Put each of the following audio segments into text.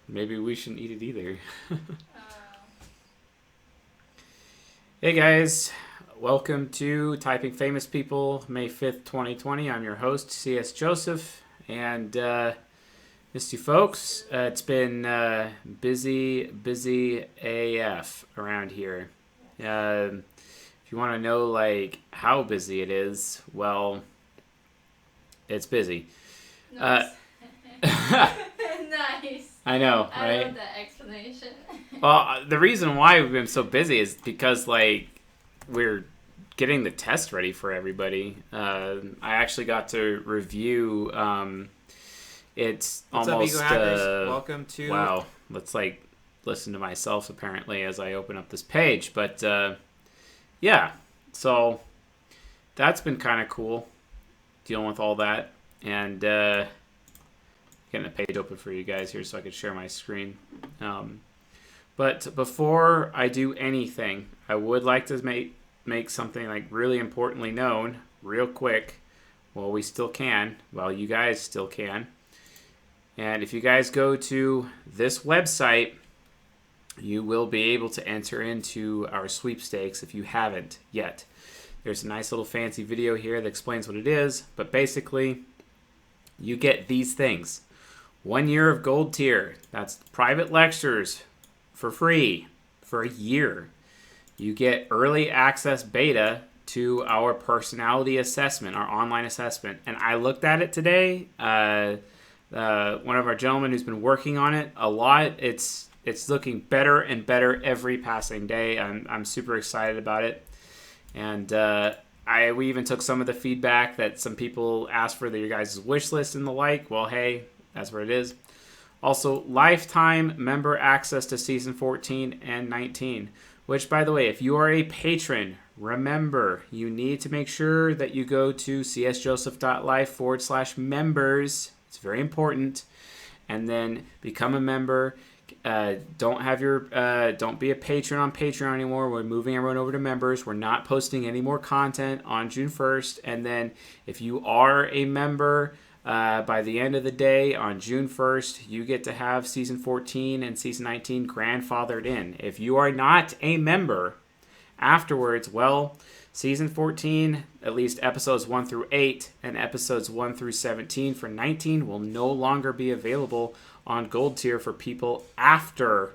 maybe we shouldn't eat it either. Uh, Hey guys, welcome to Typing Famous People, May 5th, 2020. I'm your host, C.S. Joseph, and missed you folks. It's been busy AF around here. If you want to know, like, how busy it is, well, it's busy. Uh, nice. I Nice. know, I love right? that explanation. Well, the reason why we've been so busy is because, like, we're getting the test ready for everybody. I actually got to review. It's What's up, Ego almost Hackers? Welcome to... wow. Let's like listen to myself apparently as I open up this page. But yeah, so that's been kind of cool dealing with all that and getting a page open for you guys here so I could share my screen. But before I do anything, I would like to make something like really importantly known real quick while we still can, while you guys still can. And if you guys go to this website, you will be able to enter into our sweepstakes if you haven't yet. There's a nice little fancy video here that explains what it is, but basically you get these things. 1 year of gold tier. That's private lectures for free for a year. You get early access beta to our personality assessment, our online assessment. And I looked at it today. One of our gentlemen who's been working on it a lot. It's looking better and better every passing day. I'm super excited about it. And we even took some of the feedback that some people asked for your guys' wish list and the like. Well, hey, that's where it is. Also, lifetime member access to season 14 and 19. Which, by the way, if you are a patron, remember, you need to make sure that you go to csjoseph.life/members. It's very important. And then become a member. Don't be a patron on Patreon anymore. We're moving everyone over to members. We're not posting any more content on June 1st. And then if you are a member, by the end of the day on June 1st, you get to have season 14 and season 19 grandfathered in. If you are not a member afterwards, well, season 14, at least episodes 1 through 8 and episodes 1 through 17 for 19 will no longer be available on gold tier for people after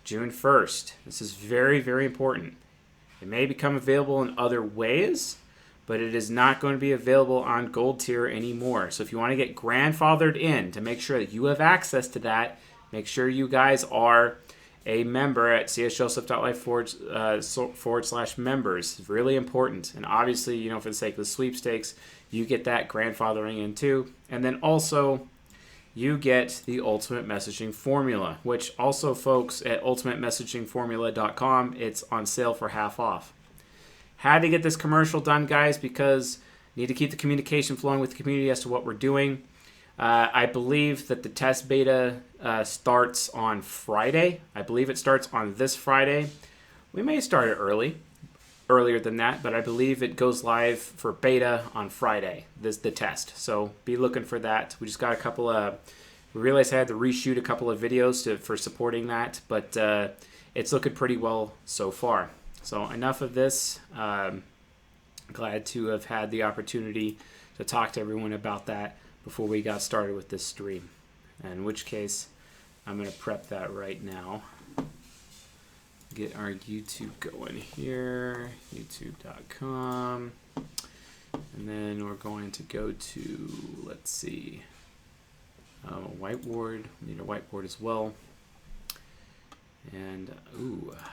June 1st. This is very, very important. It may become available in other ways, but it is not going to be available on gold tier anymore. So if you want to get grandfathered in to make sure that you have access to that, make sure you guys are a member at csjoseph.life/members. It's really important. And obviously, for the sake of the sweepstakes, you get that grandfathering in too. And then also, you get the Ultimate Messaging Formula, which also, folks, at ultimatemessagingformula.com, it's on sale for half off. Had to get this commercial done, guys, because need to keep the communication flowing with the community as to what we're doing. I believe that the test beta starts on Friday. I believe it starts on this Friday. We may start it earlier than that, but I believe it goes live for beta on Friday, the test. So be looking for that. We just got a couple of... We realized I had to reshoot a couple of videos for supporting that, but it's looking pretty well so far. So enough of this. Glad to have had the opportunity to talk to everyone about that before we got started with this stream. In which case, I'm going to prep that right now. Get our YouTube going here, youtube.com. And then we're going to go to, let's see, whiteboard. We need a whiteboard as well. And,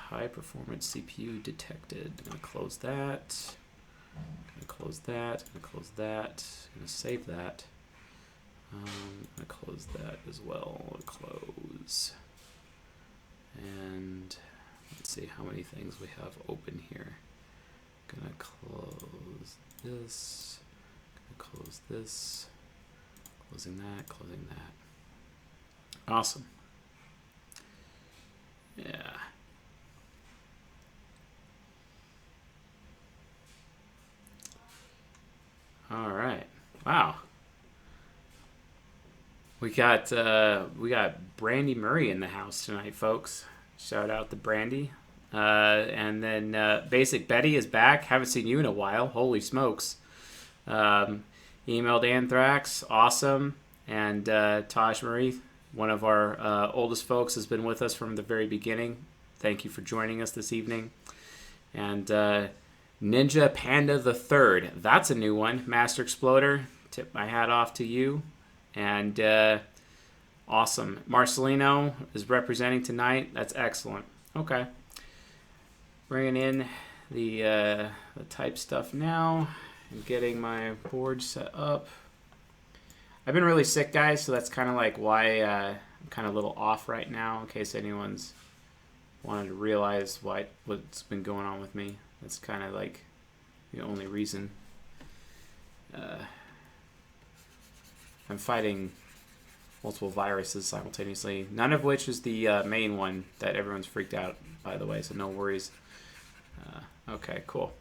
high performance CPU detected. I'm going to close that. I'm going to close that. I'm going to close that. I'm going to save that. I'm going to close that as well. Close. And let's see how many things we have open here. I'm going to close this. I'm going to close this. Closing that. Closing that. Awesome. Yeah. All right. Wow. We got Brandy Murray in the house tonight, folks. Shout out to Brandy. And then Basic Betty is back. Haven't seen you in a while. Holy smokes. Emailed Anthrax. Awesome. And Taj Marie, one of our oldest folks, has been with us from the very beginning. Thank you for joining us this evening. And Ninja Panda the Third. That's a new one. Master Exploder. Tip my hat off to you. And awesome. Marcelino is representing tonight. That's excellent. Okay. Bringing in the type stuff now and getting my board set up. I've been really sick, guys, so that's kind of like why I'm kind of a little off right now, in case anyone's wanted to realize what's been going on with me. That's kind of like the only reason. I'm fighting multiple viruses simultaneously, none of which is the main one that everyone's freaked out, by the way, so no worries. Okay, cool.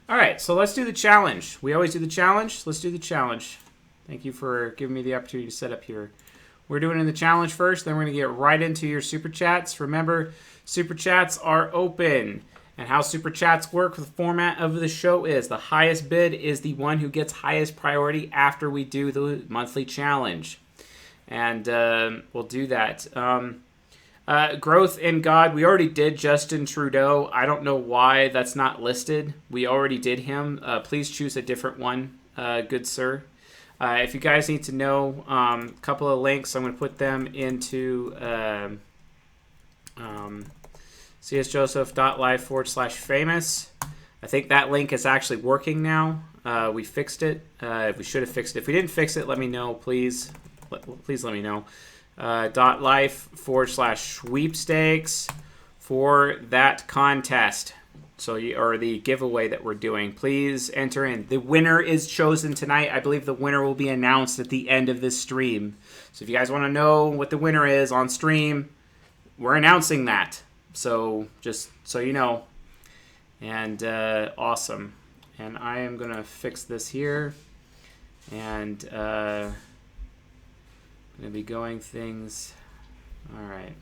All right, so let's do the challenge. We always do the challenge. Let's do the challenge. Thank you for giving me the opportunity to set up here. We're doing the challenge first, then we're going to get right into your Super Chats. Remember, Super Chats are open. And how Super Chats work, the format of the show is the highest bid is the one who gets highest priority after we do the monthly challenge. And we'll do that. Growth in God, we already did Justin Trudeau. I don't know why that's not listed. We already did him. Please choose a different one, good sir. If you guys need to know a couple of links, I'm going to put them into csjoseph.live/famous. I think that link is actually working now. We fixed it. We should have fixed it. If we didn't fix it, let me know, please. Please let me know. .life/sweepstakes for that contest. So or the giveaway that we're doing. Please enter in. The winner is chosen tonight. I believe the winner will be announced at the end of this stream. So if you guys want to know what the winner is on stream, we're announcing that. So just so you know. And awesome. And I am going to fix this here. And I'm going to be going things. All right.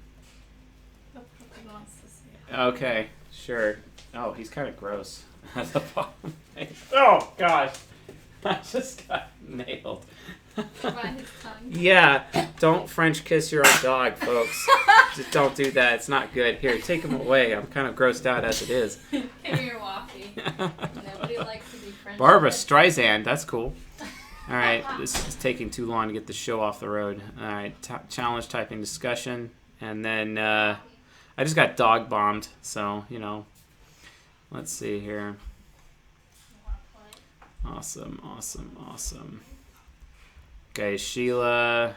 Okay, sure. Oh, he's kind of gross at the bottom. Oh, gosh. I just got nailed. By his tongue. Yeah, don't French kiss your own dog, folks. Just don't do that. It's not good. Here, take him away. I'm kind of grossed out as it is. Come here, Waffy. Nobody likes to be French. Barbara Streisand. That's cool. All right, this is taking too long to get the show off the road. All right, challenge typing discussion. And then I just got dog bombed, so, you know. Let's see here. Awesome, awesome, awesome. Okay, Sheila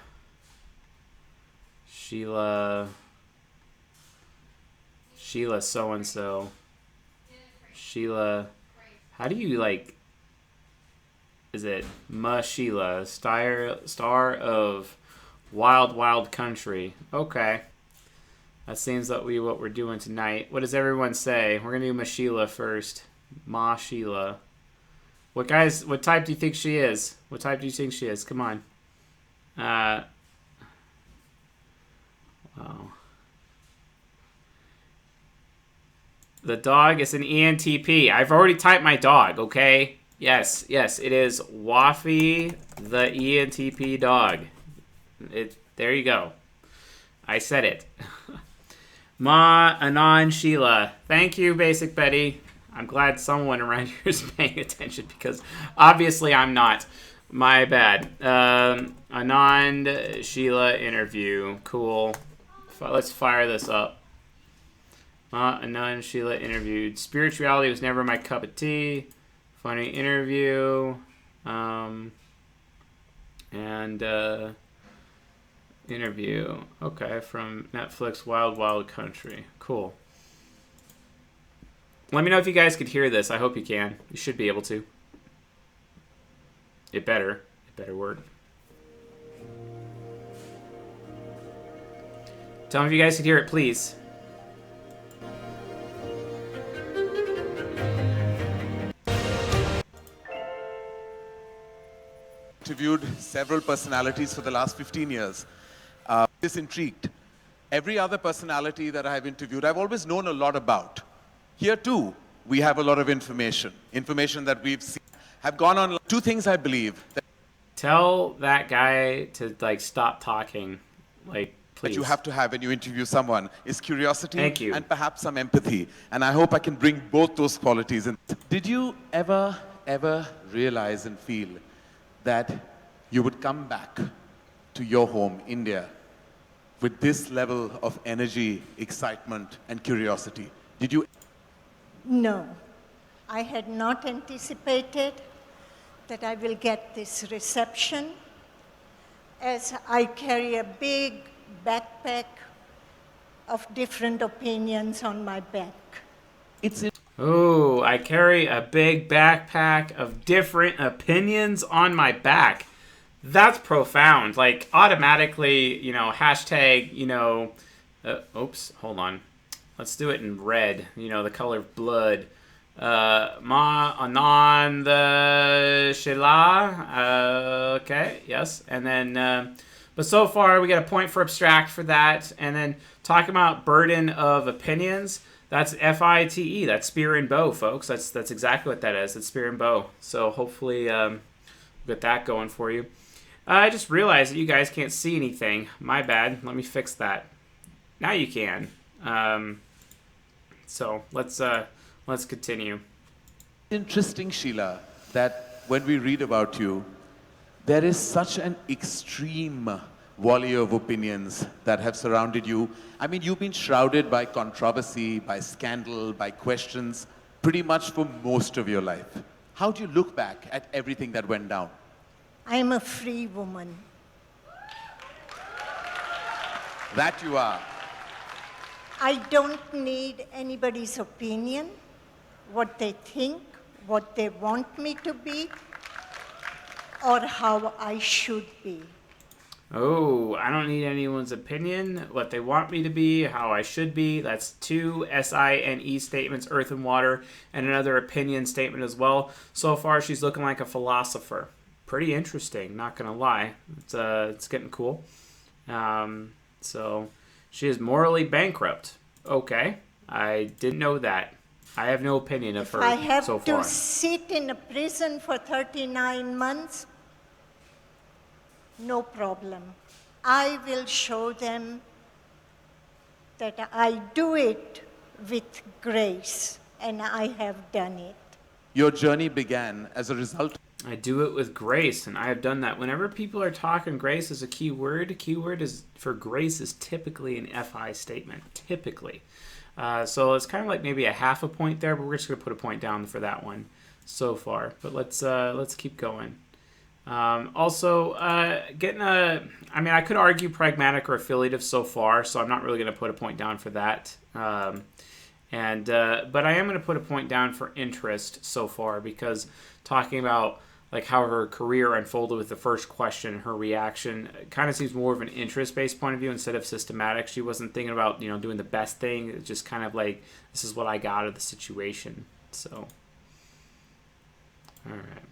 so-and-so. Sheila, how do you, like, is it Ma Sheila, star of Wild Wild Country? Okay. That seems like what we're doing tonight. What does everyone say? We're going to do Ma Sheila first. Ma Sheila. What type do you think she is? What type do you think she is? Come on. Wow. The dog is an ENTP. I've already typed my dog, okay? Yes, it is Waffy the ENTP dog. There you go. I said it. Ma Anand Sheela. Thank you, Basic Betty. I'm glad someone around here is paying attention because obviously I'm not. My bad. Anand Sheela interview. Cool. Let's fire this up. Anand Sheela interviewed. Spirituality was never my cup of tea. Funny interview. Interview. Okay, from Netflix, Wild Wild Country. Cool. Let me know if you guys could hear this. I hope you can. You should be able to. It better work. Tell me if you guys could hear it, please. Interviewed several personalities for the last 15 years. This intrigued. Every other personality that I have interviewed, I've always known a lot about. Here too, we have a lot of information that we've seen, have gone on. Two things I believe. Tell that guy to like stop talking, like please. That you have to have when you interview someone is curiosity Thank you. and perhaps some empathy. And I hope I can bring both those qualities in. Did you ever realize and feel that you would come back to your home, India, with this level of energy, excitement, and curiosity? Did you? No, I had not anticipated that I will get this reception, as I carry a big backpack of different opinions on my back. Oh, I carry a big backpack of different opinions on my back. That's profound. Like, automatically, you know, hashtag, you know, oops, hold on. Let's do it in red, you know, the color of blood. Ma Anand Sheela. Okay, yes. And then, but so far we got a point for abstract for that. And then talking about burden of opinions, that's FITE. That's spear and bow, folks. That's exactly what that is. It's spear and bow. So hopefully we'll get that going for you. I just realized that you guys can't see anything. My bad. Let me fix that. Now you can. So let's continue. Interesting, Sheila, that when we read about you, there is such an extreme volley of opinions that have surrounded you. I mean, you've been shrouded by controversy, by scandal, by questions, pretty much for most of your life. How do you look back at everything that went down? I'm a free woman. That you are. I don't need anybody's opinion, what they think, what they want me to be, or how I should be. Oh, I don't need anyone's opinion, what they want me to be, how I should be. That's two SINE statements, earth and water, and another opinion statement as well. So far, she's looking like a philosopher. Pretty interesting, not gonna lie. It's getting cool. So she is morally bankrupt. Okay, I didn't know that. I have no opinion of her I have so far. to sit in a prison for 39 months. No problem. I will show them that I do it with grace, and I have done it. Your journey began as a result. I do it with grace, and I have done that. Whenever people are talking, grace is a key word. Keyword is for grace is typically an FI statement, typically. So it's kind of like maybe a half a point there, but we're just going to put a point down for that one so far. But let's keep going. Also, getting a, I mean, I could argue pragmatic or affiliative so far, so I'm not really going to put a point down for that. But I am going to put a point down for interest so far, because talking about like how her career unfolded with the first question, her reaction kind of seems more of an interest-based point of view instead of systematic. She wasn't thinking about, you know, doing the best thing. It's just kind of like, this is what I got out of the situation. So, all right.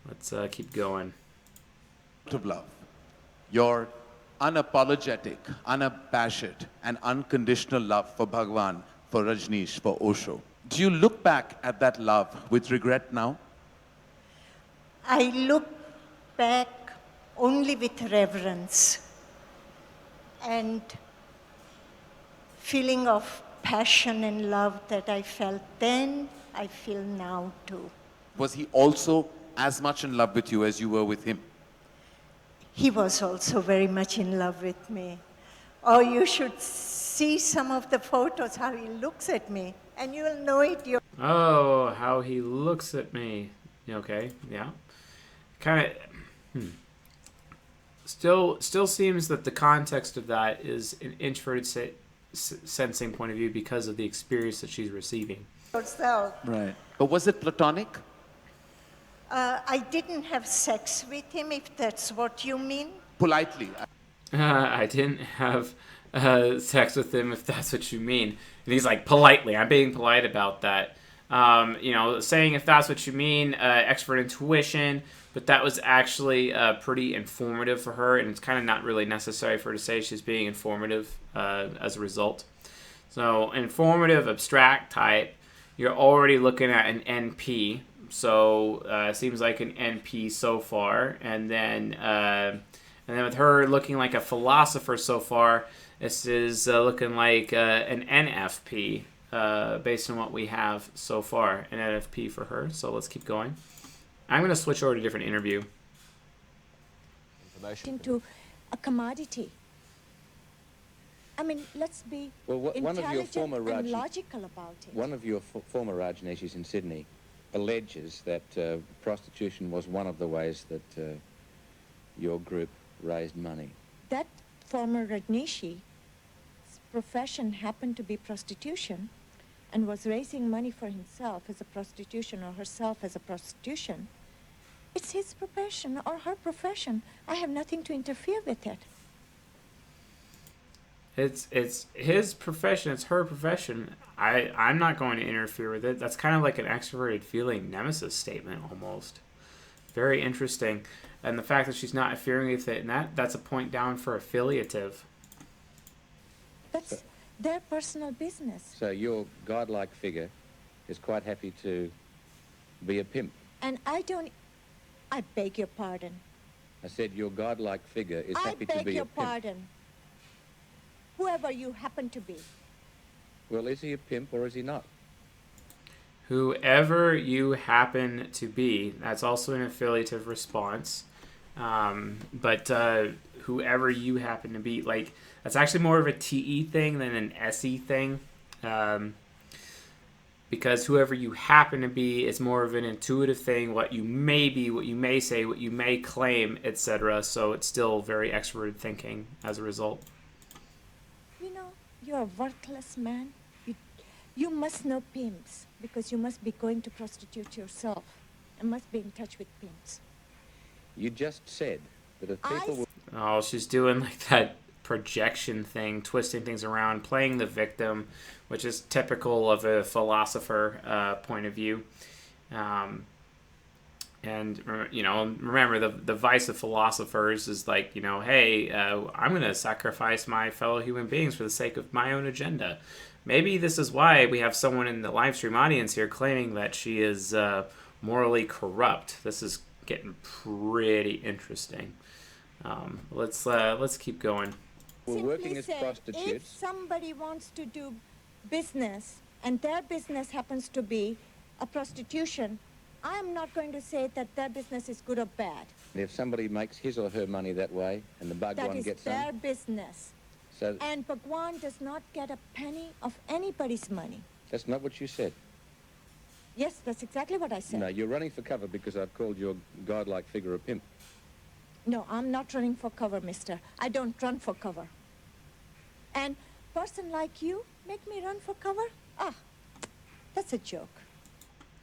Let's keep going. Of love. Your unapologetic, unabashed, and unconditional love for Bhagwan, for Rajneesh, for Osho. Do you look back at that love with regret now? I look back only with reverence and feeling of passion and love that I felt then, I feel now too. Was he also as much in love with you as you were with him? He was also very much in love with me. Oh, you should see some of the photos, how he looks at me, and you'll know it. Oh, how he looks at me. Okay, yeah. Kind of, Still seems that the context of that is an introverted sensing point of view because of the experience that she's receiving. Yourself. Right. But was it platonic? I didn't have sex with him, if that's what you mean. Politely. I didn't have sex with him, if that's what you mean. And he's like, politely. I'm being polite about that. saying if that's what you mean, expert intuition, but that was actually pretty informative for her, and it's kind of not really necessary for her to say she's being informative as a result. So informative, abstract type, you're already looking at an NP, so it seems like an NP so far, and then with her looking like a philosopher so far, this is looking like an NFP. Based on what we have so far, an NFP for her. So let's keep going. I'm going to switch over to a different interview. Into a commodity. I mean, let's be one of your former and logical about it. One of your former Rajneeshis in Sydney alleges that prostitution was one of the ways that your group raised money. That former Rajneesh's profession happened to be prostitution, and was raising money for himself as a prostitution or herself as a prostitution. It's his profession or her profession. I have nothing to interfere with it. It's his profession. It's her profession. I'm not going to interfere with it. That's kind of like an extroverted feeling nemesis statement almost. Very interesting. And the fact that she's not interfering with it, and that's a point down for affiliative. That's their personal business. So your godlike figure is quite happy to be a pimp. And I beg your pardon. I said your godlike figure is happy to be a pimp. I beg your pardon. Whoever you happen to be. Well, is he a pimp or is he not? Whoever you happen to be, that's also an affiliative response. But whoever you happen to be, like, that's actually more of a TE thing than an SE thing. Because whoever you happen to be is more of an intuitive thing, what you may be, what you may say, what you may claim, etc. So it's still very extroverted thinking as a result. You know, you're a worthless man. You must know pimps, because you must be going to prostitute yourself and must be in touch with pimps. You just said that if people were... Oh, she's doing like that projection thing, twisting things around, playing the victim, which is typical of a philosopher point of view. And, remember, the vice of philosophers is like, hey, I'm going to sacrifice my fellow human beings for the sake of my own agenda. Maybe this is why we have someone in the live stream audience here claiming that she is morally corrupt. This is getting pretty interesting. Let's keep going. We're working as Simply say, prostitutes. if somebody wants to do business and their business happens to be a prostitution, I'm not going to say that their business is good or bad. And if somebody makes his or her money that way and the Bhagwan That gets is their some... business. So And Bhagwan does not get a penny of anybody's money. that's not what you said. Yes, that's exactly what I said. No, you're running for cover because I've called your godlike figure a pimp. No, I'm not running for cover, mister. I don't run for cover. And person like you make me run for cover? Ah, that's a joke.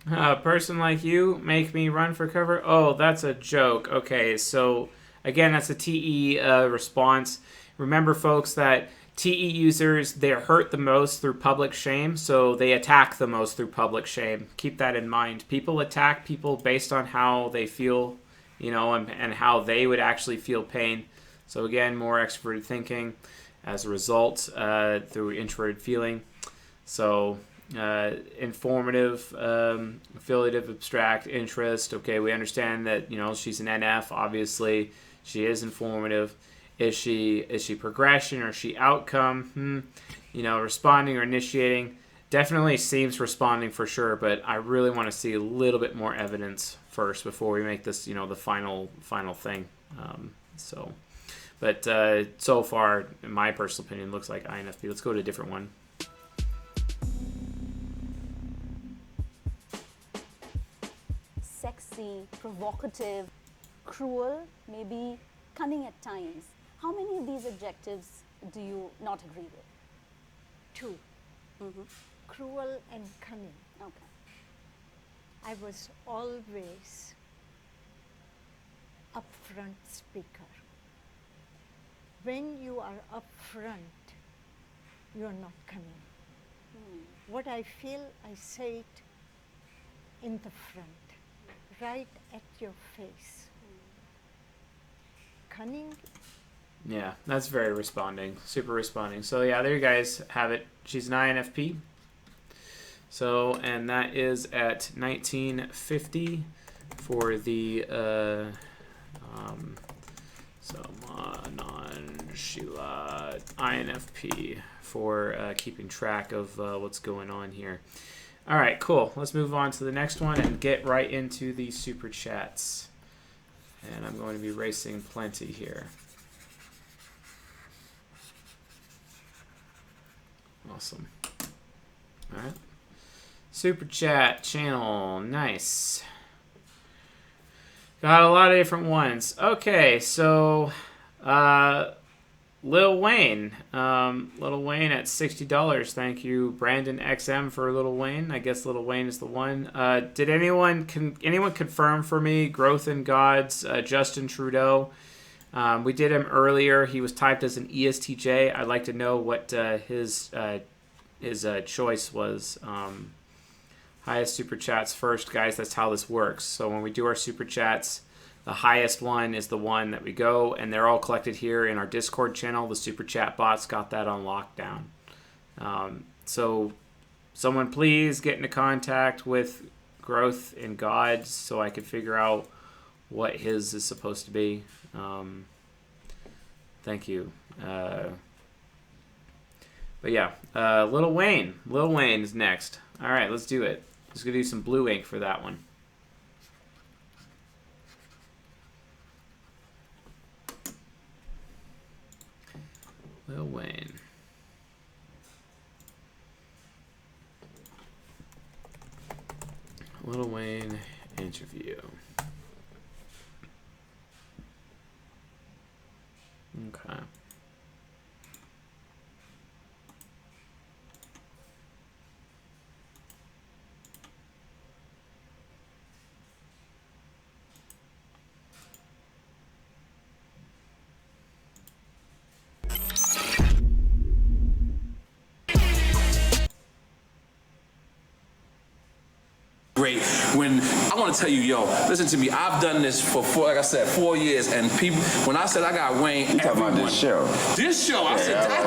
A person like you make me run for cover? Oh, that's a joke. Okay, so again, that's a TE response. Remember, folks, that TE users, they're hurt the most through public shame, so they attack the most through public shame. Keep that in mind. People attack people based on how they feel, and how they would actually feel pain. So again, more extroverted thinking as a result through introverted feeling. So informative, affiliative, abstract, interest. Okay, we understand that, she's an NF, obviously. She is informative. Is she progression or is she outcome? Responding or initiating. Definitely seems responding for sure, but I really want to see a little bit more evidence first before we make this, the final thing. But so far, in my personal opinion, looks like INFP. Let's go to a different one. Sexy, provocative, cruel, maybe cunning at times. How many of these adjectives do you not agree with? 2. Cruel and cunning. Okay. I was always upfront speaker. When you are upfront, you are not cunning. What I feel, I say it in the front, right at your face. Cunning. Yeah, that's very responding. Super responding. So yeah, there you guys have it. She's an INFP. So, and that is at 1950 for the so Ma Anand Sheela INFP for keeping track of what's going on here. All right, cool. Let's move on to the next one and get right into the super chats. And I'm going to be racing plenty here. Awesome. All right. Super chat channel. Nice. Got a lot of different ones. Okay, so Lil Wayne. Lil Wayne at $60. Thank you, Brandon XM, for Lil Wayne. I guess Lil Wayne is the one. Did anyone confirm for me Growth in Gods, Justin Trudeau? We did him earlier. He was typed as an ESTJ. I'd like to know what his choice was. Highest super chats first, guys. That's how this works. So when we do our super chats, the highest one is the one that we go, and they're all collected here in our Discord channel. The super chat bots got that on lockdown. So someone please get into contact with Growth in God so I could figure out what his is supposed to be. Thank you. But yeah, Lil Wayne. Lil Wayne is next. All right, let's do it. Just gonna do some blue ink for that one. Lil Wayne. Lil Wayne interview. Okay. Great. When I want to tell you, yo, listen to me. I've done this for like I said, 4 years, and people. When I said I got Wayne, you talking about this show? This show, I said that.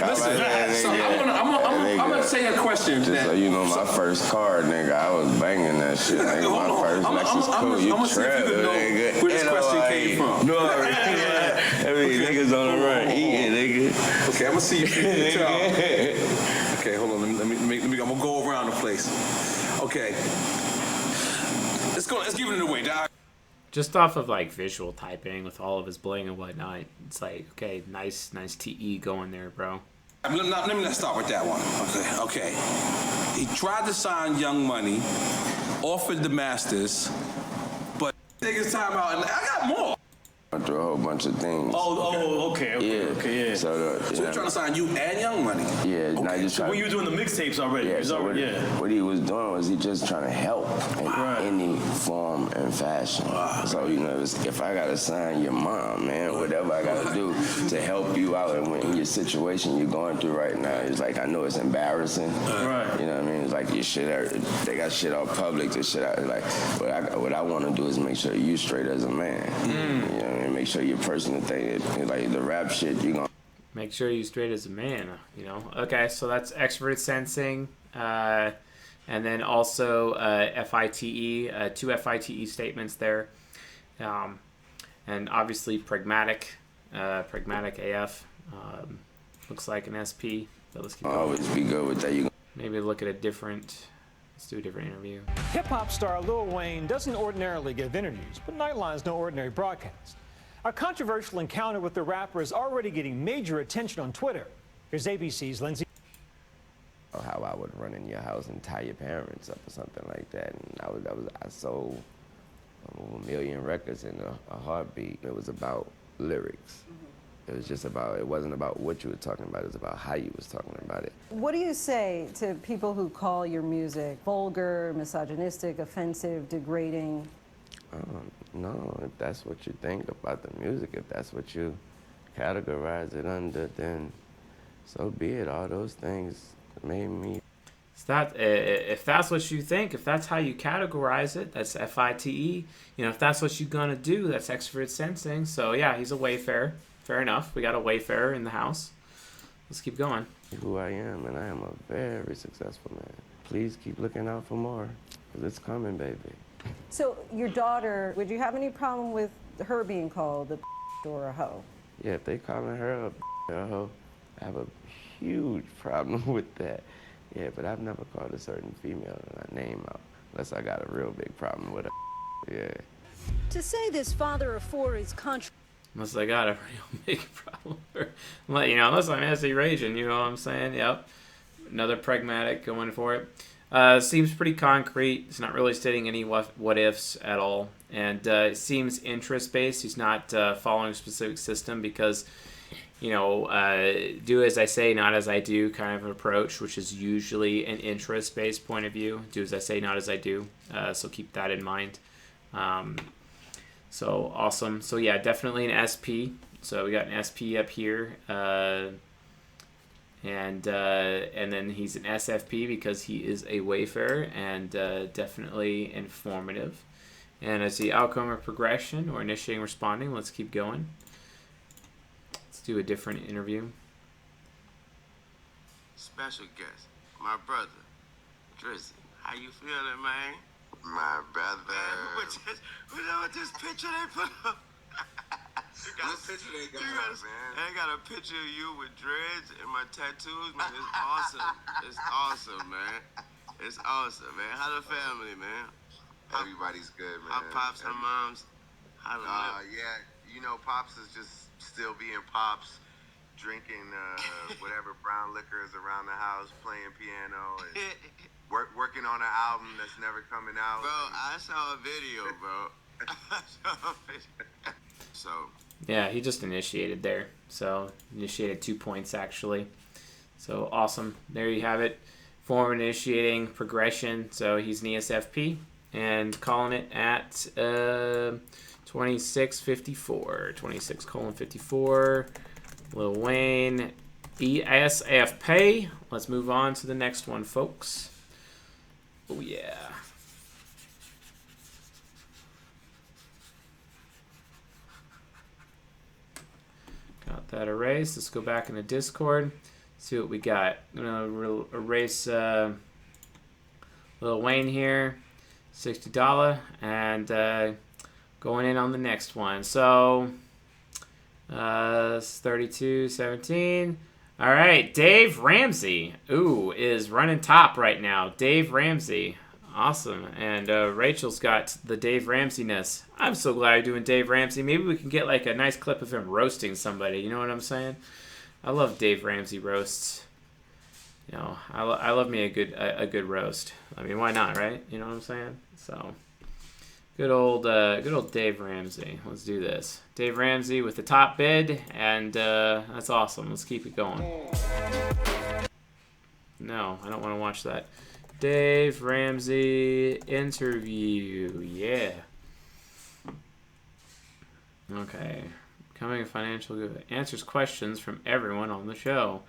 Listen, so I'm gonna say a question. Just so you know, my first car, nigga, I was banging that shit. Nigga, my first Lexus cool. You trapped, nigga. Where this question came from? No, I mean, niggas on the run eating, nigga. Okay, I'm gonna see if you can tell. Okay, hold on. Let me. I'm gonna go around the place. Okay. Let's give it away, dog. Just off of like visual typing with all of his bling and whatnot, it's like, okay, nice TE going there, bro. Let me not start with that one. Okay. He tried to sign Young Money, offered the Masters, but take his time out, and I got more. Through a whole bunch of things. Okay, yeah. So he's trying to sign you and Young Money. Yeah, okay. not just so when you were doing the mixtapes already, what he was doing was he just trying to help in any form and fashion. So you know, if I gotta sign your mom, man, whatever I gotta do to help you out in your situation you're going through right now, it's like I know it's embarrassing. Right. You know what I mean? It's like your shit. They got shit all public. This shit out. Like, what I want to do is make sure you straight as a man. You know what I mean? Make sure your personal thing, like the rap shit, you gonna make sure you straight as a man. You know. Okay, so that's extroverted sensing, and then also FITE, 2 FITE statements there, and obviously pragmatic AF. Looks like an SP. But let's keep going. Always be good with that. You maybe look at a different. Let's do a different interview. Hip-hop star Lil Wayne doesn't ordinarily give interviews, but Nightline's no ordinary broadcast. A controversial encounter with the rapper is already getting major attention on Twitter. Here's ABC's Lindsay. How I would run in your house and tie your parents up or something like that. And I sold 1 million records in a heartbeat. It was about lyrics. It was just about, it wasn't about what you were talking about, it was about how you was talking about it. What do you say to people who call your music vulgar, misogynistic, offensive, degrading? No, if that's what you think about the music, if that's what you categorize it under, then so be it. All those things made me. If that's what you think, if that's how you categorize it, that's FITE. If that's what you're gonna do, that's extrovert sensing. So yeah, he's a wayfarer. Fair enough. We got a wayfarer in the house. Let's keep going. Who I am, and I am a very successful man. Please keep looking out for more, because it's coming, baby. So your daughter, would you have any problem with her being called a or a hoe? Yeah, if they calling her a hoe, I have a huge problem with that. Yeah, but I've never called a certain female a name out, unless I got a real big problem with her. Yeah. To say this father of four is Unless I got a real big problem. Unless I'm SE raging, you know what I'm saying? Yep. Another pragmatic going for it. Seems pretty concrete. It's not really stating any what ifs at all. And it seems interest-based. He's not following a specific system because, do as I say, not as I do kind of an approach, which is usually an interest-based point of view. Do as I say, not as I do. So keep that in mind. So awesome. So yeah, definitely an SP. So we got an SP up here. And then he's an SFP because he is a wayfarer and definitely informative. And as the outcome or progression or initiating, responding, let's keep going. Let's do a different interview. Special guest, my brother, Drizzy. How you feeling, man? My brother. Man, what this picture they put up? What picture they got, man? They got a picture of you with dreads and my tattoos, man. It's awesome. It's awesome, man. It's awesome, man. How the family, man? Everybody's good, man. How pops, how moms? How the yeah, Pops is just still being Pops, drinking whatever brown liquor is around the house, playing piano, and working on an album that's never coming out. Bro, I saw a video, bro. I saw a video. So. Yeah, he just initiated there. So, initiated 2 points, actually. So, awesome. There you have it. Form initiating progression. So, he's an ESFP. And calling it at 2654. 26:54. Lil Wayne. ESFP. Let's move on to the next one, folks. Oh, yeah. Got that erased. Let's go back into Discord. See what we got. I'm going to erase Lil Wayne here. $60. And going in on the next one. So, it's 32-17. All right. Dave Ramsey. Ooh, is running top right now. Dave Ramsey. Awesome. And Rachel's got the Dave Ramsey-ness. I'm so glad you're doing Dave Ramsey. Maybe we can get like a nice clip of him roasting somebody. You know what I'm saying? I love Dave Ramsey roasts. I love me a good roast. I mean, why not, right? You know what I'm saying? So, good old Dave Ramsey. Let's do this. Dave Ramsey with the top bid, and that's awesome. Let's keep it going. No, I don't want to watch that. Dave Ramsey interview. Yeah. Okay. Becoming a financial good. Answers questions from everyone on the show.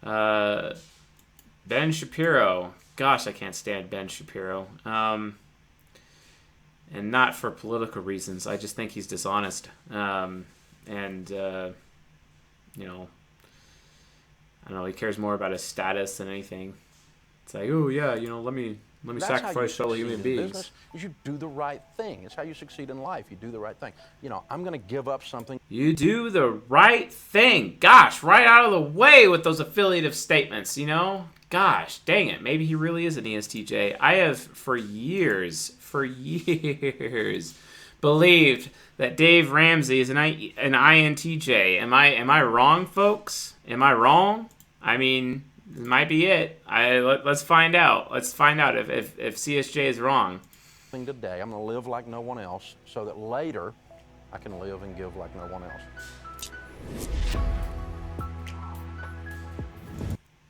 Ben Shapiro. Gosh, I can't stand Ben Shapiro. And not for political reasons. I just think he's dishonest. I don't know, he cares more about his status than anything. It's like, oh yeah, let me sacrifice fellow human beings. Business is you do the right thing. It's how you succeed in life. You do the right thing. I'm going to give up something. You do the right thing. Gosh, right out of the way with those affiliative statements, Gosh, dang it. Maybe he really is an ESTJ. I have for years, believed that Dave Ramsey is an INTJ. Am I wrong, folks? Am I wrong? I mean, it might be it. Let's find out. Let's find out if CSJ is wrong. Today, I'm going to live like no one else so that later I can live and give like no one else.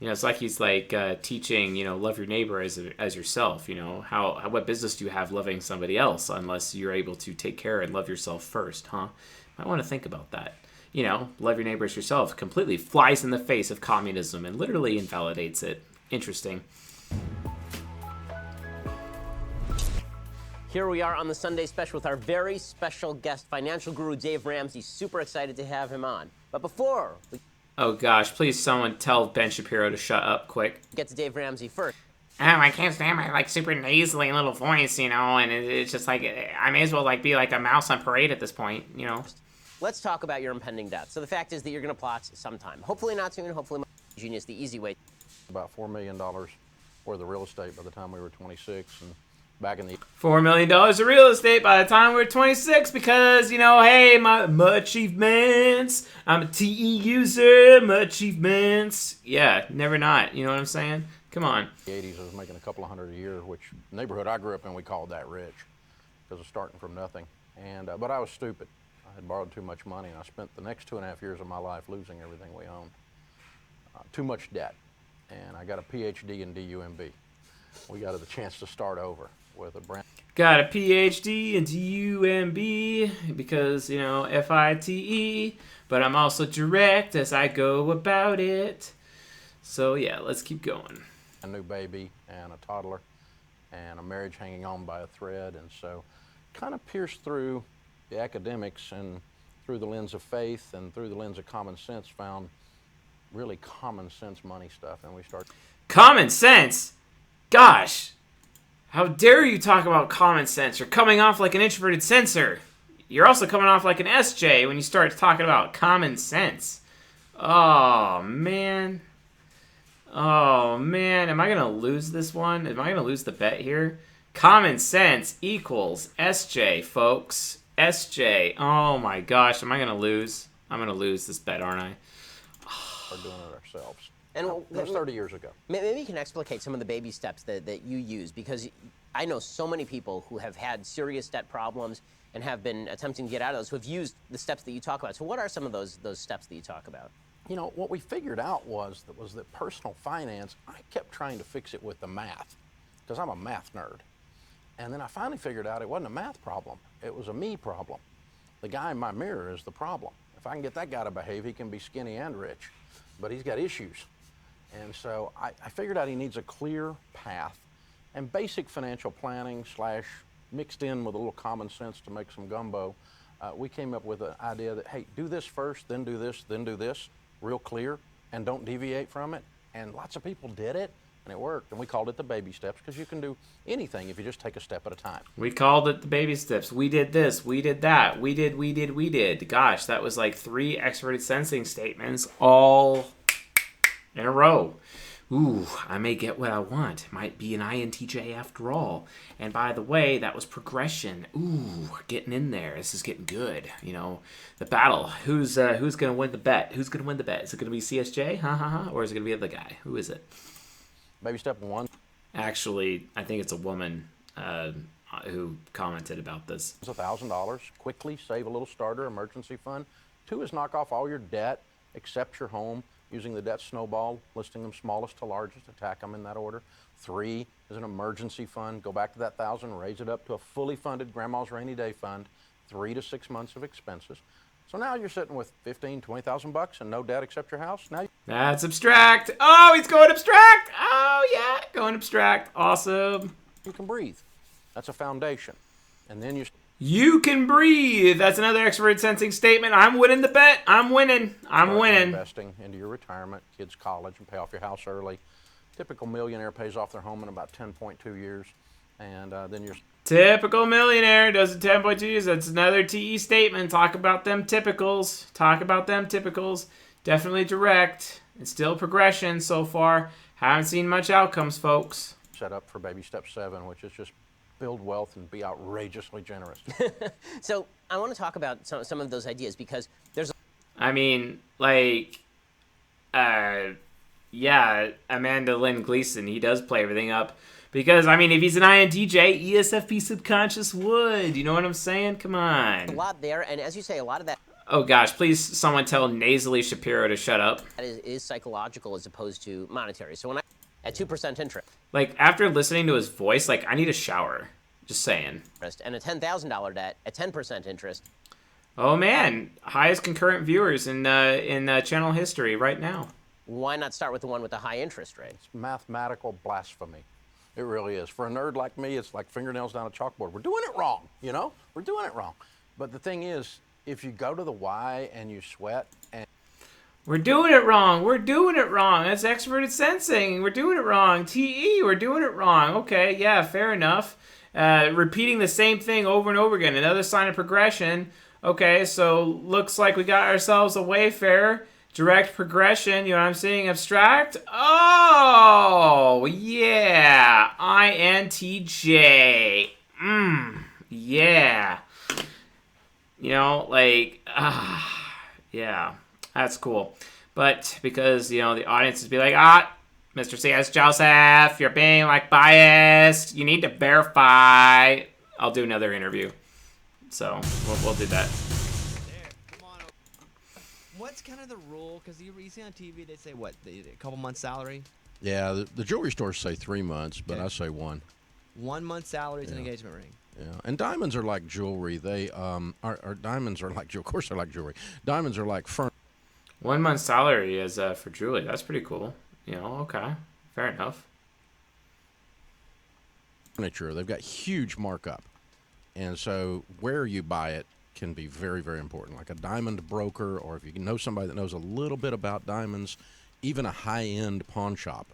It's like he's like teaching, love your neighbor as yourself. What business do you have loving somebody else unless you're able to take care and love yourself first, huh? I want to think about that. Love your neighbor as yourself completely flies in the face of communism and literally invalidates it. Interesting. Here we are on the Sunday special with our very special guest, financial guru Dave Ramsey. Super excited to have him on. But before we Oh gosh, please someone tell Ben Shapiro to shut up quick. get to Dave Ramsey first, I can't stand my like super nasally little voice, you know, and it's just like I may as well like be like a mouse on parade at this point, you know. let's talk about your impending death. So the fact is that you're going to plot sometime. Hopefully not soon, hopefully genius, the easy way. About $4 million worth of real estate by the time we were 26, and back in the $4 million of real estate by the time we're 26 because, you know, hey, my achievements. I'm a TE user, my achievements. Yeah, never not. You know what I'm saying? Come on. the 80s, I was making a couple of hundred a year, which the neighborhood I grew up in, we called that rich because of starting from nothing. And but I was stupid. I had borrowed too much money, and I spent the next 2.5 years of my life losing everything we owned. Too much debt. And I got a PhD in DUMB. We got the chance to start over with a brand. Got a PhD in DUMB because, you know, FITE, but I'm also direct as I go about it. So, yeah, let's keep going. A new baby and a toddler and a marriage hanging on by a thread. And so kind of pierced through the academics and through the lens of faith and through the lens of common sense, found really common sense money stuff. And we started. Common sense? Gosh. How dare you talk about common sense? You're coming off like an introverted censor. You're also coming off like an SJ when you start talking about common sense. Oh, man. Oh, man. Am I going to lose this one? Am I going to lose the bet here? Common sense equals SJ, folks. SJ. Oh, my gosh. Am I going to lose? I'm going to lose this bet, aren't I? We're doing it ourselves. And that was 30 years ago. Maybe you can explicate some of the baby steps that you use, because I know so many people who have had serious debt problems and have been attempting to get out of those, who have used the steps that you talk about. So what are some of those steps that you talk about? You know, what we figured out was that personal finance, I kept trying to fix it with the math, because I'm a math nerd. And then I finally figured out it wasn't a math problem. It was a me problem. The guy in my mirror is the problem. If I can get that guy to behave, he can be skinny and rich. But he's got issues. And so I figured out he needs a clear path and basic financial planning / mixed in with a little common sense to make some gumbo. We came up with an idea that, hey, do this first, then do this, real clear, and don't deviate from it. And lots of people did it, and it worked. And we called it the baby steps, because you can do anything if you just take a step at a time. We called it the baby steps. We did this, we did that, we did. Gosh, that was like 3 extroverted sensing statements all in a row. Ooh, I may get what I want. Might be an INTJ after all. And by the way, that was progression. Ooh, getting in there. This is getting good. You know, the battle. Who's gonna win the bet? Who's gonna win the bet? Is it gonna be CSJ? Or is it gonna be the other guy? Who is it? Baby step 1. Actually, I think it's a woman who commented about this. It's $1,000. Quickly save a little starter emergency fund. 2 is knock off all your debt, except your home, using the debt snowball, listing them smallest to largest, attack them in that order. 3 is an emergency fund. Go back to that 1,000, raise it up to a fully funded grandma's rainy day fund, 3 to 6 months of expenses. So now you're sitting with $15,000, $20,000 and no debt except your house. Now that's abstract. Oh, he's going abstract. Oh, yeah, going abstract. Awesome. You can breathe. That's a foundation. And then you can breathe. That's another extroverted sensing statement. I'm winning the bet. I'm winning. Investing into your retirement, kids' college, and pay off your house early. Typical millionaire pays off their home in about 10.2 years. And then you're... Typical millionaire does it 10.2 years. That's another TE statement. Talk about them typicals. Definitely direct. It's still progression so far. Haven't seen much outcomes, folks. Set up for baby step 7, which is just build wealth and be outrageously generous. So I want to talk about some of those ideas, because there's... I mean, like, yeah, Amanda Lynn Gleason, he does play everything up. Because, I mean, if he's an INTJ, ESFP subconscious would. You know what I'm saying? Come on. A lot there, and as you say, a lot of that... Oh, gosh, please someone tell nasally Shapiro to shut up. That is psychological as opposed to monetary. So when at 2% interest... Like, after listening to his voice, like, I need a shower. Just saying. And a $10,000 debt at 10% interest. Oh, man. Highest concurrent viewers in channel history right now. Why not start with the one with the high interest rate? It's mathematical blasphemy. It really is. For a nerd like me, it's like fingernails down a chalkboard. We're doing it wrong, you know? We're doing it wrong. But the thing is, if you go to the Y and you sweat and... We're doing it wrong. We're doing it wrong. That's extroverted sensing. We're doing it wrong. TE, we're doing it wrong. Okay, yeah, fair enough. Repeating the same thing over and over again. Another sign of progression. Okay, so looks like we got ourselves a Wayfarer. Direct progression. You know what I'm saying? Abstract. Oh, yeah. INTJ. Yeah. You know, like, yeah. That's cool. But because, you know, the audience would be like, Mr. C.S. Joseph, you're being, like, biased. You need to verify. I'll do another interview. So, we'll do that. What's kind of the rule? Because you see on TV, they say, what, a couple months' salary? Yeah, the jewelry stores say 3 months, but Okay. I say 1. 1 month's salary is an engagement ring. Yeah, and diamonds are like jewelry. They diamonds are like, of course they're like jewelry. Diamonds are like furniture. 1 month's salary is for Julie. That's pretty cool. You know, okay. Fair enough. They've got huge markup. And so where you buy it can be very, very important. Like a diamond broker, or if you know somebody that knows a little bit about diamonds, even a high-end pawn shop.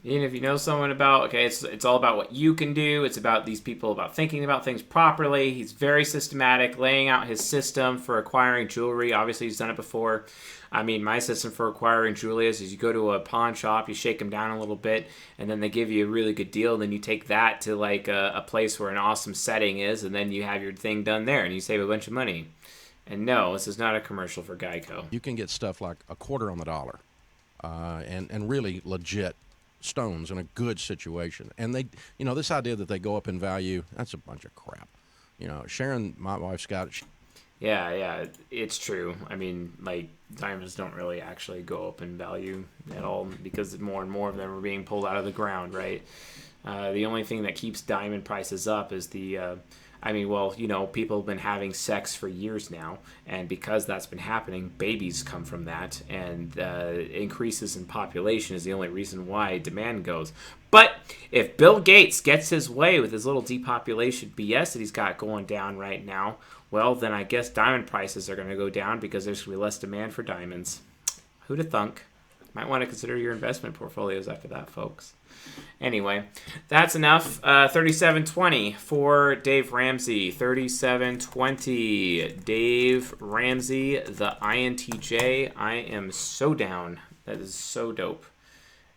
Even if you know someone about, okay, it's all about what you can do. It's about these people, about thinking about things properly. He's very systematic, laying out his system for acquiring jewelry. Obviously, he's done it before. I mean, my system for acquiring jewelry is you go to a pawn shop, you shake them down a little bit, and then they give you a really good deal. Then you take that to like a place where an awesome setting is, and then you have your thing done there, and you save a bunch of money. And no, this is not a commercial for Geico. You can get stuff like a quarter on the dollar, and really legit stones in a good situation. And they, you know, this idea that they go up in value, that's a bunch of crap. You know, Sharon, my wife's got it. Yeah, it's true. I mean, like, diamonds don't really actually go up in value at all because more and more of them are being pulled out of the ground, right? The only thing that keeps diamond prices up is the, people have been having sex for years now, and because that's been happening, babies come from that, and increases in population is the only reason why demand goes. But if Bill Gates gets his way with his little depopulation BS that he's got going down right now, well, then I guess diamond prices are going to go down because there's going to be less demand for diamonds. Who'da thunk? Might want to consider your investment portfolios after that, folks. Anyway, that's enough. 3720 for Dave Ramsey. 3720. Dave Ramsey, the INTJ. I am so down. That is so dope.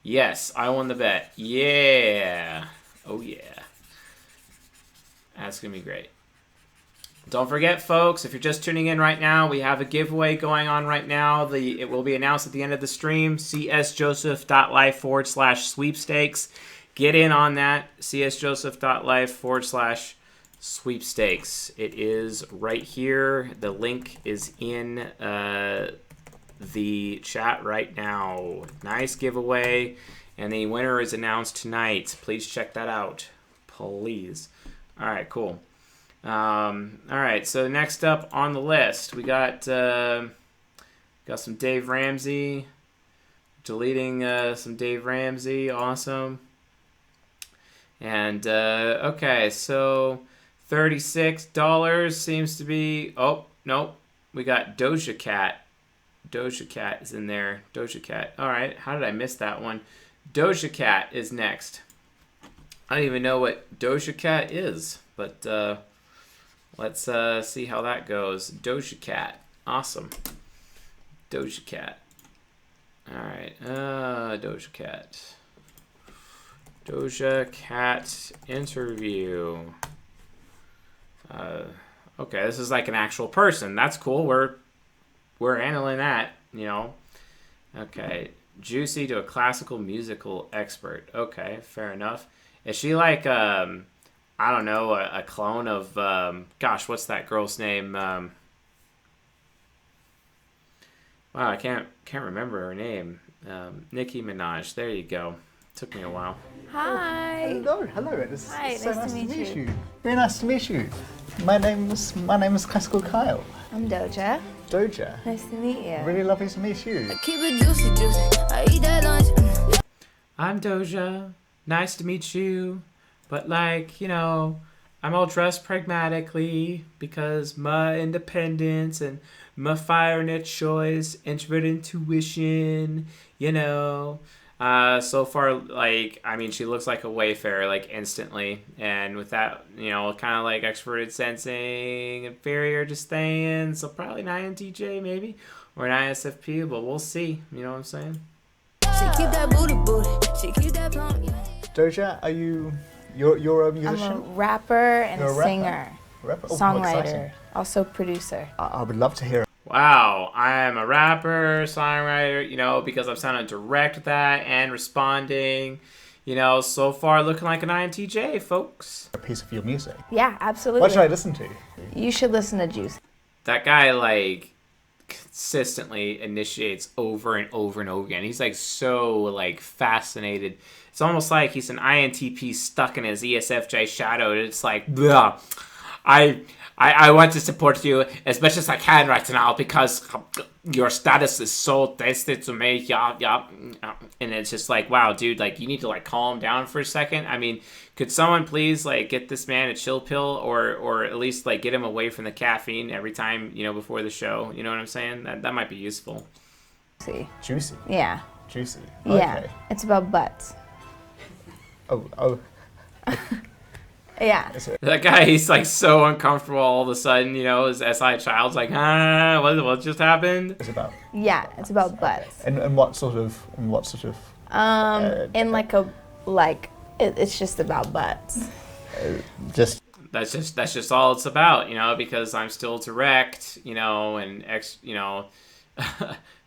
Yes, I won the bet. Yeah. Oh, yeah. That's going to be great. Don't forget, folks, if you're just tuning in right now, we have a giveaway going on right now. It will be announced at the end of the stream. csjoseph.life/sweepstakes. Get in on that. csjoseph.life/sweepstakes. It is right here. The link is in the chat right now. Nice giveaway. And the winner is announced tonight. Please check that out. Please. All right, cool. All right, so next up on the list, we got some Dave Ramsey. Deleting some Dave Ramsey. Awesome. And, okay, so $36 seems to be... Oh, nope. We got Doja Cat. Doja Cat is in there. Doja Cat. All right, how did I miss that one? Doja Cat is next. I don't even know what Doja Cat is, but let's see how that goes. Doja Cat. Awesome. Doja Cat. All right. Doja Cat. Doja Cat interview. Okay, this is like an actual person. That's cool. We're handling that, you know. Okay. Juicy to a classical musical expert. Okay, fair enough. Is she like, I don't know, a clone of, gosh, what's that girl's name? Wow, I can't remember her name. Nicki Minaj. There you go. Took me a while. Hi. Hello. Hi, So nice to meet you. Very nice to meet you. My name is Classical Kyle. I'm Doja. Doja. Nice to meet you. Really lovely to meet you. Keep it juicy. I eat that lunch. I'm Doja. nice to meet you, but like, you know, I'm all dressed pragmatically because my independence and my fire in its choice, introvert intuition, you know. So far, like, I mean, she looks like a wayfarer, like, instantly. And with that, you know, kind of like extroverted sensing, inferior to staying. So probably an INTJ, maybe, or an ISFP, but we'll see. You know what I'm saying? She keep that booty booty. She keep that plump. Doja, are you... You're a musician? I'm a rapper and You're a a rapper? singer, Rapper? Oh, how exciting. songwriter, also producer. I would love to hear it. Wow, I'm a rapper, songwriter, you know, because I'm sounding direct with that and responding. You know, so far looking like an INTJ, folks. A piece of your music. Yeah, absolutely. What should I listen to? You should listen to Juice. That guy, like, consistently initiates over and over and over again. He's, like, so, like, fascinated. It's almost like he's an INTP stuck in his ESFJ shadow. It's like, blah. I want to support you as much as I can right now because your status is so tasty to me. Yeah. And it's just like, wow, dude, like, you need to, like, calm down for a second. I mean, could someone please, like, get this man a chill pill or at least, like, get him away from the caffeine every time, you know, before the show? You know what I'm saying? That might be useful. Juicy? Yeah. Juicy. Yeah. Okay. It's about butts. Oh. Yeah. That guy, he's like so uncomfortable all of a sudden, you know, his SI child's like, what just happened? It's about. Yeah, it's about butts. And what sort of it's just about butts. That's just all it's about, you know, because I'm still direct, you know, and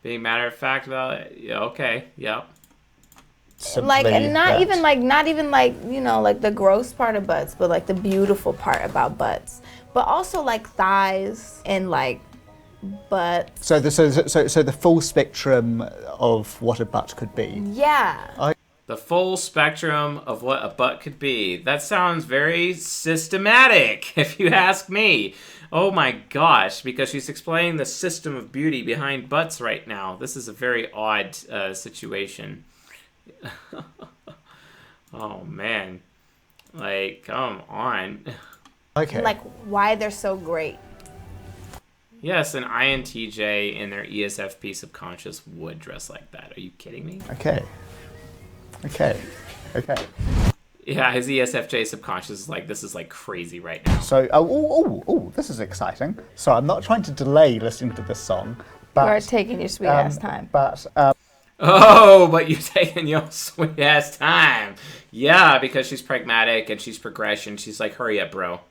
being matter of fact about it. Yeah, okay, yep. Like, and not even like, you know, like the gross part of butts, but like the beautiful part about butts. But also like thighs and like butts. So the full spectrum of what a butt could be. Yeah. The full spectrum of what a butt could be. That sounds very systematic, if you ask me. Oh my gosh, because she's explaining the system of beauty behind butts right now. This is a very odd situation. Oh man, like, come on. Okay. Like, why they're so great. Yes, an INTJ in their ESFP subconscious would dress like that. Are you kidding me? Okay. Yeah, his ESFJ subconscious is like, this is like crazy right now. So, this is exciting. So I'm not trying to delay listening to this song, but You are taking your sweet ass time. But but you're taking your sweet ass time. Yeah, because she's pragmatic and she's progression. She's like, hurry up, bro.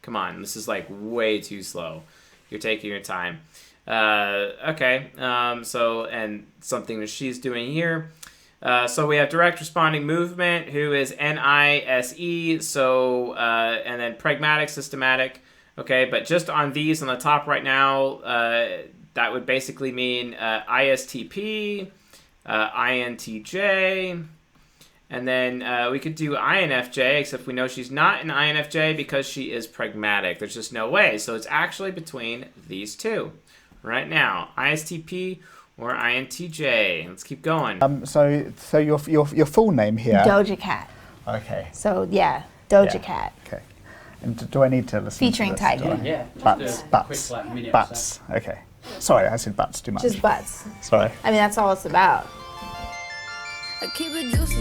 Come on, this is like way too slow. You're taking your time. Okay. So, and something that she's doing here. So we have direct responding movement, who is NISE. So, and then pragmatic, systematic. Okay, but just on these on the top right now, that would basically mean ISTP. INTJ, and then we could do INFJ, except we know she's not an INFJ because she is pragmatic. There's just no way. So it's actually between these two right now, ISTP or INTJ. Let's keep going. So your full name here? Doja Cat. Okay. So yeah, Doja Cat. Okay. And do I need to listen Featuring to this? Tiger. Yeah. Butts. Okay. Sorry, I said butts too much. Just butts. Sorry. I mean, that's all it's about. I keep it juicy.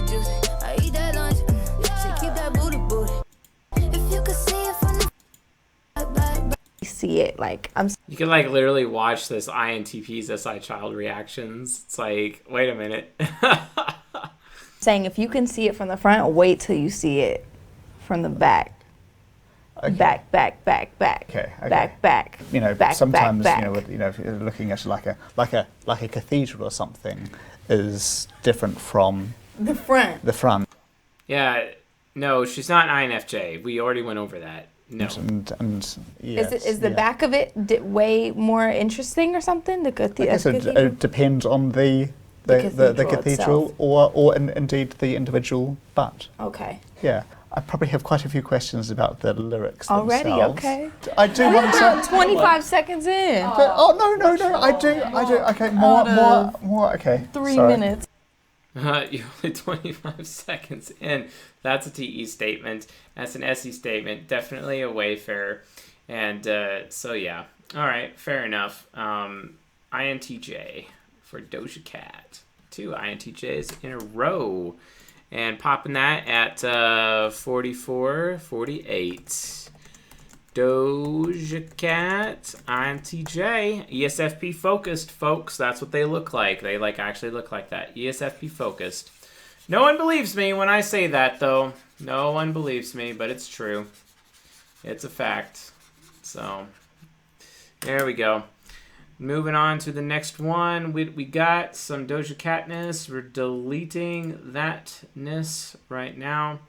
I eat that lunch. She keep that booty. If you could see it from the You see it, like, You can like literally watch this INTP's SI child reactions. It's like, wait a minute. saying if you can see it from the front, wait till you see it from the back. Okay. Back. Okay. Back. You know, back, sometimes back. if you're looking at like a cathedral or something is different from the front. The front. Yeah, no, she's not INFJ. We already went over that. No. And yes, Is the back of it way more interesting or something? I guess it depends on the cathedral or indeed the individual butt. Okay. Yeah. I probably have quite a few questions about the lyrics already. themselves. Okay. I do want to. 25 seconds in. No. I do. Okay. More. Okay. 3 Sorry. minutes. You're only 25 seconds in. That's a TE statement. That's an SE statement. Definitely a Wayfarer. And so, yeah. All right, fair enough. INTJ for Doja Cat. 2 INTJs in a row. And popping that at 44-48. Doja Cat, INTJ, ESFP focused, folks. That's what they look like. They actually look like that. ESFP focused. No one believes me when I say that, though. No one believes me, but it's true. It's a fact. So, there we go. Moving on to the next one. We got some Doja Catness. We're deleting thatness right now.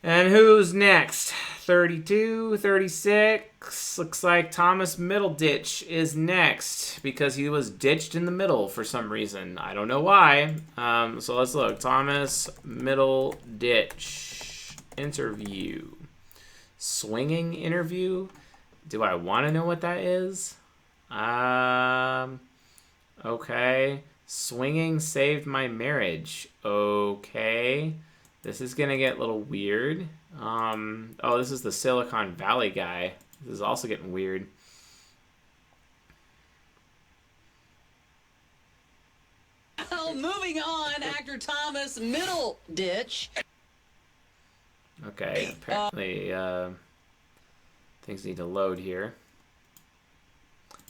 And who's next? 32, 36. Looks like Thomas Middleditch is next because he was ditched in the middle for some reason. I don't know why. So let's look. Thomas Middleditch. Interview. Swinging interview? Do I want to know what that is? Okay. Swinging saved my marriage. Okay. This is going to get a little weird. Oh, this is the Silicon Valley guy. This is also getting weird. Well, moving on, actor Thomas Middleditch. Okay, apparently things need to load here.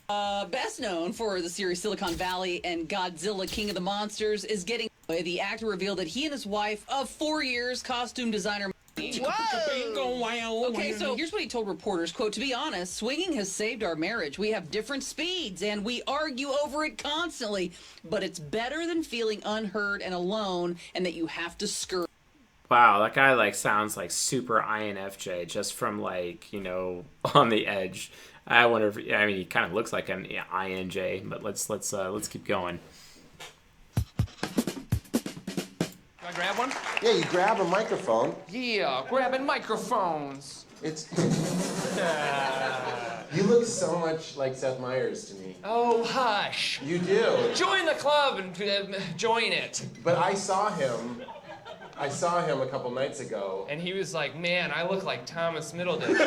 Best known for the series Silicon Valley and Godzilla King of the Monsters is getting... The actor revealed that he and his wife of 4 years, costume designer... Whoa! Okay, so here's what he told reporters, quote, "To be honest, swinging has saved our marriage. We have different speeds, and we argue over it constantly. But it's better than feeling unheard and alone, and that you have to skirt." Wow, that guy sounds like super INFJ just from on the edge. I wonder if he kind of looks like an INJ, but let's keep going. Can I grab one? Yeah, you grab a microphone. Yeah, grabbing microphones. It's... You look so much like Seth Meyers to me. Oh, hush. You do. Join the club and join it. But I saw him a couple nights ago. And he was like, man, I look like Thomas Middleditch.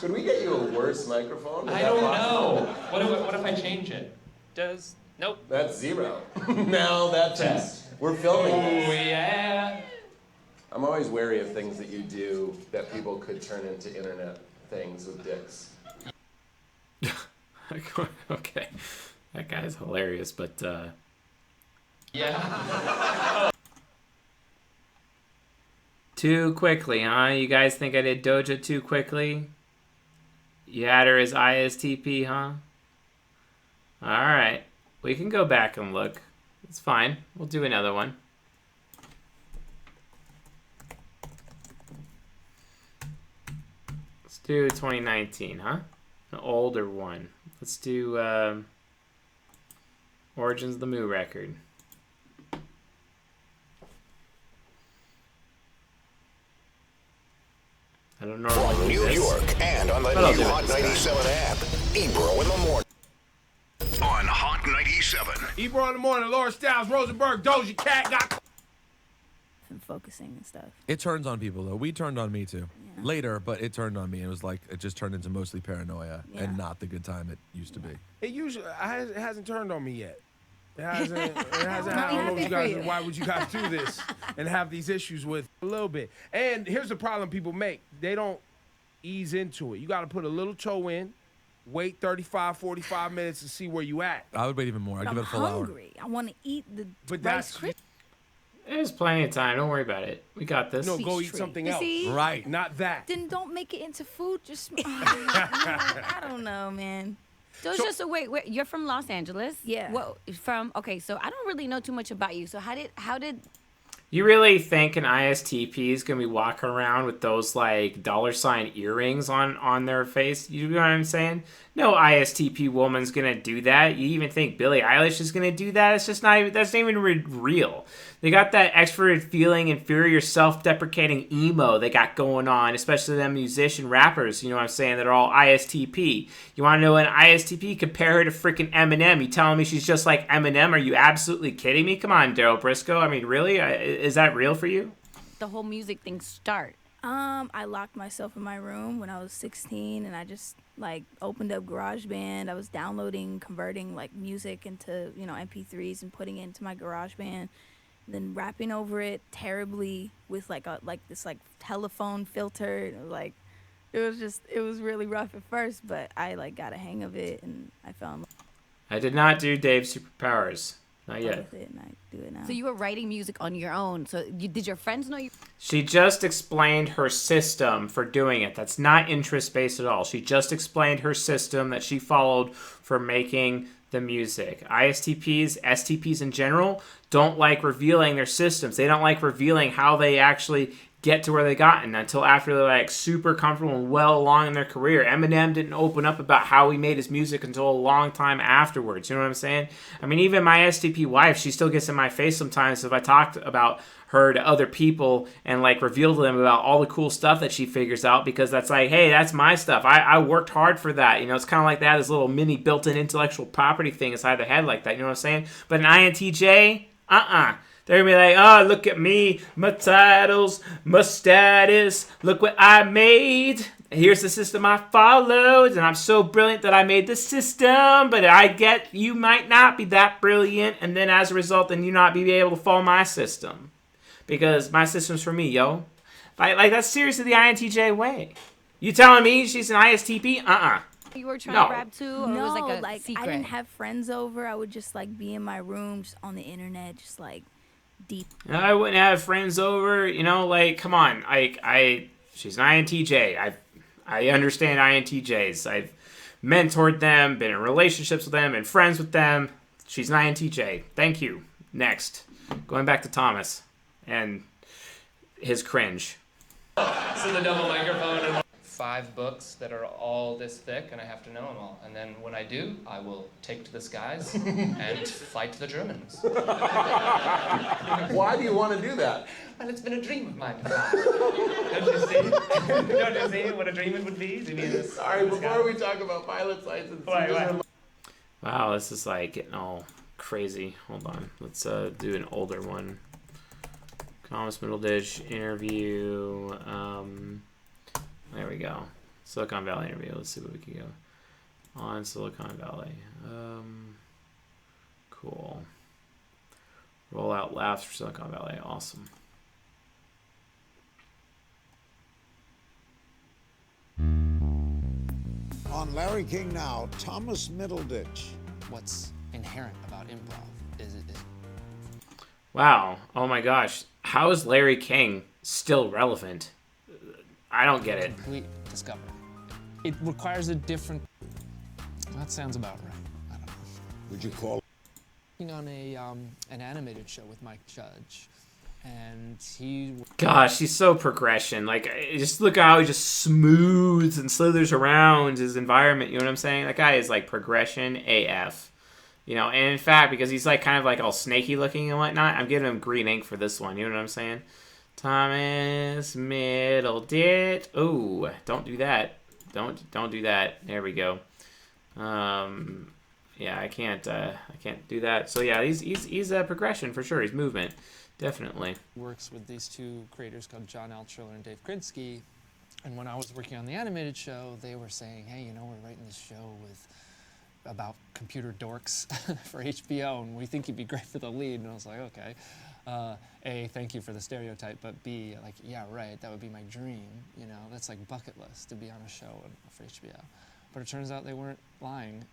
Could we get you a worse microphone? I don't know. What if I change it? Nope. That's 0. Now that's test. We're filming this. Oh, yeah. I'm always wary of things that you do that people could turn into internet things with dicks. Okay. That guy's hilarious, but yeah. Too quickly, huh? You guys think I did Doja too quickly? You had her as ISTP, huh? Alright. We can go back and look. It's fine. We'll do another one. Let's do 2019, huh? An older one. Let's do Origins of the Moo record. I don't know. From New York and on the new Hot 97 app, Ebro in the morning. On Hot 97. Ebro in the morning, Laura Styles, Rosenberg, Doja Cat got... And focusing and stuff. It turns on people, though. We turned on me, too. Yeah. Later, but it turned on me. It was like, it just turned into mostly paranoia and not the good time it used to be. It hasn't turned on me yet. It hasn't. I don't know if you guys, why would you guys do this and have these issues with a little bit. And here's the problem people make. They don't ease into it. You got to put a little toe in, wait 35, 45 minutes to see where you at. I would wait even more. I'd give it a full hungry. I want to eat the but Rice Krispies. There's plenty of time. Don't worry about it. We got this. No, go eat something else. See? Right. Not that. Then don't make it into food. Just I don't know, man. So wait, you're from Los Angeles? Yeah. Okay, so I don't really know too much about you. So how did you really think an ISTP is gonna be walking around with those $$ earrings on their face? You know what I'm saying? No ISTP woman's gonna do that. You even think Billie Eilish is gonna do that? It's just not even, that's not even real. They got that extroverted feeling, inferior, self-deprecating emo they got going on, especially them musician rappers, you know what I'm saying, that are all ISTP. You want to know an ISTP? Compare her to freaking Eminem. You telling me she's just like Eminem? Are you absolutely kidding me? Come on, Daryl Briscoe. I mean, really? Is that real for you? The whole music thing start? I locked myself in my room when I was 16, and I just like opened up GarageBand. I was downloading, converting like music into, you know, MP3s and putting it into my GarageBand, then rapping over it terribly with like this telephone filter. It was really rough at first, but I like got a hang of it and I fell in love. I did not do Dave's superpowers. Not yet. With it, and I do it now. So you were writing music on your own. So did your friends know you? She just explained her system for doing it. That's not interest-based at all. She just explained her system that she followed for making the music. ISTPs, STPs in general, don't like revealing their systems. They don't like revealing how they actually get to where they gotten until after they're like super comfortable and well along in their career. Eminem didn't open up about how he made his music until a long time afterwards. You know what I'm saying? I mean, even my STP wife, she still gets in my face sometimes if I talked about her to other people and like reveal to them about all the cool stuff that she figures out, because that's like, hey, that's my stuff. I worked hard for that. You know, it's kind of like that, this little mini built-in intellectual property thing inside their head like that. You know what I'm saying? But an INTJ, they're going to be like, oh, look at me, my titles, my status, look what I made. Here's the system I followed, and I'm so brilliant that I made the system, but I get you might not be that brilliant, and then as a result, then you not be able to follow my system. Because my system's for me, yo. Like that's seriously the INTJ way. You telling me she's an ISTP? You were trying to rap too, or No, it was like a secret? I didn't have friends over. I would just like be in my room, just on the internet, just like deep. I wouldn't have friends over, you know, like, come on. She's an INTJ. I understand INTJs. I've mentored them, been in relationships with them, and friends with them. She's an INTJ. Thank you. Next. Going back to Thomas and his cringe. So the double microphone and 5 books that are all this thick, and I have to know them all. And then when I do, I will take to the skies and fight the Germans. Why do you want to do that? Well, it's been a dream of mine to fly. Don't you see? Don't you see what a dream it would be to be in this? Sorry, before we talk about pilot's license. Wow, this is like getting all crazy. Hold on. Let's do an older one. Thomas Middleditch interview. There we go. Silicon Valley interview. Let's see what we can go on Silicon Valley. Cool. Rollout laughs for Silicon Valley. Awesome. On Larry King Now, Thomas Middleditch. What's inherent about improv is it? Wow. Oh my gosh. How is Larry King still relevant? I don't get it. Complete discovery. It requires a different. That sounds about right. I don't know. Would you call? On an animated show with Mike Judge, and he. Gosh, he's so progression. Like, just look how he just smooths and slithers around his environment. You know what I'm saying? That guy is like progression AF. You know, and in fact, because he's like kind of like all snaky looking and whatnot, I'm giving him green ink for this one. You know what I'm saying? Thomas Middleditch. Oh, don't do that. Don't do that. There we go. Yeah, I can't do that. So yeah, he's a progression for sure. He's movement, definitely. Works with these 2 creators called John L. Triller and Dave Krinsky, and when I was working on the animated show, they were saying, hey, you know, we're writing this show about computer dorks for HBO, and we think you'd be great for the lead. And I was like, okay. A, thank you for the stereotype, but B, like, yeah, right, that would be my dream. You know, that's like bucket list to be on a show for HBO. But it turns out they weren't lying.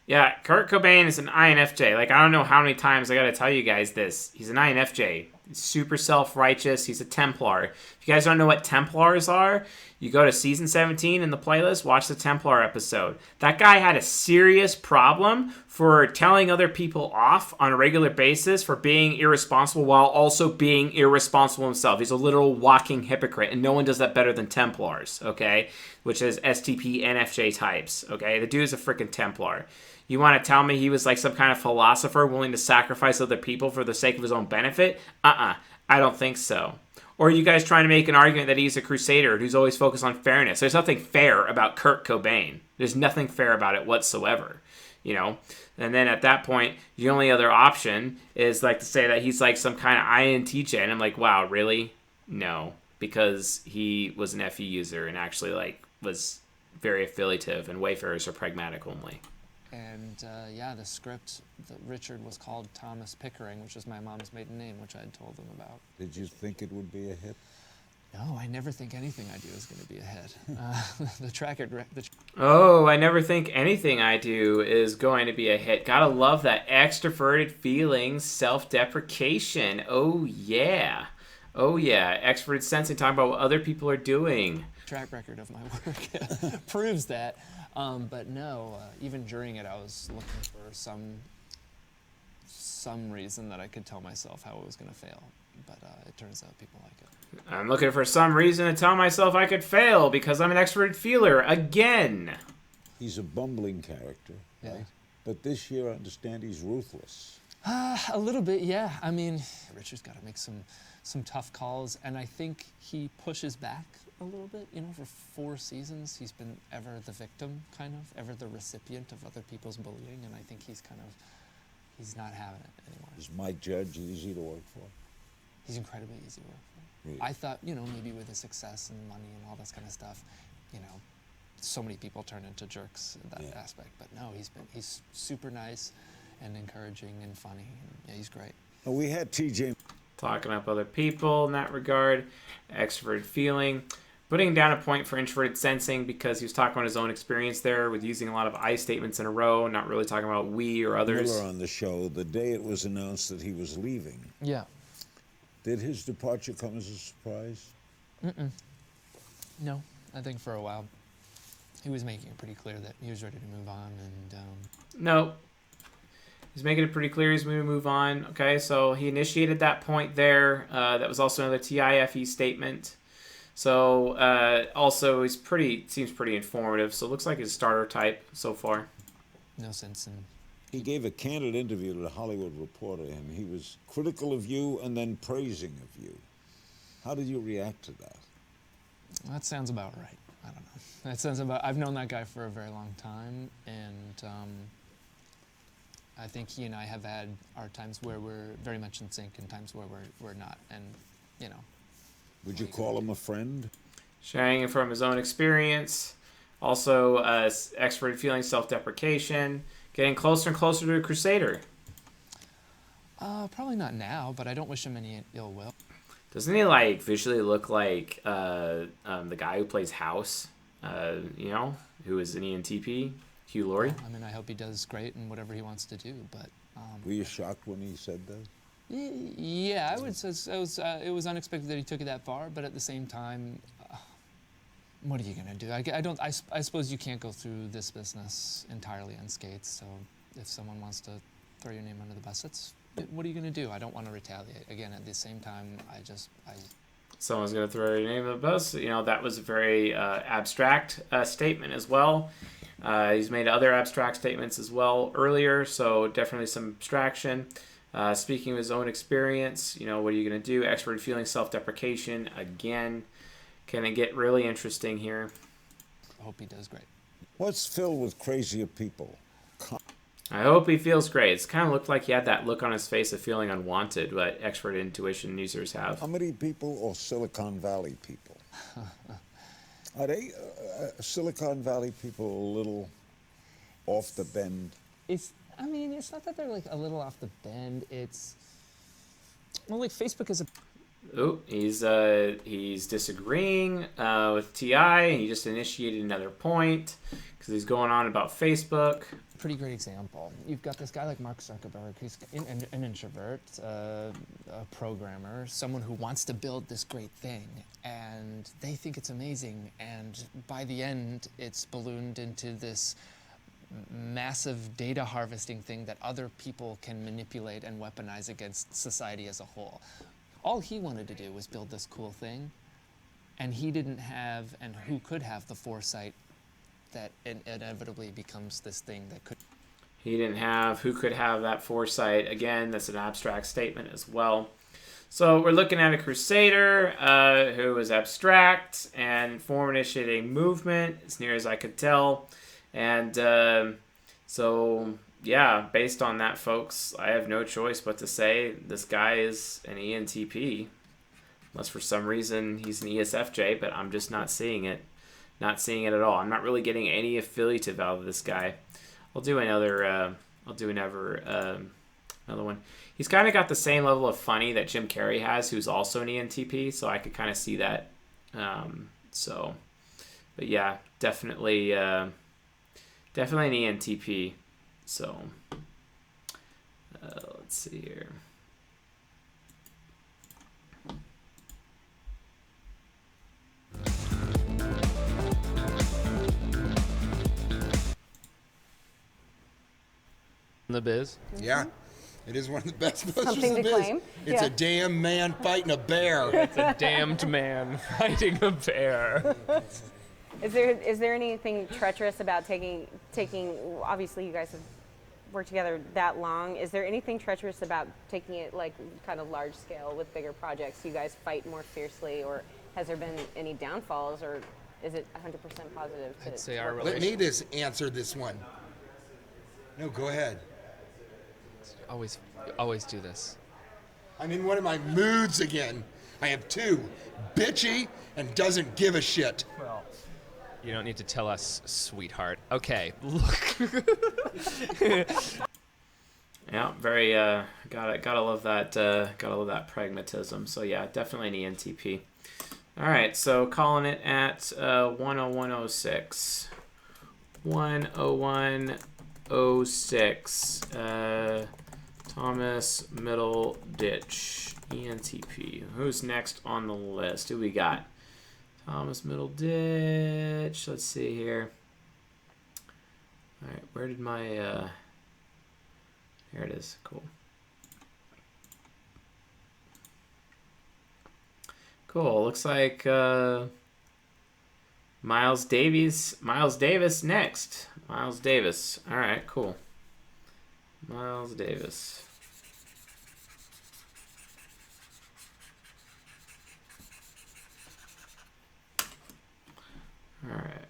Yeah, Kurt Cobain is an INFJ. Like, I don't know how many times I gotta tell you guys this. He's an INFJ. super self-righteous. He's a Templar. If you guys don't know what Templars are, you go to season 17 in the playlist, watch the Templar episode. That guy had a serious problem for telling other people off on a regular basis for being irresponsible while also being irresponsible himself. He's a literal walking hypocrite, and no one does that better than Templars, okay? Which is STP NFJ types, okay? The dude's a freaking Templar. You want to tell me he was like some kind of philosopher willing to sacrifice other people for the sake of his own benefit? I don't think so. Or are you guys trying to make an argument that he's a crusader who's always focused on fairness? There's nothing fair about Kurt Cobain. There's nothing fair about it whatsoever, you know? And then at that point, the only other option is like to say that he's like some kind of INTJ. And I'm like, wow, really? No, because he was an FE user and actually like was very affiliative, and Wayfarers are pragmatic only. And yeah, the script, Richard was called Thomas Pickering, which is my mom's maiden name, which I had told them about. Did you think it would be a hit? No, I never think anything I do is going to be a hit. I never think anything I do is going to be a hit. Gotta love that extroverted feeling, self-deprecation. Oh yeah. Oh yeah, extroverted sensing, talking about what other people are doing. Track record of my work proves that. But no, even during it, I was looking for some reason that I could tell myself how it was going to fail. But it turns out people like it. I'm looking for some reason to tell myself I could fail because I'm an extroverted feeler again. He's a bumbling character, right? But this year, I understand he's ruthless. A little bit, yeah. I mean, Richard's got to make some tough calls, and I think he pushes back a little bit. You know, for 4 seasons, he's been ever the victim, kind of, ever the recipient of other people's bullying, and I think he's not having it anymore. Is Mike Judge easy to work for? He's incredibly easy to work for. Really? I thought, you know, maybe with his success and money and all this kind of stuff, you know, so many people turn into jerks in that aspect. But no, he's super nice and encouraging and funny. And, yeah, he's great. Well, we had TJ talking up other people in that regard, extroverted feeling, putting down a point for introverted sensing because he was talking about his own experience there with using a lot of I statements in a row, not really talking about we or others. Miller on the show the day it was announced that he was leaving. Yeah. Did his departure come as a surprise? No, I think for a while he was making it pretty clear that he was ready to move on, and no. He's making it pretty clear he's going to move on. Okay, so he initiated that point there. That was also another TIFE statement. So also seems pretty informative. So it looks like his starter type so far. No sense in. He gave a candid interview to the Hollywood Reporter, and he was critical of you and then praising of you. How did you react to that? That sounds about right. I don't know. That sounds about. I've known that guy for a very long time, and I think he and I have had our times where we're very much in sync and times where we're not, and you know. Would you call him a friend? Sharing from his own experience, also extroverted feeling, self-deprecation, getting closer and closer to a crusader. Probably not now, but I don't wish him any ill will. Doesn't he like visually look like the guy who plays House? You know, who is an ENTP, Hugh Laurie. I mean, I hope he does great in whatever he wants to do. But were you shocked when he said that? Yeah, I would say it was unexpected that he took it that far. But at the same time, what are you gonna do? I suppose you can't go through this business entirely unscathed. So if someone wants to throw your name under the bus, what are you gonna do? I don't want to retaliate. Again, at the same time, Someone's gonna throw your name under the bus. You know, that was a very abstract statement as well. He's made other abstract statements as well earlier, so definitely some abstraction. Speaking of his own experience, you know, what are you going to do? Extroverted feeling, self-deprecation. Again, can it get really interesting here? I hope he does great. What's filled with crazier people? I hope he feels great. It's kind of looked like he had that look on his face of feeling unwanted, what expert intuition users have. Comedy people or Silicon Valley people? Are they Silicon Valley people a little off the bend? It's not that they're like a little off the bend. It's, well, like Facebook is a... Oh, he's disagreeing with T.I. He just initiated another point because he's going on about Facebook. Pretty great example. You've got this guy like Mark Zuckerberg, who's an introvert, a programmer, someone who wants to build this great thing, and they think it's amazing, and by the end, it's ballooned into this massive data harvesting thing that other people can manipulate and weaponize against society as a whole. All he wanted to do was build this cool thing, and he didn't have, and who could have the foresight that it inevitably becomes this thing that could. He didn't have, who could have that foresight? Again, that's an abstract statement as well. So we're looking at a crusader who is abstract and form-initiating movement, as near as I could tell. And so, yeah, based on that, folks, I have no choice but to say this guy is an ENTP. Unless for some reason he's an ESFJ, but I'm just not seeing it. Not seeing it at all. I'm not really getting any affiliative out of this guy. I'll do another one. He's kind of got the same level of funny that Jim Carrey has, who's also an ENTP, so I could kind of see that. But yeah, definitely an ENTP. So, let's see here. The biz. Yeah, it is one of the best posters Something in the to biz. claim. It's Yeah. a damn man fighting a bear. It's a damned man fighting a bear. Is there anything treacherous about taking? Obviously, you guys have worked together that long. Is there anything treacherous about taking it like kind of large scale with bigger projects? You guys fight more fiercely, or has there been any downfalls, or is it 100% positive? I'd say our Let me answer this one. No, go ahead. Always do this. I'm in one of my moods again. I have two. Bitchy and doesn't give a shit. Well, you don't need to tell us, sweetheart. Okay, look. Yeah, very gotta love that pragmatism. So yeah, definitely an ENTP. All right, so calling it at 10106. 10106. Thomas Middleditch, ENTP. Who's next on the list? Who we got? Thomas Middleditch. Let's see here. All right, where did my here it is. Cool. Cool. Looks like Miles Davis next. Miles Davis. All right, cool. Miles Davis. All right.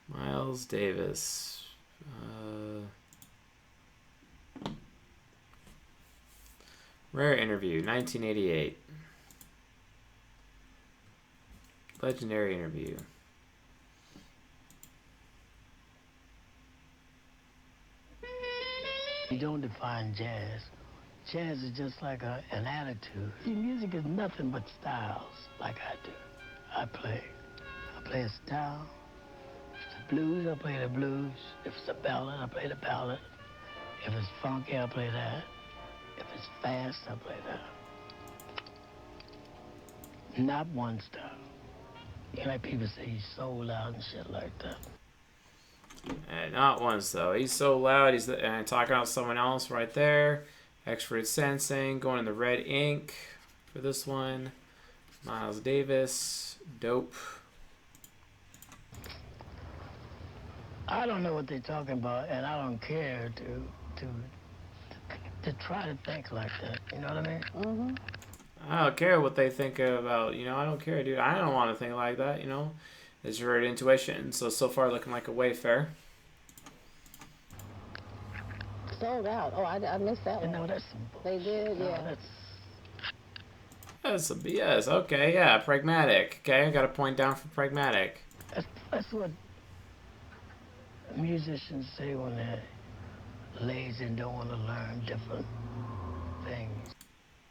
Miles Davis. Rare interview, 1988. Legendary interview. You don't define jazz. Jazz is just like an attitude. See, music is nothing but styles, like I do. I play a style. If it's a blues, I play the blues. If it's a ballad, I play the ballad. If it's funky, I play that. If it's fast, I play that. Not one style. You know, like people say he's so loud and shit like that. Not once though. He's so loud. He's talking about someone else right there. Expert sensing, going in the red ink for this one. Miles Davis, dope. I don't know what they're talking about, and I don't care to try to think like that. You know what I mean? Mm-hmm. I don't care what they think about, I don't care, dude. I don't want to think like that, It's your intuition. So far looking like a Wayfair. Sold out. Oh, I missed that one. No, that's they did, yeah. That's a BS. Okay, yeah, pragmatic. Okay, I got a point down for pragmatic. That's what musicians say when they're lazy and don't want to learn different things.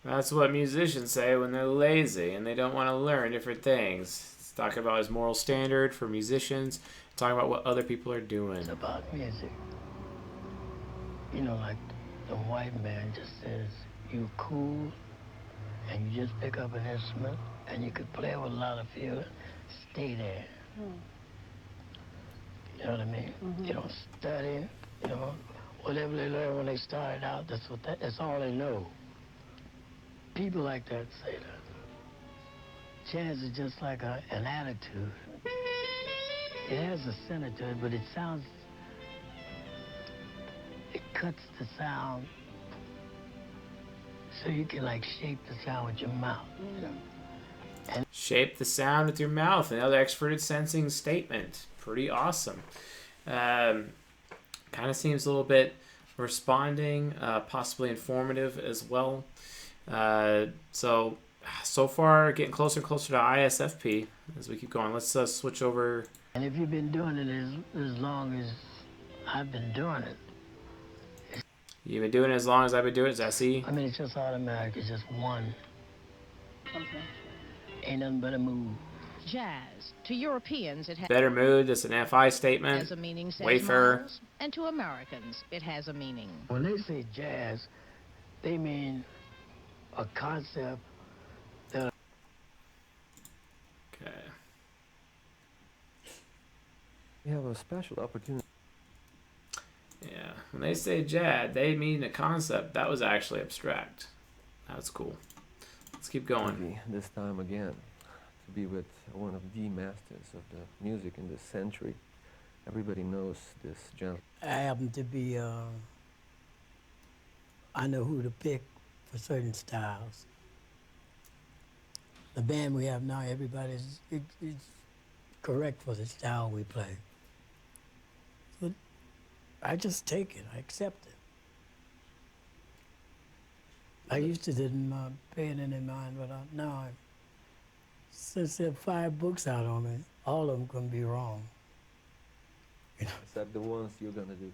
That's what musicians say when they're lazy and they don't want to learn different things. It's talking about his moral standard for musicians. Talking about what other people are doing. It's about music. You know, like the white man just says, you cool, and you just pick up an instrument, and you could play with a lot of feeling, stay there. You know what I mean? You don't study, you know, whatever they learn when they started out, that's all they know. People like that say that. Jazz is just like an attitude. It has a center to it, but it cuts the sound so you can like shape the sound with your mouth. You know? And shape the sound with your mouth. Another extroverted sensing statement. Pretty awesome. Kind of seems a little bit responding, possibly informative as well. So far, getting closer and closer to ISFP as we keep going. Let's switch over. And if you've been doing it as long as I've been doing it. You've been doing it as long as I've been doing it, SE? I mean, it's just automatic. It's just one. Okay. Ain't nothing but a move. Jazz. To Europeans, it has Better mood, that's an FI statement. a meaning, says Wayfarer. Miles. And to Americans, it has a meaning. When they say jazz, they mean a concept that... Okay. We have a special opportunity. Yeah, when they say jazz, they mean a concept that was actually abstract. That's cool. Let's keep going. This time again, to be with one of the masters of the music in this century. Everybody knows this gentleman. I happen to be, I know who to pick for certain styles. The band we have now, everybody's it's correct for the style we play. But I just take it, I accept it. I used to didn't pay it any mind, but now, since there are 5 books out on me, all of them can be wrong. You know? Except the ones you're gonna do.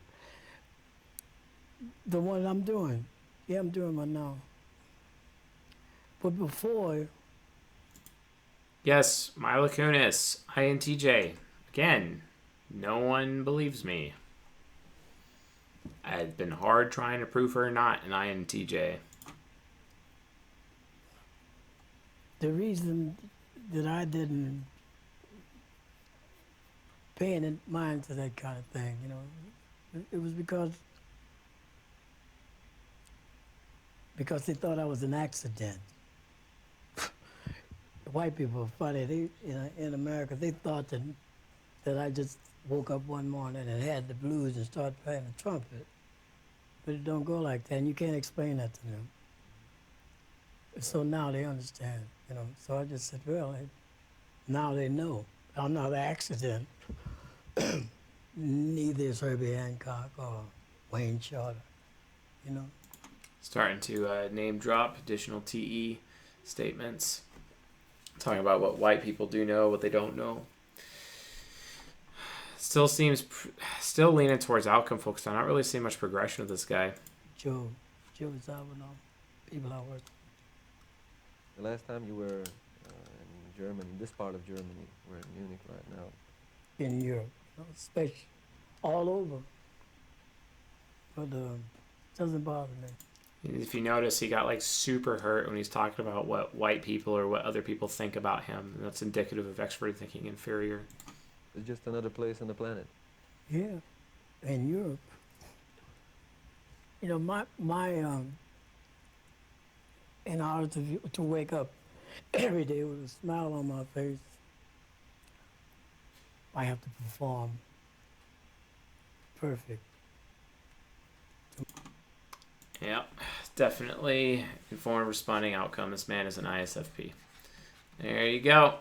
The one I'm doing. Yeah, I'm doing one now. But before... Yes, Mila Kunis, INTJ. Again, no one believes me. I've been hard trying to prove her not an INTJ. The reason that I didn't pay any mind to that kind of thing, you know, it was because they thought I was an accident. The white people are funny. They, in America, they thought that I just woke up one morning and had the blues and started playing the trumpet. But it don't go like that, and you can't explain that to them. So now they understand, you know. So I just said, well, now they know. I'm not an accident. Neither is Herbie Hancock or Wayne Shorter, you know. Starting to name drop additional TE statements. Talking about what white people do know, what they don't know. Still seems, still leaning towards outcome focused. I'm not really seeing much progression with this guy. Joe is out with all people I work with. The last time you were in Germany, this part of Germany, we're in Munich right now. In Europe, you know, especially all over. But doesn't bother me. If you notice, he got like super hurt when he's talking about what white people or what other people think about him. And that's indicative of extroverted thinking inferior. It's just another place on the planet. Yeah, in Europe. You know, my in order to wake up every day with a smile on my face, I have to perform perfect. Yeah, definitely informed responding outcome. This man is an ISFP. There you go.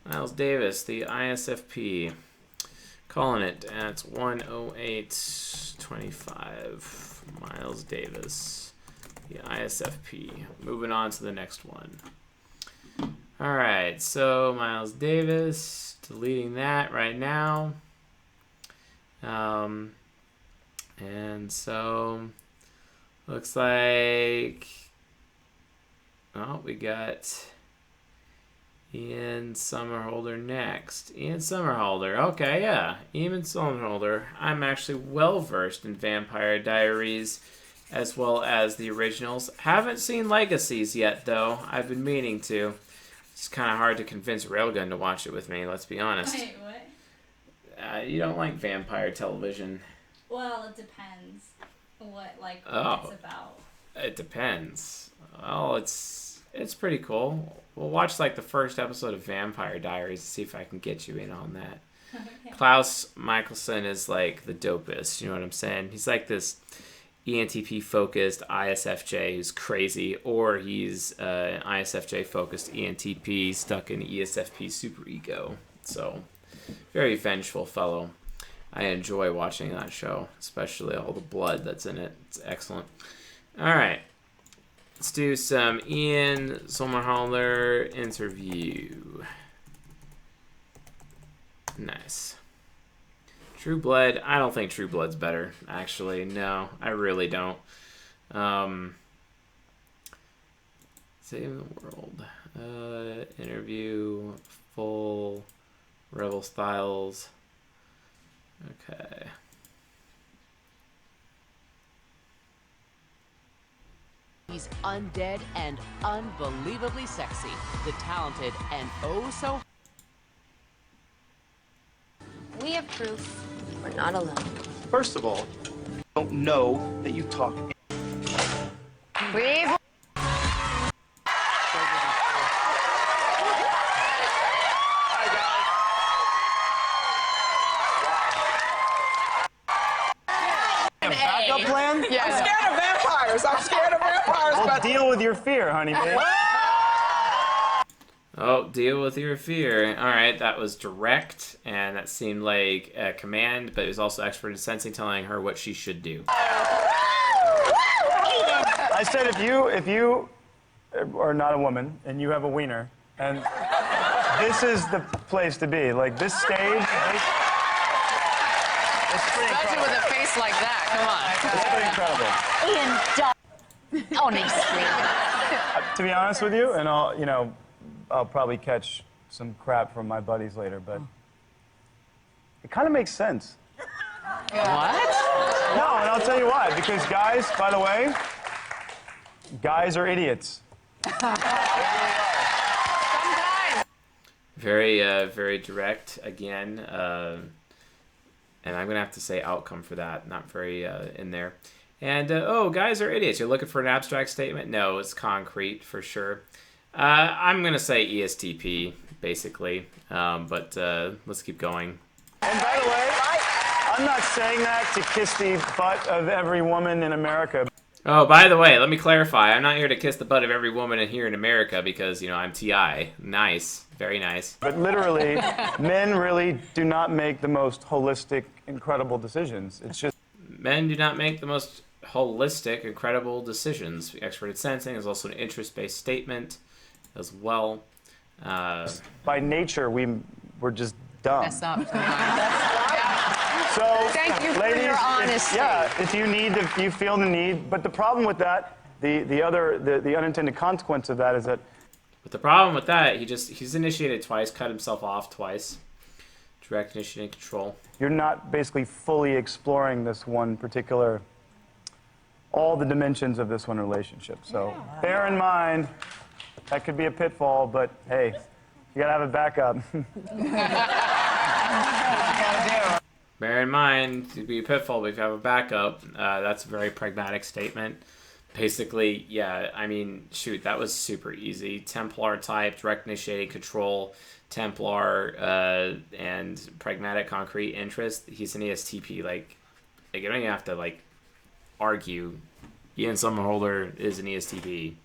Miles Davis, the ISFP. Calling it at 1:08:25. Miles Davis, the ISFP. Moving on to the next one. All right, so Miles Davis, deleting that right now. And so looks like, oh, we got Ian Somerhalder next. Ian Somerhalder, okay, yeah, Ian Somerhalder. I'm actually well versed in Vampire Diaries as well as the originals. Haven't seen Legacies yet, though. I've been meaning to. It's kind of hard to convince Railgun to watch it with me, let's be honest. Wait, what? You don't like vampire television. Well, it depends what it's about. It depends. Well, it's pretty cool. We'll watch like the first episode of Vampire Diaries to see if I can get you in on that. Okay. Klaus Michelson is like the dopest, you know what I'm saying? He's like this ENTP focused ISFJ who's crazy, or he's an ISFJ focused ENTP stuck in ESFP superego. So, very vengeful fellow. I enjoy watching that show, especially all the blood that's in it. It's excellent. All right. Let's do some Ian Somerhalder interview. Nice. True Blood. I don't think True Blood's better, actually. No, I really don't. Save the World. Interview. Full. Rebel Styles. Okay. He's undead and unbelievably sexy. The talented and oh so... We have proof. We're not alone. First of all, I don't know that you talk. We've... Backup plan? Yeah. I'm scared of vampires. I'm scared of vampires. Well, deal with your fear, honey babe. Oh, deal with your fear. All right, that was direct, and that seemed like a command, but it was also expert in sensing, telling her what she should do. I said if you are not a woman and you have a wiener, and this is the place to be. Like this stage. It's pretty Imagine with a face like that. It's pretty incredible. Ian, on a screen. To be honest with you, and I'll probably catch some crap from my buddies later, but it kind of makes sense. What? No, and I'll tell you why. Because guys, by the way, guys are idiots. Very, very direct again. And I'm going to have to say outcome for that. Not very in there. And, oh, guys are idiots. You're looking for an abstract statement? No, it's concrete for sure. I'm going to say ESTP, basically. But let's keep going. And by the way, I'm not saying that to kiss the butt of every woman in America. Oh, by the way, let me clarify. I'm not here to kiss the butt of every woman here in America because, I'm TI. Nice. Very nice. But literally, men really do not make the most holistic, incredible decisions. It's just... Men do not make the most holistic, incredible decisions. Expert in sensing is also an interest-based statement as well. By nature, we're just dumb. Mess up. So, thank you ladies, for your honesty. If you feel the need, but the problem with that, the unintended consequence of that is that. But the problem with that, he's initiated twice, cut himself off twice. Direct initiating control. You're not basically fully exploring this one particular, all the dimensions of this one relationship. So bear in mind, that could be a pitfall, but hey, you gotta have a backup. Bear in mind, it'd be a pitfall, but if you have a backup, that's a very pragmatic statement. Basically, yeah, I mean, shoot, that was super easy. Templar type, direct initiating control, Templar, and pragmatic concrete interest. He's an ESTP. Like you don't even have to, argue. Ian Somerhalder is an ESTP.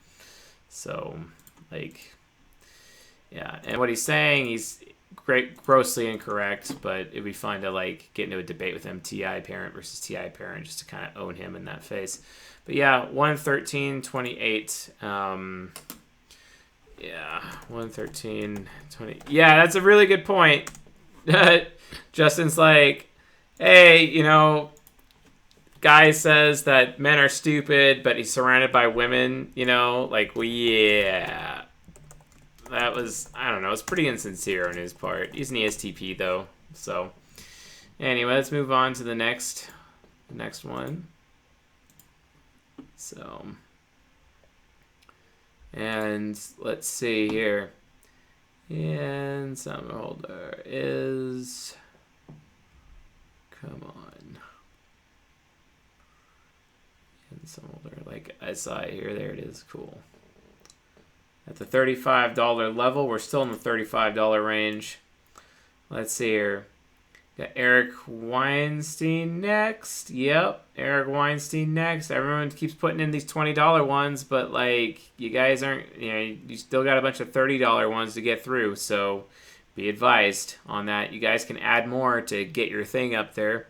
So, yeah. And what he's saying, he's grossly incorrect, but it'd be fun to get into a debate with him, TI parent versus TI parent, just to kind of own him in that face. But yeah, 113.28. Yeah, 113, 20. Yeah, that's a really good point. Justin's like, hey, you know, guy says that men are stupid, but he's surrounded by women, you know, like, well, yeah. That was, I don't know, it's pretty insincere on his part. He's an ESTP, though, so. Anyway, let's move on to the next one. So, and let's see here. And Somerhalder is, come on. And Somerhalder, like I saw it here, there it is, cool. At the $35 level, we're still in the $35 range. Let's see here. Got Eric Weinstein next. Yep, Eric Weinstein next. Everyone keeps putting in these $20 ones, but like you guys aren't, you know, you still got a bunch of $30 ones to get through. So be advised on that. You guys can add more to get your thing up there.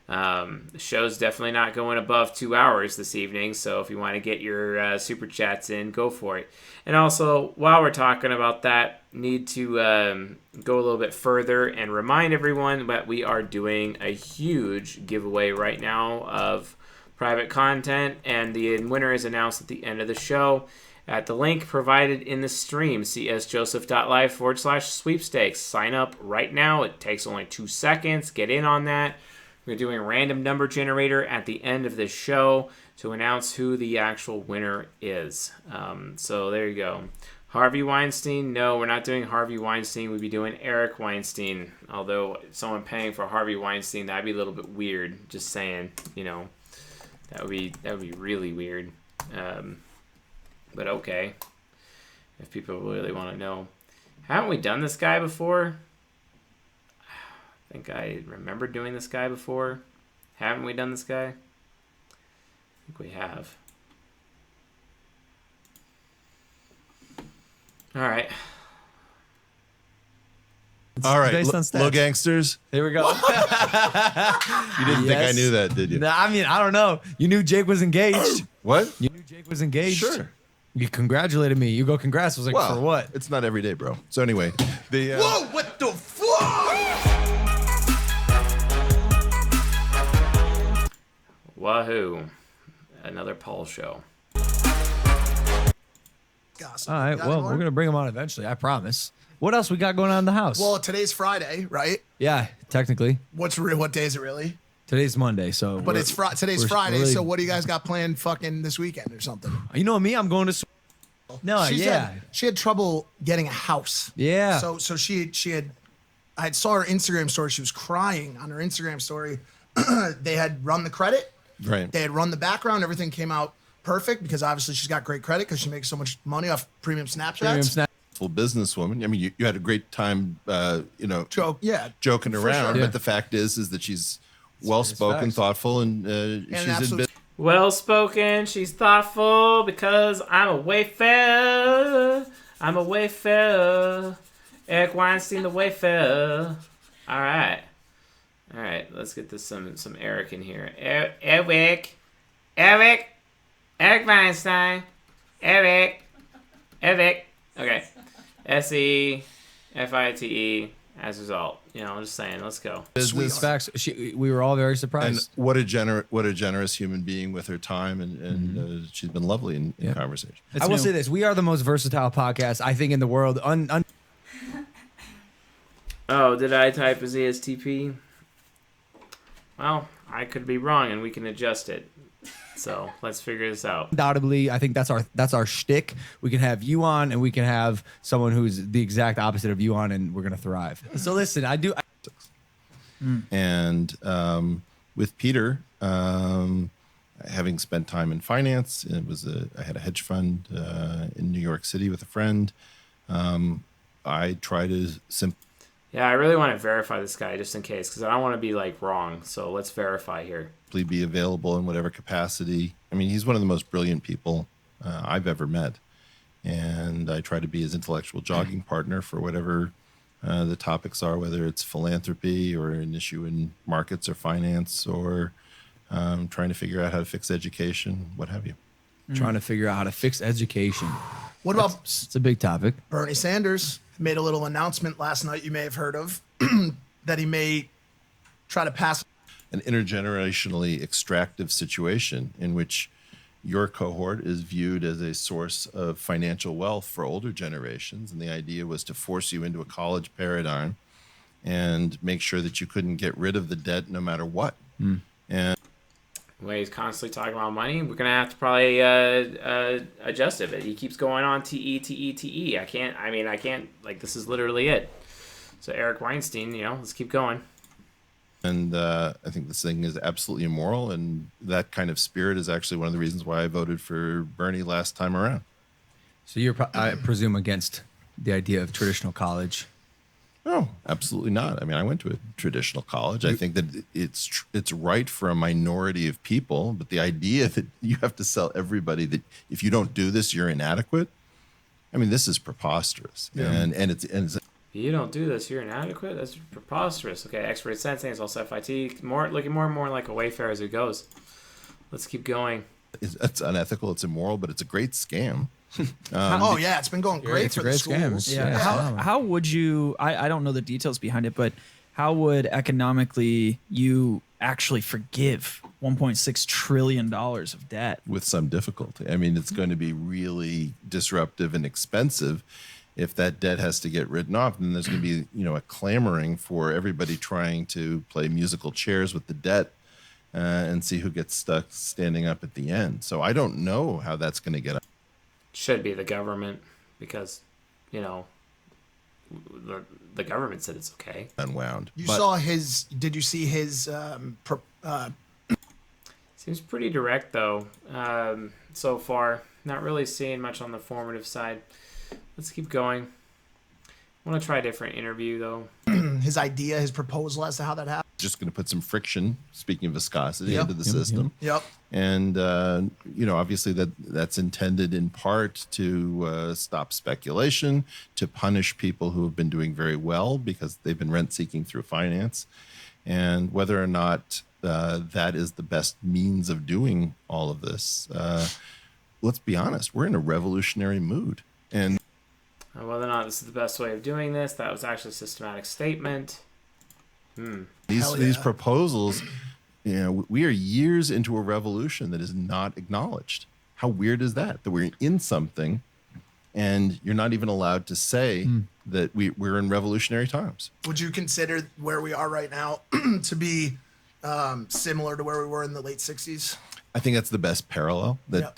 The show's definitely not going above 2 hours this evening, so if you want to get your super chats in, go for it. And also, while we're talking about that, need to go a little bit further and remind everyone that we are doing a huge giveaway right now of private content, and the winner is announced at the end of the show at the link provided in the stream, csjoseph.live/sweepstakes. Sign up right now. It takes only 2 seconds. Get in on that. We're doing a random number generator at the end of this show to announce who the actual winner is. So there you go. Harvey Weinstein? No, we're not doing Harvey Weinstein. We'd be doing Eric Weinstein. Although someone paying for Harvey Weinstein, that'd be a little bit weird. Just saying, you know, that would be really weird. But okay, if people really want to know, haven't we done this guy before? I think I remember doing this guy before. Haven't we done this guy? I think we have. All right. All right, based on stats. Low Gangsters. Here we go. You didn't think I knew that, did you? Nah, I mean, I don't know. You knew Jake was engaged. What? You knew Jake was engaged. Sure. You congratulated me. You go, congrats. I was like, Well, for what? It's not every day, bro. So anyway, the Whoa! What the fuck? Wahoo. Another Paul show. All right, well, we're going to bring him on eventually, I promise. What else we got going on in the house? Well, today's Friday, right? Yeah, technically. What day is it really? Today's Monday, so. But today's Friday, really- so what do you guys got planned fucking this weekend or something? You know me, I'm going to. No, She yeah. said she had trouble getting a house. Yeah. So she had, I saw her Instagram story. She was crying on her Instagram story. They had run the credit. Right. They had run the background. Everything came out perfect because obviously she's got great credit because she makes so much money off premium Snapchats. Full businesswoman. I mean, you had a great time, joking for around. sure. But the fact is that she's well-spoken, facts. thoughtful, and she's in business. Well spoken, she's thoughtful because I'm a wayfarer. I'm a wayfarer. Eric Weinstein, the wayfarer. All right, let's get this some Eric in here. Eric Weinstein. Eric. Okay. SEFITE as a result. You know, I'm just saying. Let's go. Business facts. We were all very And surprised. what a generous human being with her time, and she's been lovely in conversation. I will say this: we are the most versatile podcast I think in the world. Oh, did I type as ESTP? Well, I could be wrong, and we can adjust it. So let's figure this out. Undoubtedly, I think that's our shtick. We can have you on, and we can have someone who's the exact opposite of you on, and we're gonna thrive. So listen, And with Peter, having spent time in finance, I had a hedge fund in New York City with a friend. I try to Yeah, I really want to verify this guy just in case, because I don't want to be like wrong. So let's verify here. be available in whatever capacity. I mean, he's one of the most brilliant people I've ever met. And I try to be his intellectual jogging partner for whatever the topics are, whether it's philanthropy or an issue in markets or finance or trying to figure out how to fix education, what have you. Trying to figure out how to fix education. What about It's a big topic. Bernie Sanders? Made a little announcement last night you may have heard of that he may try to pass an intergenerationally extractive situation in which your cohort is viewed as a source of financial wealth for older generations. And the idea was to force you into a college paradigm and make sure that you couldn't get rid of the debt no matter what. And the way he's constantly talking about money, we're gonna have to probably adjust it. But he keeps going on TE. I can't. Like, this is literally it. So Eric Weinstein, let's keep going. And I think this thing is absolutely immoral, and that kind of spirit is actually one of the reasons why I voted for Bernie last time around. So you're, I presume, against the idea of traditional college? No, absolutely not. I mean, I went to a traditional college. I think that it's right for a minority of people, but the idea that you have to sell everybody that if you don't do this, you're inadequate. I mean, this is preposterous, and it's you don't do this, you're inadequate. That's preposterous. Okay, expert sensing is also FIT. Looking more and more like a Wayfair as it goes. Let's keep going. It's unethical. It's immoral, but it's a great scam. It's been going great for the schools. How would you? I don't know the details behind it, but how would economically you actually forgive $1.6 trillion of debt? With some difficulty. I mean, it's going to be really disruptive and expensive. If that debt has to get written off, then there's going to be, a clamoring for everybody trying to play musical chairs with the debt and see who gets stuck standing up at the end. So I don't know how that's going to get up. Should be the government, because, the government said it's okay. Unwound. Did you see his, Seems pretty direct, though, so far. Not really seeing much on the formative side. Let's keep going. I want to try a different interview, though. his proposal as to how that happened? Just going to put some friction, speaking of viscosity, into the system. Yep. And, obviously that's intended in part to stop speculation, to punish people who have been doing very well because they've been rent-seeking through finance. And whether or not that is the best means of doing all of this, let's be honest, we're in a revolutionary mood. And whether or not this is the best way of doing this, that was actually a systematic statement. These proposals, we are years into a revolution that is not acknowledged. How weird is that? That we're in something and you're not even allowed to say that we're in revolutionary times. Would you consider where we are right now to be similar to where we were in the late 60s? I think that's the best parallel. That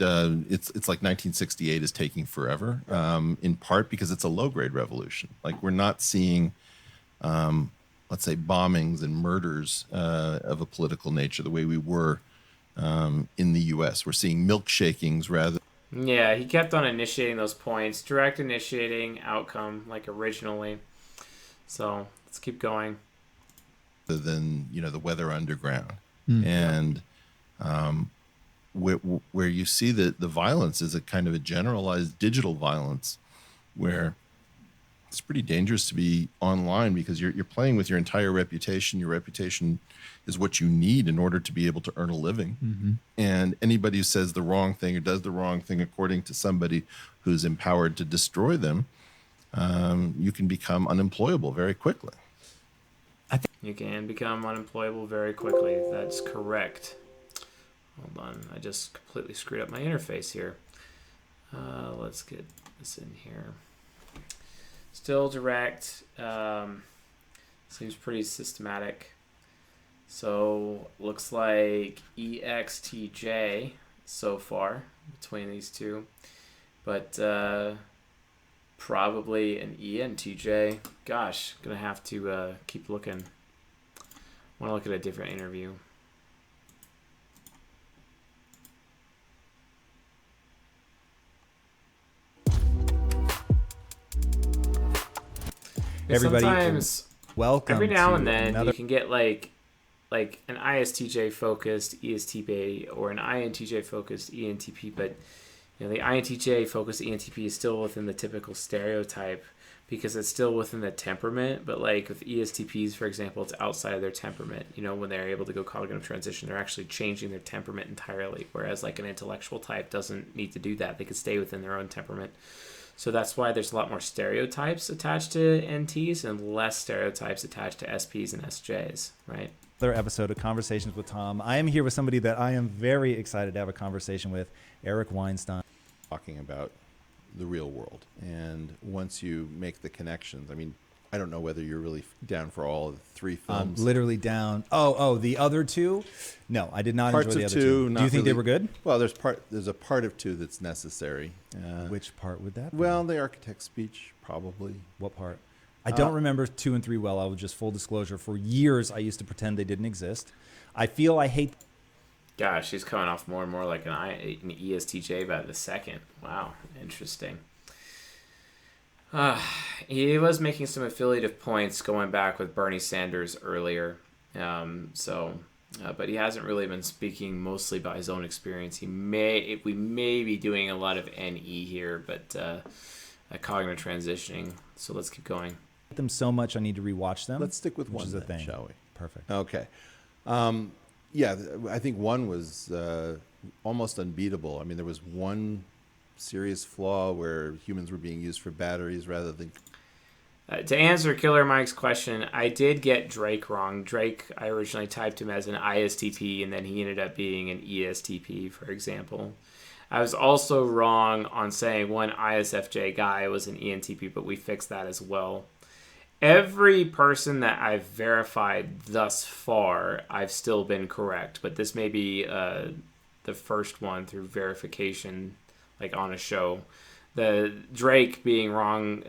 it's like 1968 is taking forever, in part because it's a low-grade revolution. Like, we're not seeing, let's say, bombings and murders of a political nature the way we were in the U.S. We're seeing milkshakings rather. Yeah, he kept on initiating those points, direct initiating outcome like originally. So let's keep going. Than the weather underground, and where you see that the violence is a kind of a generalized digital violence, where it's pretty dangerous to be online because you're playing with your entire reputation. Your reputation is what you need in order to be able to earn a living. And anybody who says the wrong thing or does the wrong thing according to somebody who's empowered to destroy them, you can become unemployable very quickly. You can become unemployable very quickly. That's correct. Hold on. I just completely screwed up my interface here. Let's get this in here. Still direct. Seems pretty systematic. So looks like EXTJ so far between these two. But probably an ENTJ. Gosh, gonna have to keep looking. I want to look at a different interview. Everybody, sometimes, welcome. Every now and to then another... you can get like an ISTJ focused ESTP or an INTJ focused ENTP, but the INTJ focused ENTP is still within the typical stereotype. because it's still within the temperament. But like with ESTPs, for example, it's outside of their temperament. You know, when they're able to go cognitive transition, they're actually changing their temperament entirely. Whereas like an intellectual type doesn't need to do that. They can stay within their own temperament. So that's why there's a lot more stereotypes attached to NTs and less stereotypes attached to SPs and SJs, right? Another episode of Conversations with Tom. I am here with somebody that I am very excited to have a conversation with, Eric Weinstein. Talking about the real world. And once you make the connections, I mean, I don't know whether you're really down for all of the 3 films. Literally down. The other 2? No, I did not Parts enjoy the of other 2. 2. Do you think they were good? Well, there's a part of 2 that's necessary. Which part would that be? Well, the architect's speech, probably. What part? I don't remember 2 and 3 well. I will just full disclosure. For years, I used to pretend they didn't exist. I feel I hate... Gosh, she's coming off more and more like an ESTJ by the second. Wow, interesting. He was making some affiliative points going back with Bernie Sanders earlier. But he hasn't really been speaking mostly by his own experience. We may be doing a lot of NE here, but cognitive transitioning. So let's keep going. Them so much, I need to rewatch them. Let's stick with which one, is a then, thing. shall we? Perfect. Okay. Yeah, I think 1 was almost unbeatable. I mean, there was one serious flaw where humans were being used for batteries rather than... To answer Killer Mike's question, I did get Drake wrong. Drake, I originally typed him as an ISTP, and then he ended up being an ESTP, for example. I was also wrong on saying one ISFJ guy was an ENTP, but we fixed that as well. Every person that I've verified thus far, I've still been correct, but this may be the first one through verification, like on a show. The Drake being wrong,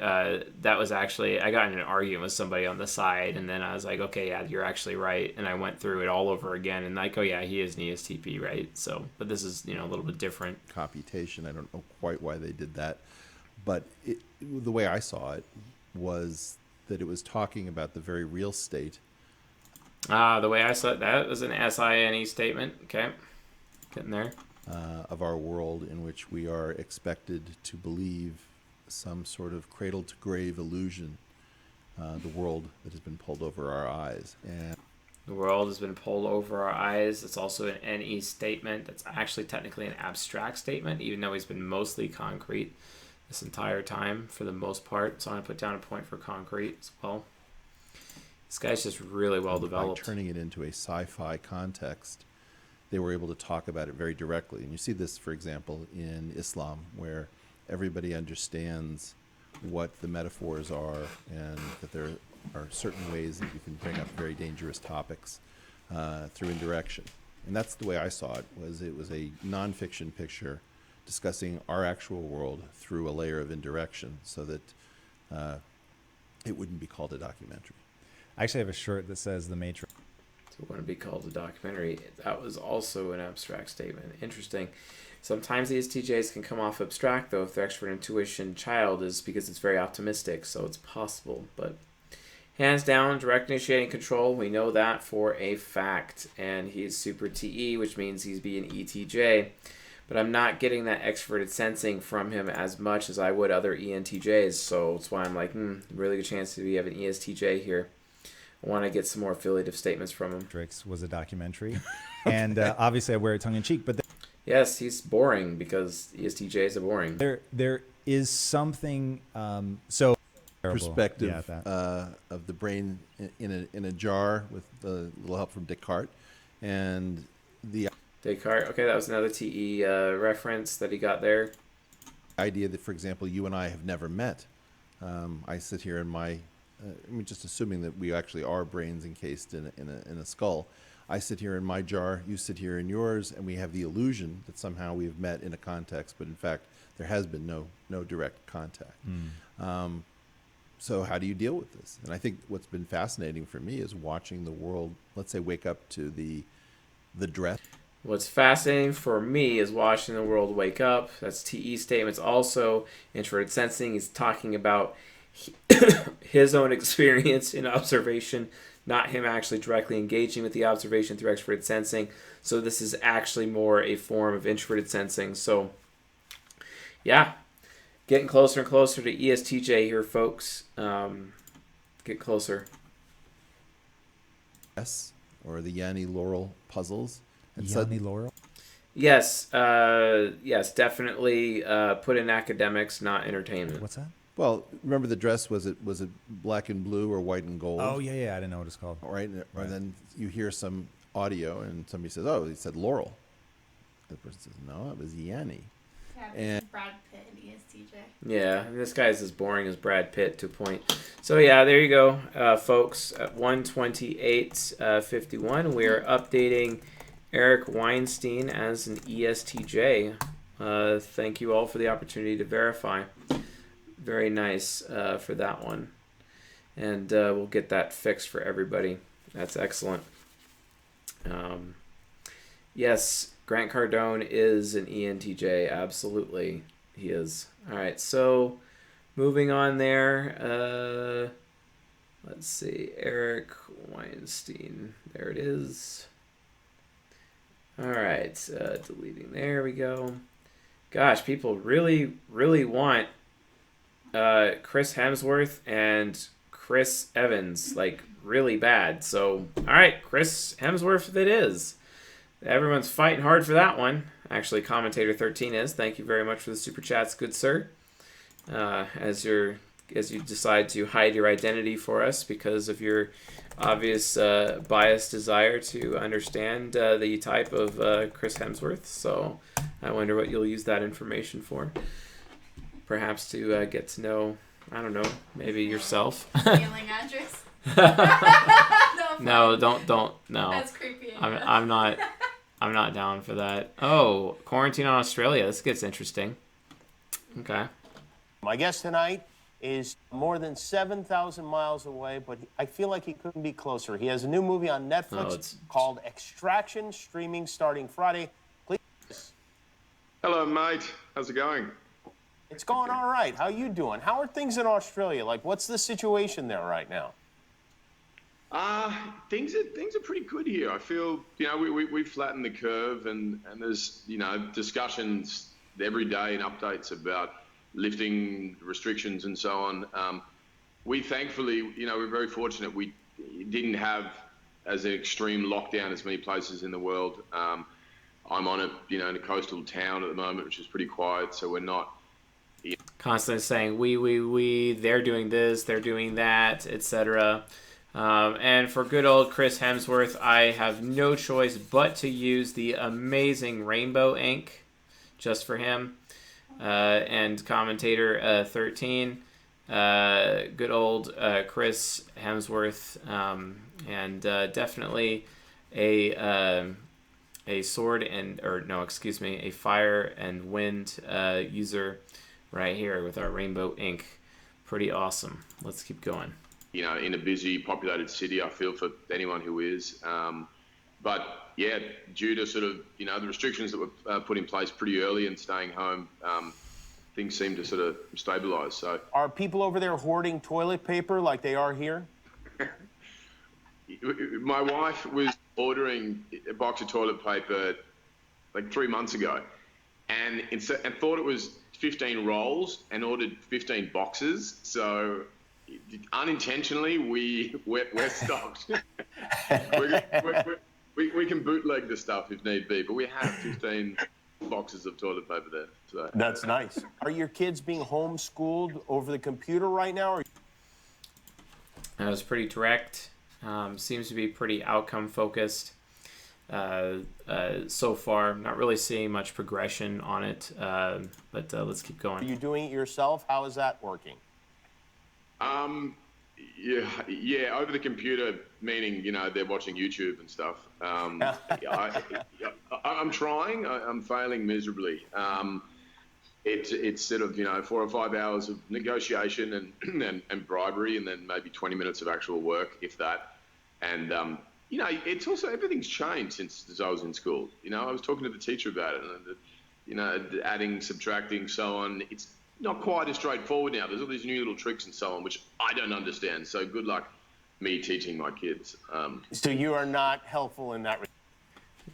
that was actually, I got in an argument with somebody on the side, and then I was like, okay, yeah, you're actually right, and I went through it all over again, and like, oh yeah, he is an ESTP, right? So, but this is, a little bit different. Computation, I don't know quite why they did that, but the way I saw it was that it was talking about the very real state. The way I saw it, that was an SINE statement. Okay, getting there. Of our world in which we are expected to believe some sort of cradle-to-grave illusion, the world that has been pulled over our eyes. And the world has been pulled over our eyes. It's also an NE statement. That's actually technically an abstract statement, even though he's been mostly concrete this entire time for the most part. So I'm going to put down a point for concrete as well. This guy's just really well developed. By turning it into a sci-fi context, they were able to talk about it very directly. And you see this, for example, in Islam, where everybody understands what the metaphors are and that there are certain ways that you can bring up very dangerous topics through indirection. And that's the way I saw it. It was a nonfiction picture discussing our actual world through a layer of indirection so that it wouldn't be called a documentary. I actually have a shirt that says The Matrix. It wouldn't be called a documentary. That was also an abstract statement. Interesting. Sometimes these TJs can come off abstract, though, if their extrovert intuition child is because it's very optimistic, so it's possible. But hands down, direct initiating control, we know that for a fact. And he is super TE, which means he's being ETJ. But I'm not getting that extroverted sensing from him as much as I would other ENTJs, so that's why I'm like, really good chance to have an ESTJ here. I want to get some more affiliative statements from him. Matrix was a documentary, and obviously I wear it tongue in cheek. But yes, he's boring because ESTJs are boring. There is something so perspective of the brain in a jar with a little help from Descartes, and the Descartes. Okay, that was another TE reference that he got there. Idea that, for example, you and I have never met. I sit here in my just assuming that we actually are brains encased in a skull. I sit here in my jar, you sit here in yours, and we have the illusion that somehow we have met in a context, but in fact, there has been no direct contact. So how do you deal with this? And I think what's been fascinating for me is watching the world, let's say, wake up to the dress. What's fascinating for me is watching the world wake up. That's TE statements. Also, introverted sensing is talking about his own experience in observation, not him actually directly engaging with the observation through extroverted sensing. So this is actually more a form of introverted sensing. So yeah, Getting closer and closer to ESTJ here, folks. Get closer. Yes, or the Yanni Laurel puzzles. And Yanni Laurel? Yes, yes, definitely put in academics, not entertainment. What's that? Well, remember the dress, was it black and blue or white and gold? Oh, yeah, I didn't know what it's called. All right, and then you hear some audio and somebody says, oh, he said Laurel. The person says, no, it was Yanni. Yeah, And Brad Pitt and ESTJ. Yeah, this guy's as boring as Brad Pitt to a point. So yeah, there you go, folks. At 1:28:51, we are updating Eric Weinstein as an ESTJ. Thank you all for the opportunity to verify. Very nice for that one. And we'll get that fixed for everybody. That's excellent. Yes, Grant Cardone is an ENTJ. Absolutely, he is. All right, so moving on there. Let's see, Eric Weinstein. There it is. All right, deleting. There we go. Gosh, people really, really want Chris Hemsworth and Chris Evans, like, really bad. So, all right, Chris Hemsworth it is. Everyone's fighting hard for that one. Actually, Commentator 13 is. Thank you very much for the super chats, good sir. As you decide to hide your identity for us because of your obvious biased desire to understand the type of Chris Hemsworth. So I wonder what you'll use that information for. Perhaps to get to know, I don't know, maybe yourself. Mailing address. No, don't. No, that's creepy. I'm not down for that. Oh, quarantine on Australia. This gets interesting. Okay. My guest tonight is more than 7,000 miles away, but I feel like he couldn't be closer. He has a new movie on Netflix called Extraction, streaming starting Friday. Please. Hello, mate. How's it going? It's going all right. How you doing? How are things in Australia? Like, what's the situation there right now? Things are pretty good here. I feel, we flattened the curve, and there's, discussions every day and updates about lifting restrictions and so on. We thankfully, we're very fortunate. We didn't have as an extreme lockdown as many places in the world. I'm on in a coastal town at the moment, which is pretty quiet, so we're not constantly saying we, they're doing this, they're doing that, etc. And for good old Chris Hemsworth, I have no choice but to use the amazing rainbow ink just for him. And Commentator 13, good old Chris Hemsworth, and definitely a sword a fire and wind user right here with our rainbow ink. Pretty awesome. Let's keep going. In a busy, populated city, I feel for anyone who is. But yeah, due to sort of, the restrictions that were put in place pretty early and staying home, things seem to sort of stabilize. So, are people over there hoarding toilet paper like they are here? My wife was ordering a box of toilet paper like 3 months ago, and thought it was 15 rolls and ordered 15 boxes. So unintentionally, we're stocked. We can bootleg the stuff if need be, but we have 15 boxes of toilet paper there. So. That's nice. Are your kids being homeschooled over the computer right now? Or? That was pretty direct. Seems to be pretty outcome focused so far. Not really seeing much progression on it, but let's keep going. Are you doing it yourself? How is that working? Yeah, over the computer, meaning, they're watching YouTube and stuff. I'm trying. I'm failing miserably. It's sort of, 4 or 5 hours of negotiation and bribery, and then maybe 20 minutes of actual work, if that. And, it's also, everything's changed since I was in school. I was talking to the teacher about it, and, adding, subtracting, so on. It's not quite as straightforward now. There's all these new little tricks and so on, which I don't understand. So good luck me teaching my kids. So you are not helpful in that.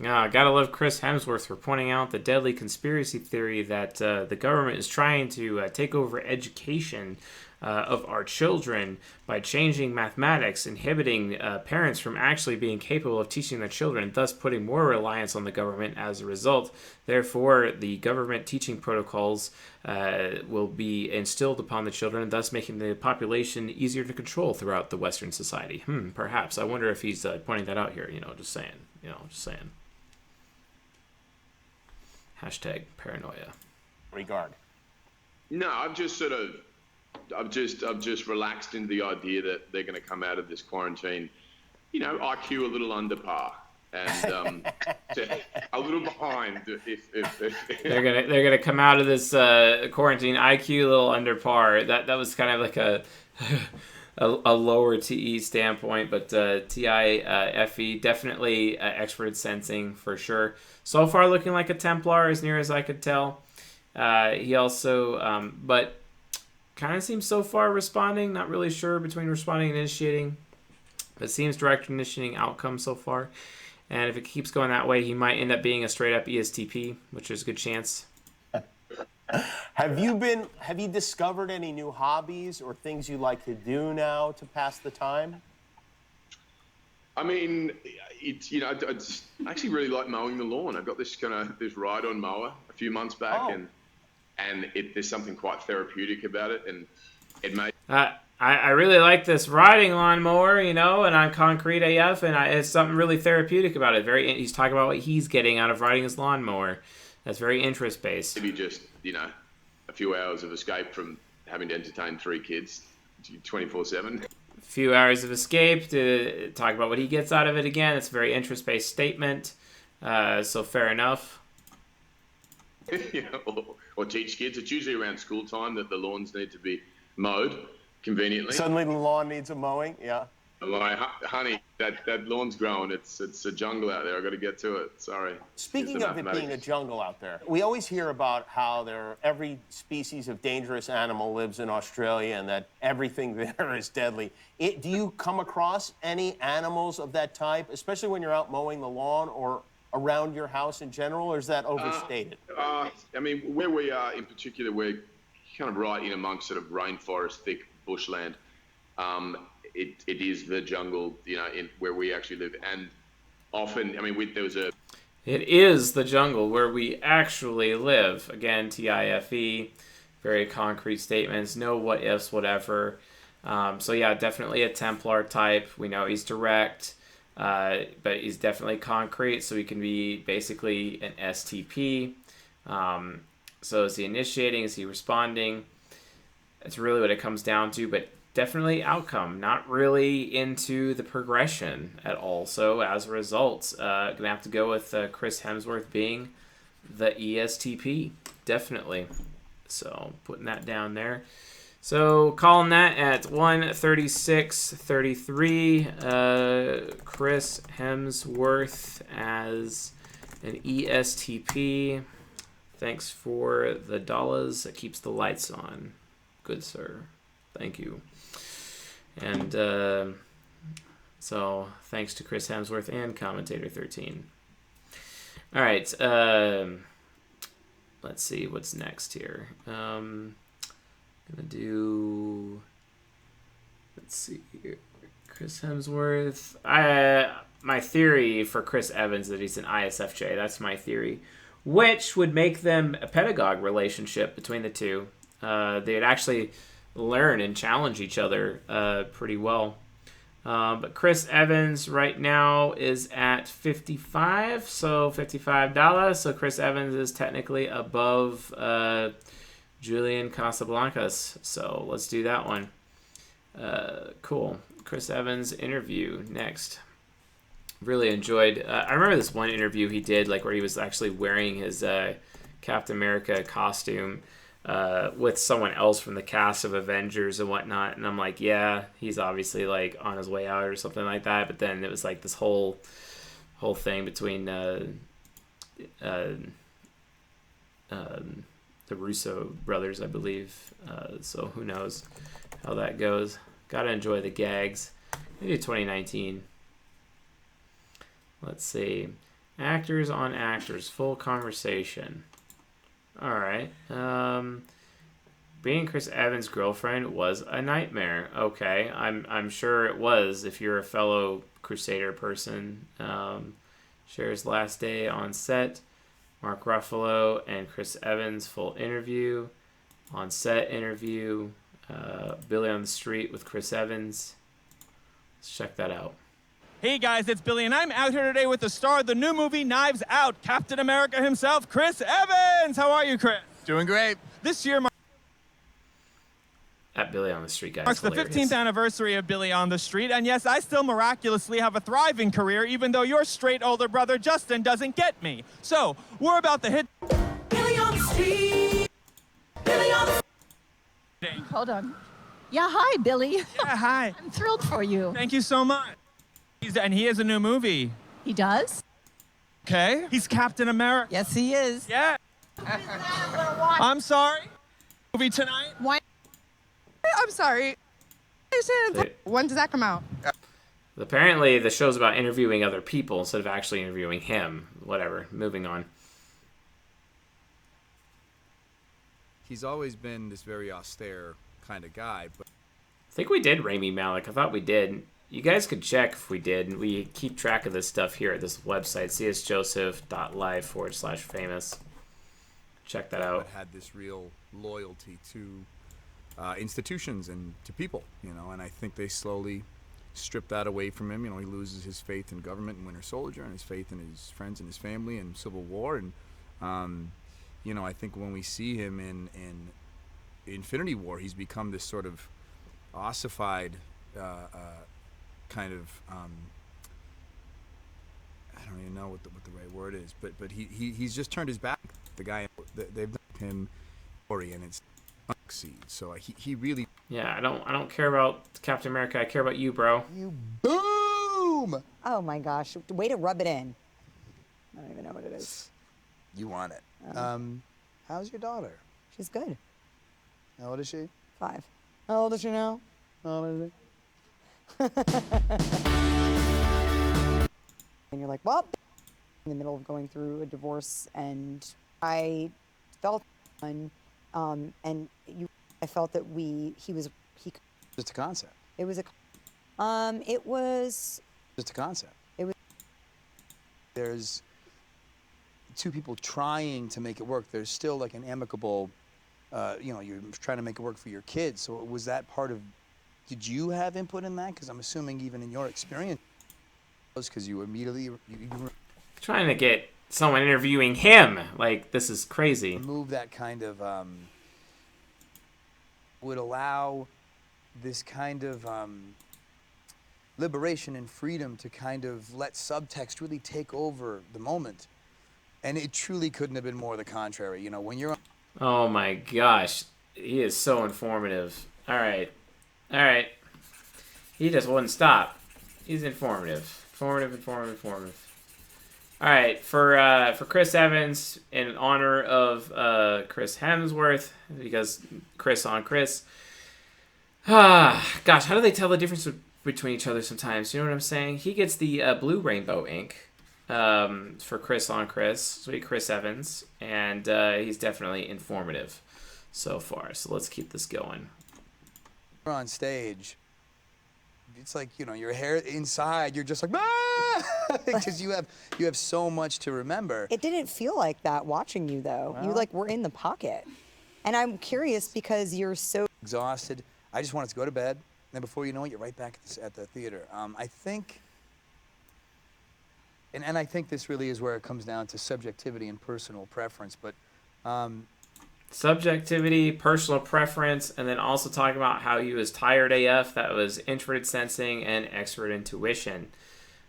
Gotta love Chris Hemsworth for pointing out the deadly conspiracy theory that the government is trying to take over education of our children by changing mathematics, inhibiting parents from actually being capable of teaching their children, thus putting more reliance on the government as a result. Therefore, the government teaching protocols will be instilled upon the children, thus making the population easier to control throughout the Western society. Perhaps. I wonder if he's pointing that out here. Just saying. Hashtag paranoia. Regard. No, I've just relaxed into the idea that they're going to come out of this quarantine, IQ a little under par and a little behind. If they're gonna come out of this quarantine IQ a little under par. That was kind of like a lower TE standpoint, but TIFE definitely expert sensing for sure. So far, looking like a Templar as near as I could tell. He also, but kind of seems so far responding. Not really sure between responding and initiating, but seems direct initiating outcome so far. And if it keeps going that way, he might end up being a straight up ESTP, which is a good chance. Have you discovered any new hobbies or things you like to do now to pass the time? I mean, I actually really like mowing the lawn. I got this ride-on mower a few months back, and there's something quite therapeutic about it, and it made. I really like this riding lawnmower, and on concrete AF, and it's something really therapeutic about it. He's talking about what he's getting out of riding his lawnmower. That's very interest-based. Maybe just, a few hours of escape from having to entertain 3 kids 24/7. A few hours of escape to talk about what he gets out of it again. It's a very interest-based statement, so fair enough. Or teach kids. It's usually around school time that the lawns need to be mowed, conveniently. Suddenly the lawn needs a mowing, yeah. I'm like, honey, that lawn's growing. It's a jungle out there. I got to get to it. Sorry. Speaking of it being a jungle out there, we always hear about how every species of dangerous animal lives in Australia and that everything there is deadly. Do you come across any animals of that type, especially when you're out mowing the lawn or around your house in general, or is that overstated? I mean, where we are in particular, we're kind of right in amongst sort of rainforest, thick bushland. It is the jungle, in where we actually live, and often, I mean, It is the jungle where we actually live. Again, TIFE, very concrete statements, no what ifs, whatever. So yeah, definitely a Templar type. We know he's direct, but he's definitely concrete, so he can be basically an STP. So is he initiating? Is he responding? That's really what it comes down to, but definitely outcome, not really into the progression at all. So as a result, gonna have to go with Chris Hemsworth being the ESTP, definitely. So putting that down there. So calling that at 136.33, Chris Hemsworth as an ESTP. Thanks for the dollars. That keeps the lights on. Good sir. Thank you. And so thanks to Chris Hemsworth and Commentator 13. All right. Let's see what's next here. Gonna do. Let's see here. Chris Hemsworth. My theory for Chris Evans is that he's an ISFJ. That's my theory, which would make them a pedagogue relationship between the two. They'd actually learn and challenge each other pretty well. But Chris Evans right now is at 55, so $55. So Chris Evans is technically above Julian Casablancas. So let's do that one. Cool. Chris Evans interview next. Really enjoyed. I remember this one interview he did, like where he was actually wearing his Captain America costume. With someone else from the cast of Avengers and whatnot, and I'm like, yeah, he's obviously like on his way out or something like that. But then it was like this whole thing between the Russo brothers, I believe. So who knows how that goes? Gotta enjoy the gags. Maybe 2019. Let's see. Actors on actors, full conversation. All right. Being Chris Evans' girlfriend was a nightmare. Okay, I'm sure it was. If you're a fellow Crusader person, shares last day on set. Mark Ruffalo and Chris Evans full interview, on set interview. Billy on the street with Chris Evans. Let's check that out. Hey guys, it's Billy, and I'm out here today with the star of the new movie Knives Out, Captain America himself, Chris Evans. How are you, Chris? Doing great. This year At Billy on the Street, guys. marks the 15th anniversary of Billy on the Street, and yes, I still miraculously have a thriving career, even though your straight older brother Justin doesn't get me. So, we're about to hit Billy on the street. Billy on the Hold on. Yeah, hi, Billy. Yeah, hi. I'm thrilled for you. Thank you so much. And he has a new movie. He does? Okay. He's Captain America. Yes, he is. Yeah. I'm sorry. Movie tonight? Why? I'm sorry. When does that come out? Apparently, the show's about interviewing other people instead of actually interviewing him. Whatever. Moving on. He's always been this very austere kind of guy, but I think we did Rami Malek. I thought we did. You guys could check if we did. We keep track of this stuff here at this website, csjoseph.live/famous. Check that out. had this real loyalty to institutions and to people, and I think they slowly strip that away from him. He loses his faith in government and Winter Soldier and his faith in his friends and his family and Civil War. And, I think when we see him in Infinity War, he's become this sort of ossified kind of I don't even know what the right word is, but he's just turned his back. The guy, they've done him story, and it's succeed. So he really. Yeah, I don't care about Captain America. I care about you, bro. You boom! Oh my gosh! Way to rub it in. I don't even know what it is. You want it. How's your daughter? She's good. How old is she? 5. How old is she now? How old is she? And you're like, well, in the middle of going through a divorce, and I felt and I felt that he Just a concept. it was Just a concept. It was. There's two people trying to make it work. There's still like an amicable, you're trying to make it work for your kids. So was that part of? Did you have input in that? Because I'm assuming even in your experience, because you immediately you Trying to get someone interviewing him. Like, this is crazy. remove that kind of would allow this kind of liberation and freedom to kind of let subtext really take over the moment. And it truly couldn't have been more the contrary. When you're on Oh my gosh. He is so informative. All right. He just wouldn't stop. He's informative. Informative. All right, for Chris Evans, in honor of Chris Hemsworth, because Chris on Chris. Gosh, how do they tell the difference between each other sometimes? You know what I'm saying? He gets the blue rainbow ink for Chris on Chris, sweet Chris Evans, and he's definitely informative so far. So let's keep this going. on stage, it's like, your hair inside, you're just like, because you have so much to remember. It didn't feel like that watching you though. You were in the pocket, and I'm curious because you're so exhausted. I just wanted to go to bed, and then before you know it, you're right back at the theater. I think, and I think this really is where it comes down to subjectivity and personal preference, but subjectivity, personal preference, and then also talking about how he was tired AF. That was introverted sensing and extrovert intuition.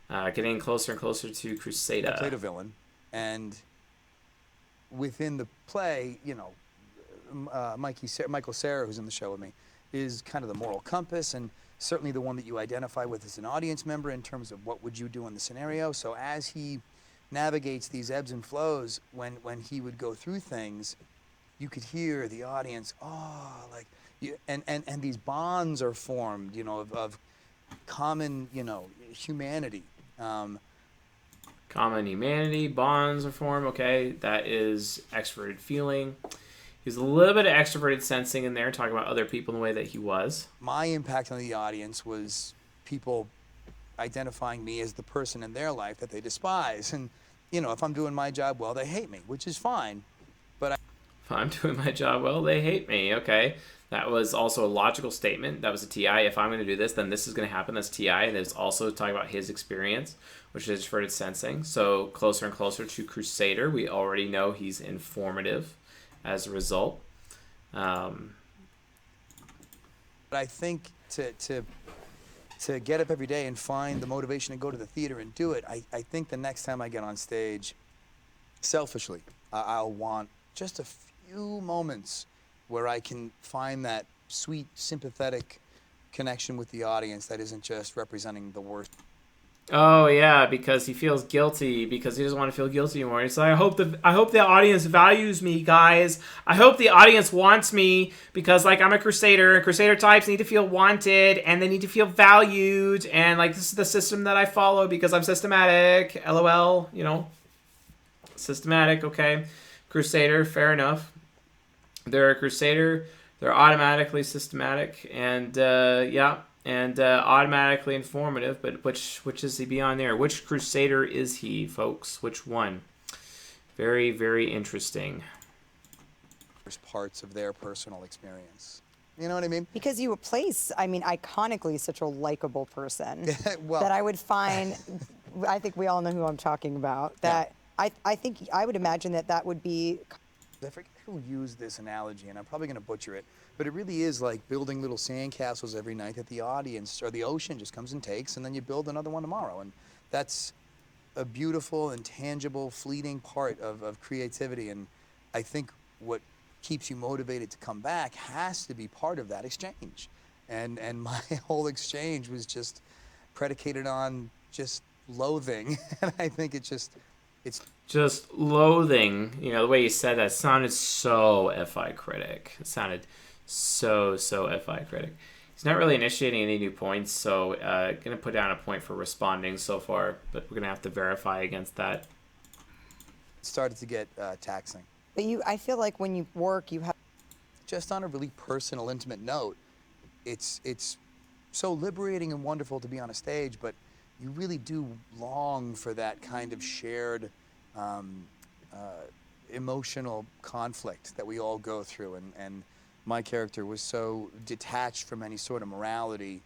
Getting closer and closer to Crusader. I played a villain, and within the play, Michael Cera, who's in the show with me, is kind of the moral compass, and certainly the one that you identify with as an audience member in terms of what would you do in the scenario. So as he navigates these ebbs and flows, when he would go through things, you could hear the audience, and these bonds are formed, of common, humanity. Common humanity, bonds are formed. Okay, that is extroverted feeling. He's a little bit of extroverted sensing in there, talking about other people in the way that he was. My impact on the audience was people identifying me as the person in their life that they despise. And, you know, if I'm doing my job well, they hate me, which is fine. But If I'm doing my job well, they hate me. Okay. That was also a logical statement. That was a TI. If I'm going to do this, then this is going to happen. That's TI. And it's also talking about his experience, which is extroverted sensing. So closer and closer to Crusader. We already know he's informative as a result. But I think to get up every day and find the motivation to go to the theater and do it, I think the next time I get on stage, selfishly, I'll want just a few moments where I can find that sweet, sympathetic connection with the audience that isn't just representing the worst. Oh yeah, because he feels guilty because he doesn't want to feel guilty anymore. He's like, I hope the audience values me, guys. I hope the audience wants me because like I'm a Crusader and Crusader types need to feel wanted and they need to feel valued and like this is the system that I follow because I'm systematic. LOL, you know. Systematic, okay. Crusader, fair enough. They're a Crusader. They're automatically systematic and yeah. And automatically informative, but which is he beyond there? Which Crusader is he, folks? Which one? Very, very interesting. Parts of their personal experience. You know what I mean? Because you place, I mean, iconically such a likable person Well- that I would find, I think we all know who I'm talking about, that I think, I would imagine that would be... I forget who used this analogy, and I'm probably going to butcher it, but it really is like building little sandcastles every night that the audience or the ocean just comes and takes, and then you build another one tomorrow. And that's a beautiful, intangible, fleeting part of creativity. And I think what keeps you motivated to come back has to be part of that exchange. And my whole exchange was just predicated on just loathing. And I think it's just loathing. You know, the way you said that sounded so FI critic. It sounded so FI critic. He's not really initiating any new points, so gonna put down a point for responding so far, but we're gonna have to verify against that. It started to get taxing. But I feel like when you work, you have... Just on a really personal, intimate note, it's so liberating and wonderful to be on a stage, but you really do long for that kind of shared emotional conflict that we all go through. And my character was so detached from any sort of morality.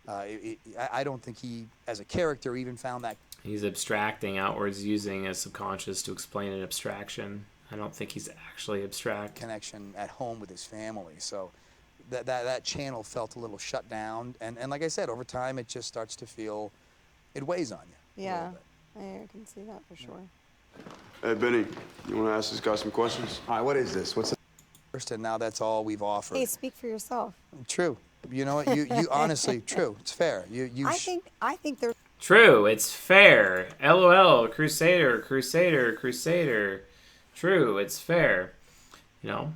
I don't think he, as a character, even found that. He's abstracting outwards, using his subconscious to explain an abstraction. I don't think he's actually abstract. Connection at home with his family. So that channel felt a little shut down. And like I said, over time, it just starts to feel, it weighs on you. Yeah, I can see that for sure. Hey, Benny, you want to ask this guy some questions? All right, what is this? What's the first? And now that's all we've offered. Hey, speak for yourself. True. You know what? You honestly, true. It's fair. I think there's... True, it's fair. LOL, Crusader. True, it's fair. You know,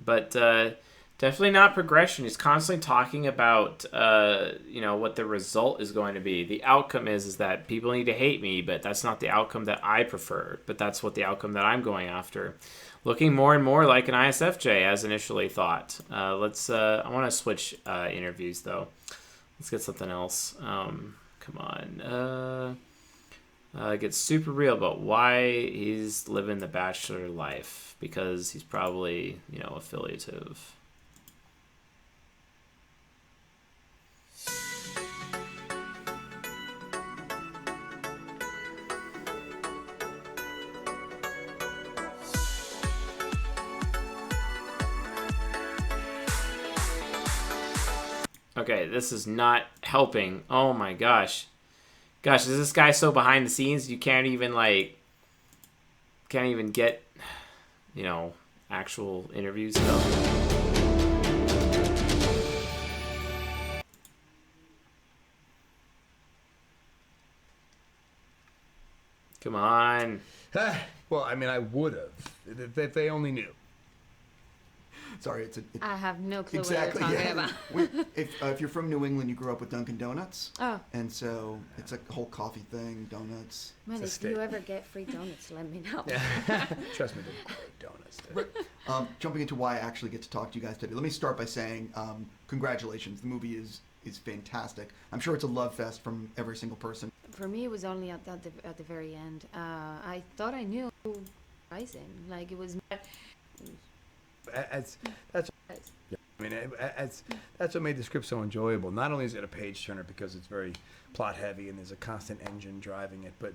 but definitely not progression. He's constantly talking about, you know, what the result is going to be. The outcome is that people need to hate me, but that's not the outcome that I prefer. But that's what the outcome that I'm going after. Looking more and more like an ISFJ as initially thought. I want to switch interviews though. Let's get something else. Come on. Get super real about why he's living the bachelor life, because he's probably, you know, affiliative. Okay, this is not helping. Oh my gosh. Gosh, is this guy so behind the scenes you can't even get, you know, actual interviews stuff? Come on. Well, I mean, I would have if they only knew. Sorry, I have no clue exactly, what you're talking about. If you're from New England, you grew up with Dunkin' Donuts. Oh. And so it's a whole coffee thing, donuts. Man, if you ever get free donuts, let me know. Trust me, they're great donuts. Jumping into why I actually get to talk to you guys today, let me start by saying congratulations. The movie is fantastic. I'm sure it's a love fest from every single person. For me, it was only at the very end. I thought I knew Rising. Like, it was... That's I mean, that's what made the script so enjoyable. Not only is it a page turner because it's very plot heavy and there's a constant engine driving it, but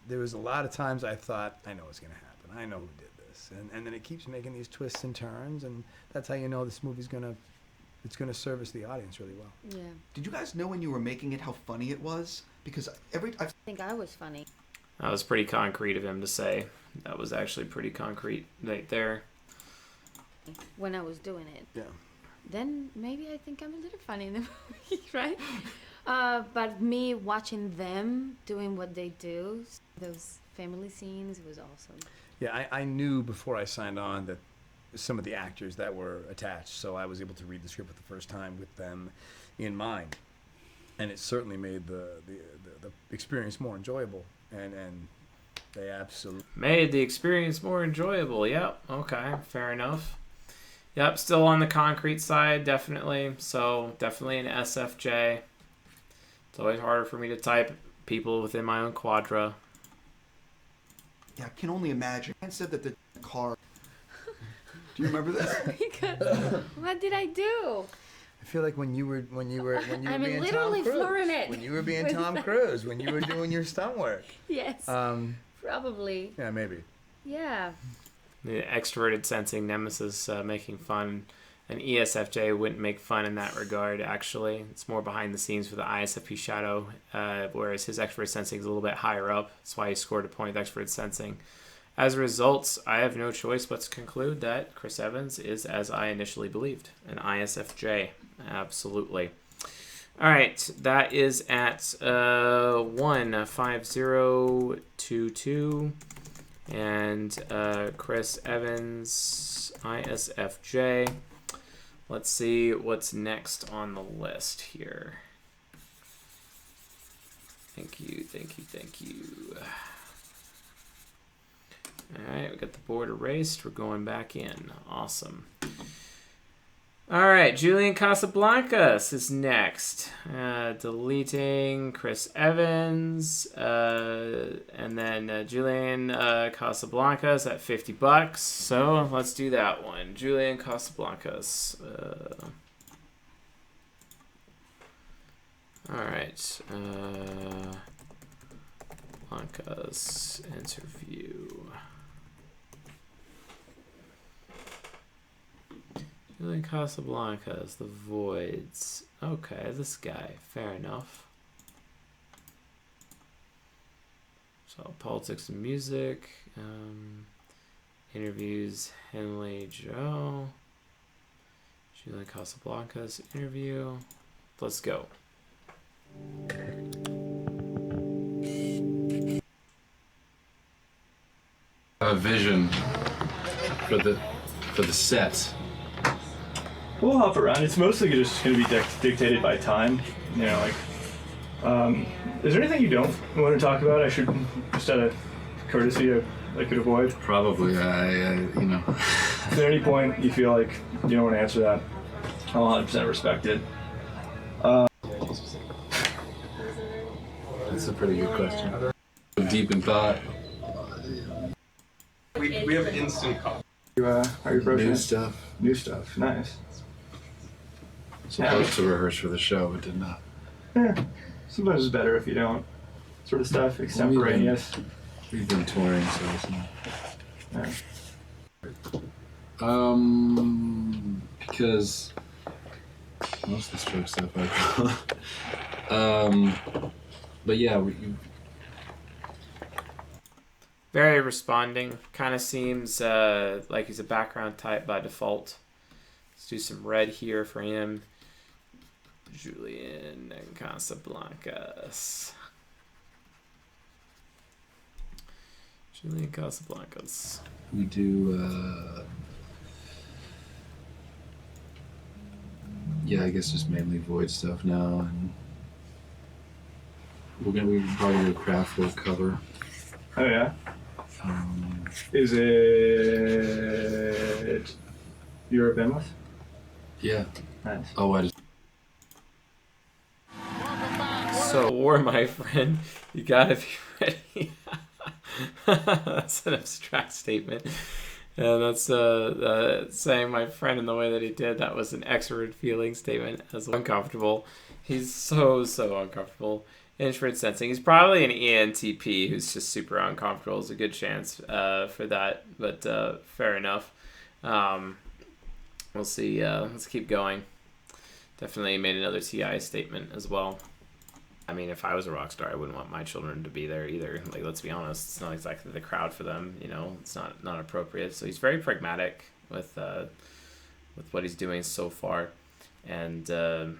there was a lot of times I thought, I know what's going to happen. I know who did this, and then it keeps making these twists and turns, and that's how you know this movie's gonna service the audience really well. Yeah. Did you guys know when you were making it how funny it was? Because I think I was funny. That was pretty concrete of him to say. That was actually pretty concrete right there. When I was doing it. Yeah. Then maybe I think I'm a little funny in the movie, right? But me watching them doing what they do, those family scenes, was awesome. Yeah, I knew before I signed on that some of the actors that were attached, so I was able to read the script for the first time with them in mind, and it certainly made the experience more enjoyable, and they absolutely made the experience more enjoyable. Yep. Okay. Fair enough. Yep. Still on the concrete side, definitely. So definitely an SFJ. It's always harder for me to type people within my own quadra. Yeah, I can only imagine. I said that the car. Do you remember this? Because what did I do? I feel like when you were I'm being literally Tom Cruise, flooring it. when you were being Tom Cruise, when you were doing your stunt work. Yes. Probably. Yeah, maybe. Yeah. The extroverted sensing nemesis making fun. An ESFJ wouldn't make fun in that regard, actually. It's more behind the scenes for the ISFP shadow, whereas his extroverted sensing is a little bit higher up. That's why he scored a point with extroverted sensing. As a result, I have no choice but to conclude that Chris Evans is as I initially believed, an ISFJ. Absolutely. All right, that is at 15022, and Chris Evans, ISFJ. Let's see what's next on the list here. Thank you. All right, we got the board erased. We're going back in. Awesome. All right, Julian Casablancas is next. Deleting Chris Evans, and then Julian Casablancas at $50. So let's do that one. Julian Casablancas. All right. Blancas interview. Julian Casablancas, The Voids. Okay, this guy. Fair enough. So, politics and music. Interviews Henley Joe. Julian Casablancas interview. Let's go. A vision for the set. We'll hop around. It's mostly just going to be dictated by time. You know, like, is there anything you don't want to talk about? I should, just out of courtesy, I could avoid. Probably, you know. Is there any point you feel like you don't want to answer that? I'll 100% respect it. That's a pretty good question. Deep in thought. We have instant coffee. Are you approaching New it? stuff. New stuff. Nice. Supposed to rehearse for the show, but did not. Yeah. Sometimes it's better if you don't. Sort of stuff, extemporaneous. We've been touring, so it's not. Yeah. Because most of the stroke stuff but yeah, Very responding. Kind of seems like he's a background type by default. Let's do some red here for him. Julian Casablancas. we do Yeah, I guess just mainly void stuff now, and we can probably do a Kraftwerk cover. Oh yeah. Is it Europe Endless? Yeah. Nice. Oh, I just. So, war, my friend, you gotta be ready. That's an abstract statement. And that's saying my friend in the way that he did. That was an extrovert feeling statement as uncomfortable. He's so uncomfortable. Introvert sensing. He's probably an ENTP who's just super uncomfortable. There's a good chance for that, but fair enough. We'll see. Let's keep going. Definitely made another TI statement as well. I mean, if I was a rock star, I wouldn't want my children to be there either. Like, let's be honest, it's not exactly the crowd for them. You know, it's not appropriate. So he's very pragmatic with what he's doing so far, and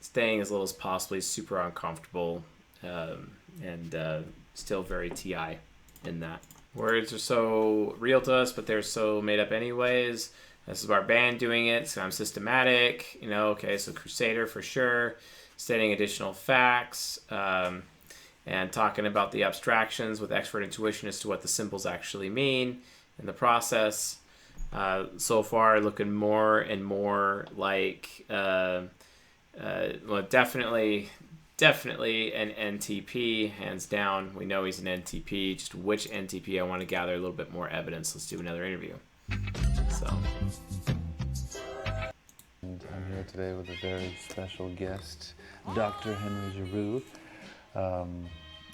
staying as little as possible. He's super uncomfortable, and still very TI in that. Words are so real to us, but they're so made up anyways. This is our band doing it, so I'm systematic. You know, okay, so Crusader for sure. Stating additional facts, and talking about the abstractions with expert intuition as to what the symbols actually mean in the process. So far, looking more and more like, well, definitely an NTP, hands down. We know he's an NTP. Just which NTP I want to gather a little bit more evidence. Let's do another interview. So. And I'm here today with a very special guest, Dr. Henry Giroux,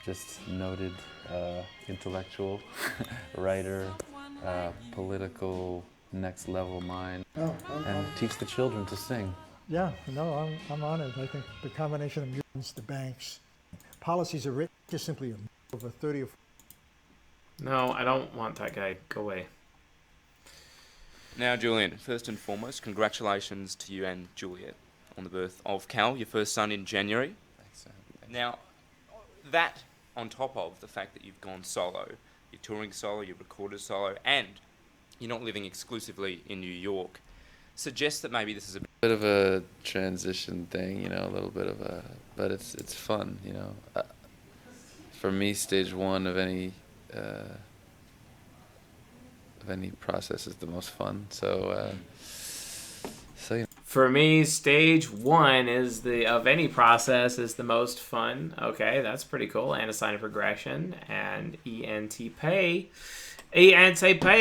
just noted intellectual, writer, political next level mind, and teach the children to sing. Yeah, no, I'm honored. I think the combination of mutants, the banks, policies are written just simply over 30 or 40. No, I don't want that guy. Go away. Now, Julian, first and foremost, congratulations to you and Juliet on the birth of Cal, your first son, in January. Thanks. Now, that on top of the fact that you've gone solo, you're touring solo, you've recorded solo, and you're not living exclusively in New York, suggests that maybe this is a bit of a transition thing, you know, a little bit of a, but it's fun, you know. For me, stage one of any process is the most fun. So you know. For me, stage one of any process is the most fun. Okay, that's pretty cool. And a sign of progression. And ENTP,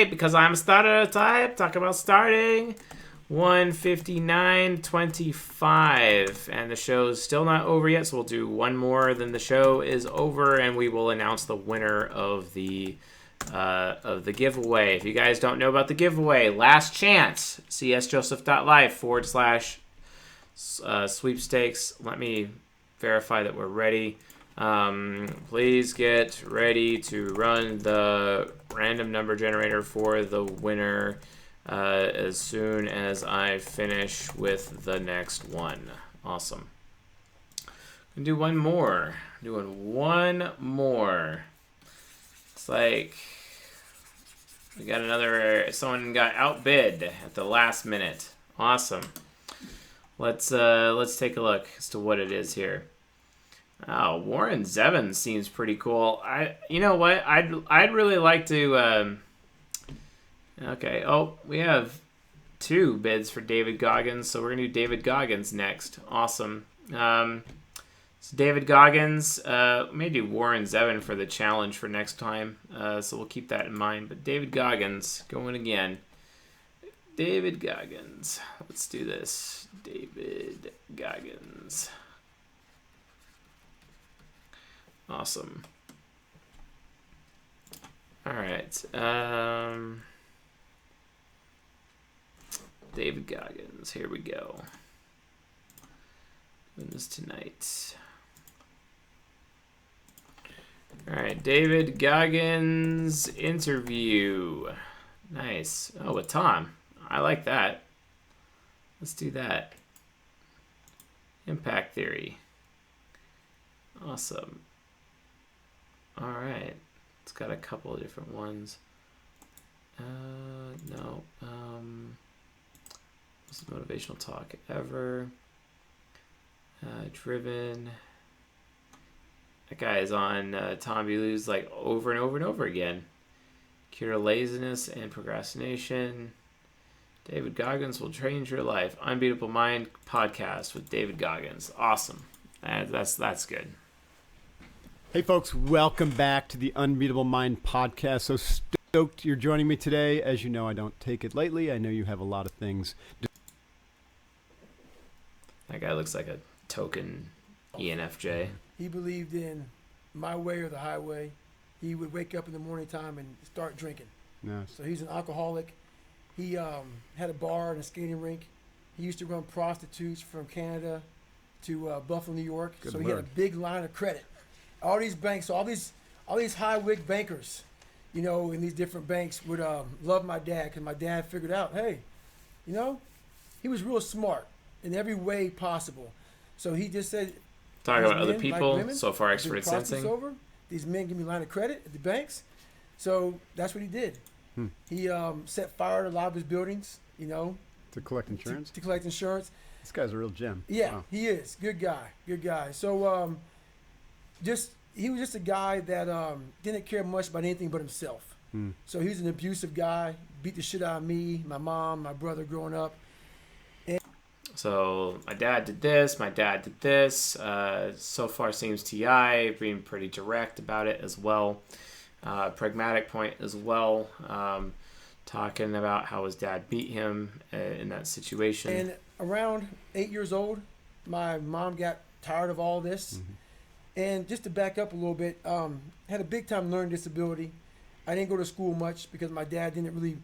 because I'm a starter type. Talk about starting. 1:59:25, and the show's still not over yet, so we'll do one more, then the show is over, and we will announce the winner of the giveaway. If you guys don't know about the giveaway, last chance, csjoseph.life/sweepstakes. Let me verify that we're ready. Please get ready to run the random number generator for the winner as soon as I finish with the next one. Awesome. Gonna do one more. Doing one more. It's like we got someone got outbid at the last minute. Awesome. Let's take a look as to what it is here. Oh, Warren Zevon seems pretty cool. You know what? I'd really like to okay. Oh, we have 2 bids for David Goggins, so we're gonna do David Goggins next. Awesome. So David Goggins, maybe do Warren Zevon for the challenge for next time. So we'll keep that in mind. But David Goggins, going again. David Goggins. Let's do this. David Goggins. Awesome. All right. David Goggins. Here we go. Doing this tonight. All right, David Goggins interview. Nice. Oh, with Tom. I like that. Let's do that. Impact theory. Awesome. All right. It's got a couple of different ones. No. Most motivational talk ever. Driven. That guy is on Tommy Lou's like over and over and over again. Cure laziness and procrastination. David Goggins will change your life. Unbeatable Mind podcast with David Goggins. Awesome. That's good. Hey folks, welcome back to the Unbeatable Mind podcast. So stoked you're joining me today. As you know, I don't take it lightly. I know you have a lot of things. That guy looks like a token ENFJ. He believed in my way or the highway. He would wake up in the morning time and start drinking. Nice. So he's an alcoholic. He had a bar and a skating rink. He used to run prostitutes from Canada to Buffalo, New York. Good so word. he had a big line of credit. All these banks, all these high wig bankers, you know, in these different banks would love my dad because my dad figured out, hey, you know, he was real smart in every way possible. So he just said, Talking about other men, people, women, so far bring expert prostitutes sensing. over. These men give me a line of credit at the banks. So that's what he did. He set fire to a lot of his buildings, you know. To collect insurance? To collect insurance. This guy's a real gem. Yeah, Wow. he is. Good guy. So he was just a guy that didn't care much about anything but himself. So he was an abusive guy, beat the shit out of me, my mom, my brother growing up. So my dad did this, so far seems T.I. being pretty direct about it as well. Pragmatic point as well. Talking about how his dad beat him in that situation. And around 8 years old, my mom got tired of all this. And just to back up a little bit, had a big time learning disability. I didn't go to school much because my dad didn't really,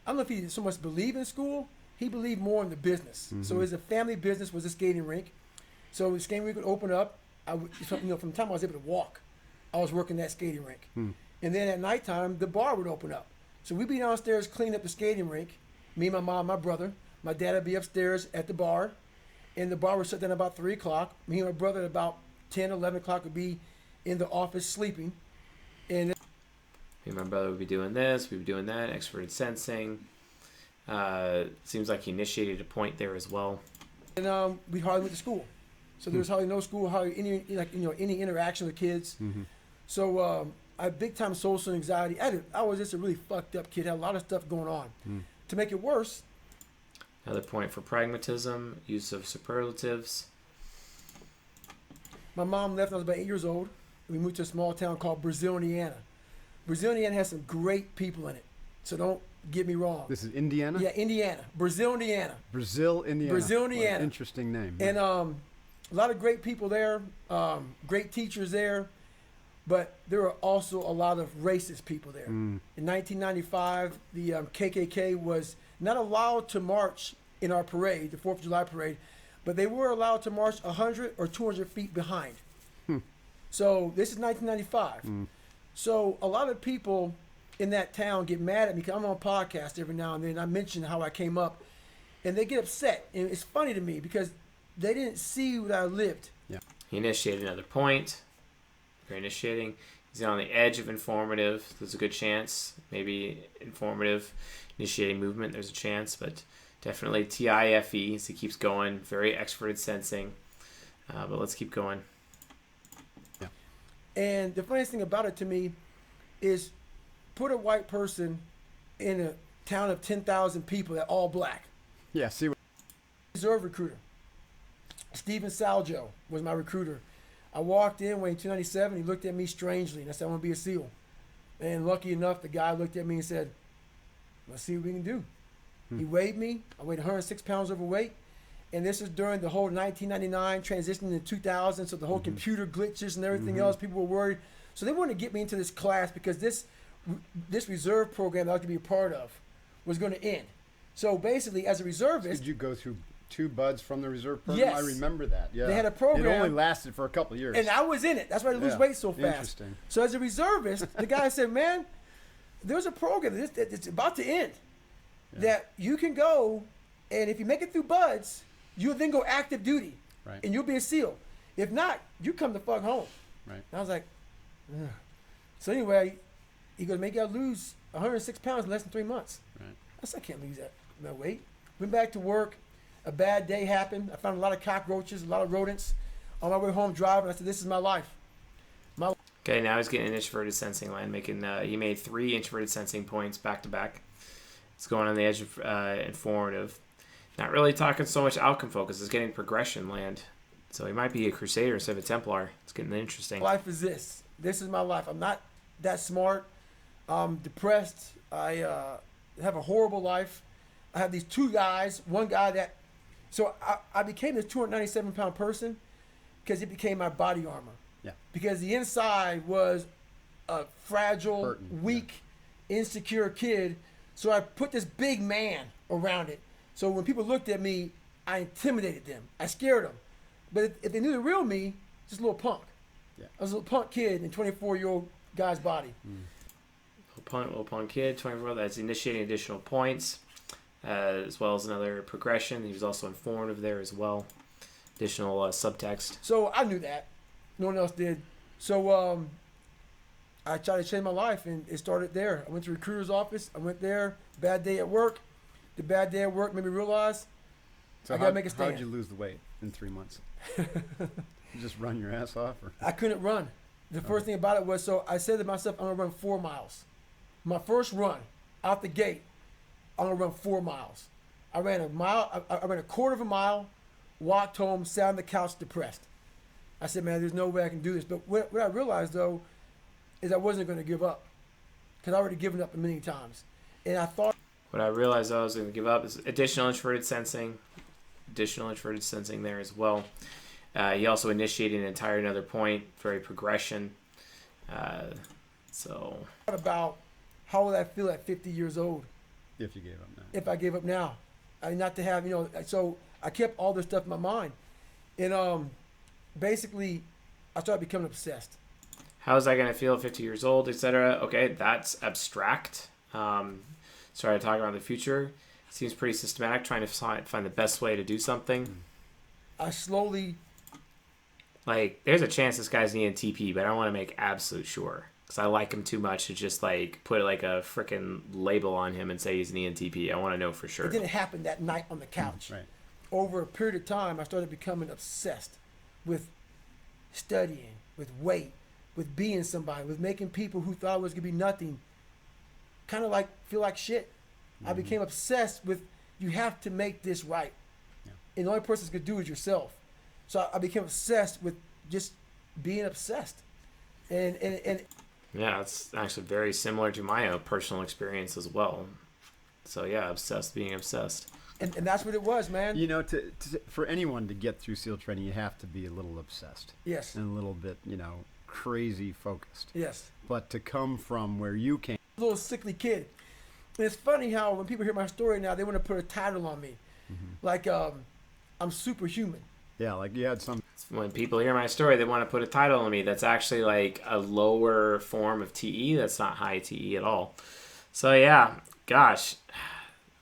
I don't know if he didn't so much believe in school. He believed more in the business. So his family business was a skating rink. So the skating rink would open up. From the time I was able to walk, I was working that skating rink. And then at nighttime, the bar would open up. So we'd be downstairs cleaning up the skating rink. Me, my mom, my brother. My dad would be upstairs at the bar. And the bar would shut down about 3 o'clock. Me and my brother at about 10, 11 o'clock would be in the office sleeping. And me and my brother would be doing this, we'd be doing that, expert sensing. Seems like he initiated a point there as well. And we hardly went to school. So there was hardly no school, hardly any interaction with kids. So I had big time social anxiety. I was just a really fucked up kid, had a lot of stuff going on. To make it worse. Another point for pragmatism, use of superlatives. My mom left when I was about 8 years old. We moved to a small town called Brazil, Indiana. Brazil, Indiana has some great people in it. So don't get me wrong. This is Indiana? Yeah, Indiana. Brazil, Indiana. Brazil, Indiana. Brazil, What an Indiana. interesting name. And a lot of great people there, great teachers there, but there were also a lot of racist people there. In 1995, the KKK was not allowed to march in our parade, the 4th of July parade, but they were allowed to march 100 or 200 feet behind. So this is 1995. So a lot of people in that town get mad at me because I'm on podcast every now and then. I mention how I came up, and they get upset. And it's funny to me because they didn't see what I lived. He initiated another point. You're initiating. He's on the edge of informative. There's a good chance. Maybe informative. Initiating movement, there's a chance. But definitely TIFE as he keeps going. Very expert at sensing. But let's keep going. And the funniest thing about it to me is put a white person in a town of 10,000 people that all black. Yeah, see what. Reserve recruiter. Steven Saljo was my recruiter. I walked in weighing 297. He looked at me strangely, and I said, I want to be a SEAL. And lucky enough, the guy looked at me and said, let's see what we can do. He weighed me. I weighed 106 pounds overweight. And this is during the whole 1999 transition into 2000, so the whole computer glitches and everything else. People were worried. So they wanted to get me into this class because this reserve program that I was going to be a part of was going to end. So basically, as a reservist... Did you go through 2 buds from the reserve program? Yes. I remember that. Yeah. They had a program. It only lasted for a couple of years. And I was in it. That's why I lose weight so fast. Interesting. So as a reservist, the guy said, man, there's a program that's about to end that you can go, and if you make it through buds, you'll then go active duty. Right. And you'll be a SEAL. If not, you come the fuck home. Right. And I was like, ugh. So anyway, he goes, maybe I'll lose 106 pounds in less than 3 months. Right. I said, I can't lose that weight. Went back to work. A bad day happened. I found a lot of cockroaches, a lot of rodents. On my way home driving, I said, this is my life. Okay, now he's getting an introverted sensing land, making he made 3 introverted sensing points back to back. It's going on the edge of informative. Not really talking so much outcome focus. It's getting progression land. So he might be a Crusader instead of a Templar. It's getting interesting. Life is this. This is my life. I'm not that smart. I'm depressed. I have a horrible life. I have these 2 guys. One guy that... So I became this 297-pound person because it became my body armor. Yeah. Because the inside was a fragile, Hurting, weak, insecure kid. So I put this big man around it. So when people looked at me, I intimidated them. I scared them. But if they knew the real me, just a little punk. Yeah. I was a little punk kid in a 24-year-old guy's body. Little punk kid, 24. That's initiating additional points, as well as another progression. He was also informative there as well. Additional subtext. So I knew that. No one else did. So I tried to change my life, and it started there. I went to a recruiter's office. I went there. Bad day at work. The bad day at work made me realize I got to make a stand. How did you lose the weight in 3 months? You just run your ass off? Or? I couldn't run. The first thing about it was, so I said to myself, I'm going to run 4 miles. My first run out the gate, I'm going to run 4 miles. I ran a mile. I ran a quarter of a mile, walked home, sat on the couch depressed. I said, man, there's no way I can do this. But what I realized, though, is I wasn't going to give up because I already given up a million times. And I thought... What I realized I was going to give up is additional introverted sensing. Additional introverted sensing there as well. He also initiated an entire another point for a progression. So... about how would I feel at 50 years old? If you gave up now. If I gave up now. Not to have, so I kept all this stuff in my mind. And basically, I started becoming obsessed. How is that going to feel at 50 years old, etc.? Okay, that's abstract. Started talking about the future. Seems pretty systematic, trying to find the best way to do something. I slowly... Like, there's a chance this guy's an ENTP, but I don't want to make absolute sure. Because I like him too much to just, like, put, like, a freaking label on him and say he's an ENTP. I want to know for sure. It didn't happen that night on the couch. Right. Over a period of time, I started becoming obsessed with studying, with weight, with being somebody, with making people who thought I was going to be nothing kind of like feel like shit. I became obsessed with, you have to make this right. Yeah. And the only person that's going to do it is yourself. So I became obsessed with just being obsessed. And yeah, it's actually very similar to my own personal experience as well. So yeah, obsessed, being obsessed. And that's what it was, man. You know, for anyone to get through SEAL training, you have to be a little obsessed. Yes. And a little bit, crazy focused. Yes. But to come from where you came. A little sickly kid. And it's funny how when people hear my story now, they want to put a title on me. Like, I'm superhuman. Yeah, like you had some... When people hear my story, they want to put a title on me that's actually like a lower form of TE. That's not high TE at all. So yeah, gosh,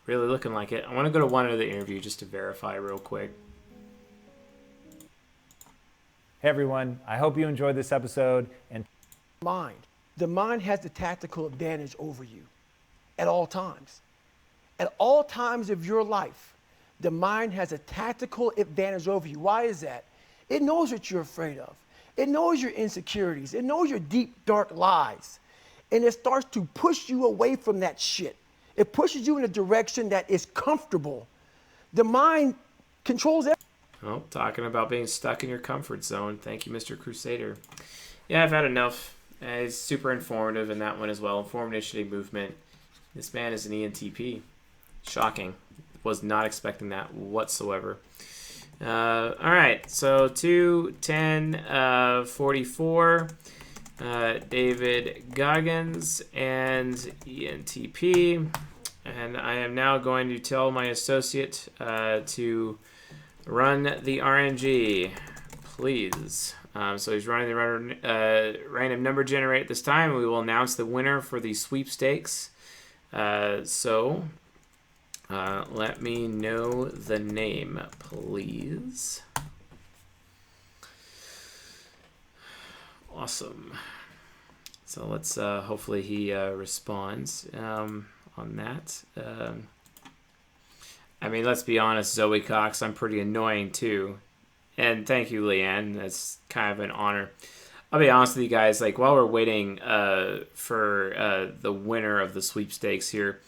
really looking like it. I want to go to one other interview just to verify real quick. Hey everyone, I hope you enjoyed this episode. And the mind has the tactical advantage over you at all times. At all times of your life, the mind has a tactical advantage over you. Why is that? It knows what you're afraid of. It knows your insecurities. It knows your deep, dark lies. And it starts to push you away from that shit. It pushes you in a direction that is comfortable. The mind controls everything. Oh, talking about being stuck in your comfort zone. Thank you, Mr. Crusader. Yeah, I've had enough. It's super informative in that one as well. Informed initiative movement. This man is an ENTP. Shocking. Was not expecting that whatsoever. All right, so 2-10-44. David Goggins and ENTP. And I am now going to tell my associate to run the RNG, please. So he's running the random number generator this time. We will announce the winner for the sweepstakes. Let me know the name, please. Awesome. So let's hopefully he responds on that. I mean, let's be honest, Zoe Cox, I'm pretty annoying too. And thank you, Leanne. That's kind of an honor. I'll be honest with you guys, like, while we're waiting for the winner of the sweepstakes here,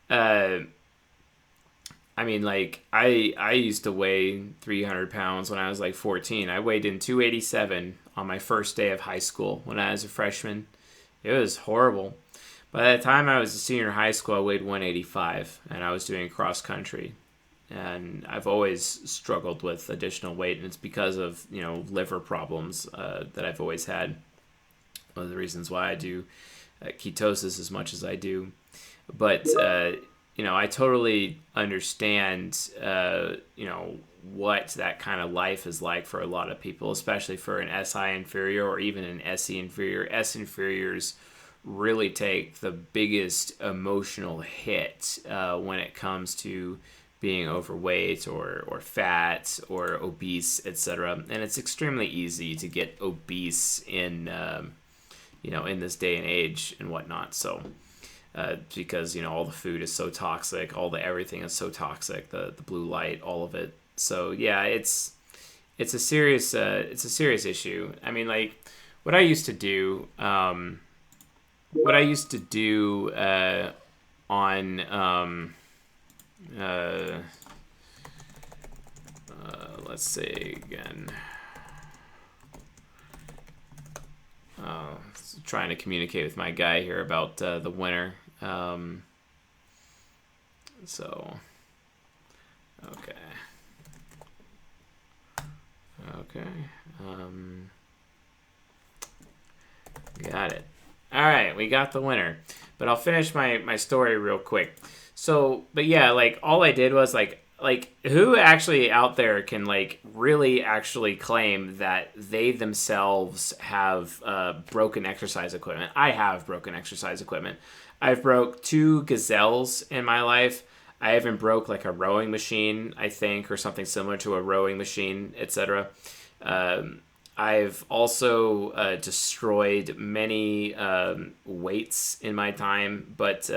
I mean, like, I used to weigh 300 pounds when I was like 14. I weighed in 287 on my first day of high school when I was a freshman. It was horrible. By the time I was a senior in high school, I weighed 185, and I was doing cross country. And I've always struggled with additional weight, and it's because of, you know, liver problems that I've always had. One of the reasons why I do ketosis as much as I do. But, you know, I totally understand, you know, what that kind of life is like for a lot of people, especially for an SI inferior or even an SE inferior. S inferiors really take the biggest emotional hit when it comes to being overweight or fat or obese, etc. And it's extremely easy to get obese in, you know, in this day and age and whatnot. So, because, you know, all the food is so toxic, everything is so toxic, the blue light, all of it. So yeah, it's a serious issue. I mean, like, what I used to do on let's say again, trying to communicate with my guy here about the winner. So okay. Got it. All right, we got the winner. But I'll finish my story real quick. So, but yeah, like, all I did was like who actually out there can like really actually claim that they themselves have broken exercise equipment? I have broken exercise equipment. I've broke 2 gazelles in my life. I even broke like a rowing machine, I think, or something similar to a rowing machine, etc. I've also destroyed many weights in my time, but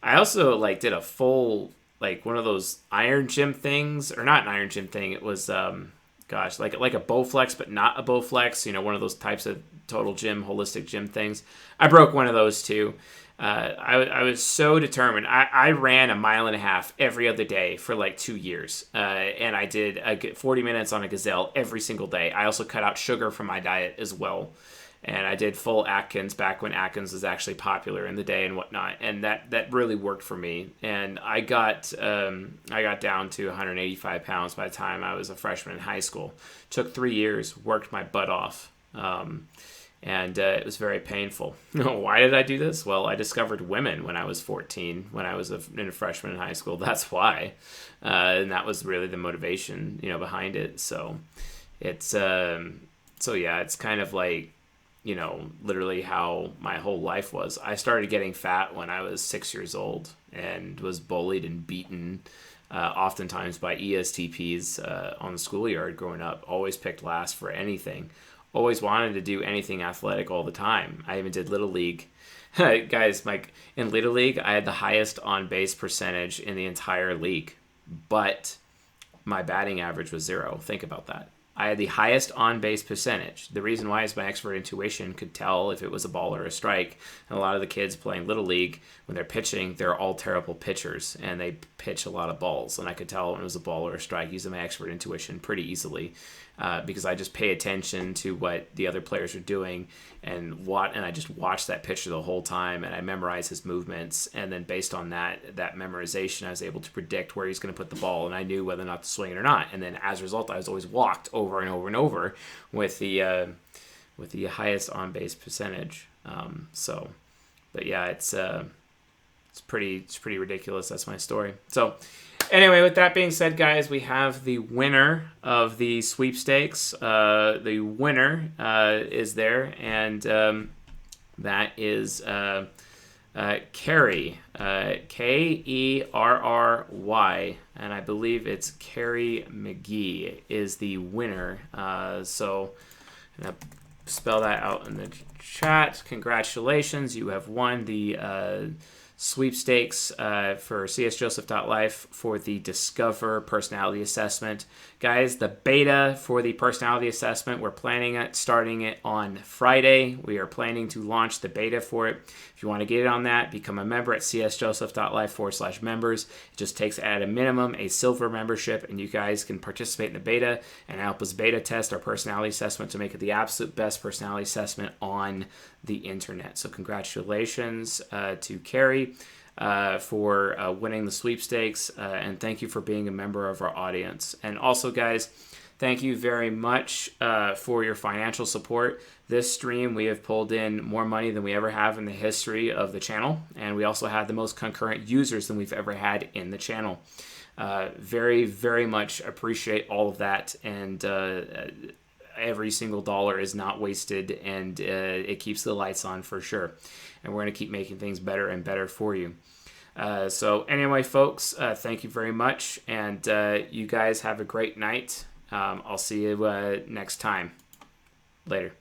I also like did a full, like, one of those iron gym things, or not an iron gym thing. It was like a Bowflex, but not a Bowflex. You know, one of those types of total gym, holistic gym things. I broke one of those too. I was so determined. I ran 1.5 miles every other day for like 2 years. And I did 40 minutes on a gazelle every single day. I also cut out sugar from my diet as well. And I did full Atkins back when Atkins was actually popular in the day and whatnot. And that really worked for me. And I got down to 185 pounds by the time I was a freshman in high school. Took 3 years, worked my butt off. And it was very painful. Why did I do this? Well, I discovered women when I was 14, when I was a freshman in high school. That's why. And that was really the motivation, you know, behind it. So it's, yeah, it's kind of like, you know, literally how my whole life was. I started getting fat when I was 6 years old and was bullied and beaten oftentimes by ESTPs on the schoolyard growing up. Always picked last for anything. Always wanted to do anything athletic all the time. I even did Little League. Guys, Mike, in Little League, I had the highest on-base percentage in the entire league, but my batting average was 0. Think about that. I had the highest on-base percentage. The reason why is my expert intuition could tell if it was a ball or a strike. And a lot of the kids playing Little League, when they're pitching, they're all terrible pitchers, and they pitch a lot of balls. And I could tell when it was a ball or a strike using my expert intuition pretty easily, because I just pay attention to what the other players are doing and I just watch that pitcher the whole time, and I memorize his movements. And then based on that memorization, I was able to predict where he's going to put the ball, and I knew whether or not to swing it or not. And then as a result, I was always walked over and over and over with the highest on base percentage. But yeah, it's pretty ridiculous. That's my story. So anyway, with that being said, guys, we have the winner of the sweepstakes. The winner is there, and that is Kerry, Kerry, and I believe it's Kerry McGee is the winner. So I'm going to spell that out in the chat. Congratulations, you have won the sweepstakes for csjoseph.life for the Discover personality assessment. Guys, the beta for the personality assessment, we're planning it, starting it on Friday. We are planning to launch the beta for it. If you want to get it on that, become a member at csjoseph.life/members. It just takes at a minimum a silver membership, and you guys can participate in the beta and help us beta test our personality assessment to make it the absolute best personality assessment on the internet. So congratulations to Carrie for winning the sweepstakes, and thank you for being a member of our audience. And also, guys, thank you very much for your financial support. This stream, we have pulled in more money than we ever have in the history of the channel, and we also had the most concurrent users than we've ever had in the channel. Very, very much appreciate all of that, and every single dollar is not wasted, and it keeps the lights on for sure. And we're going to keep making things better and better for you. So anyway, folks, thank you very much, and you guys have a great night. I'll see you next time. Later.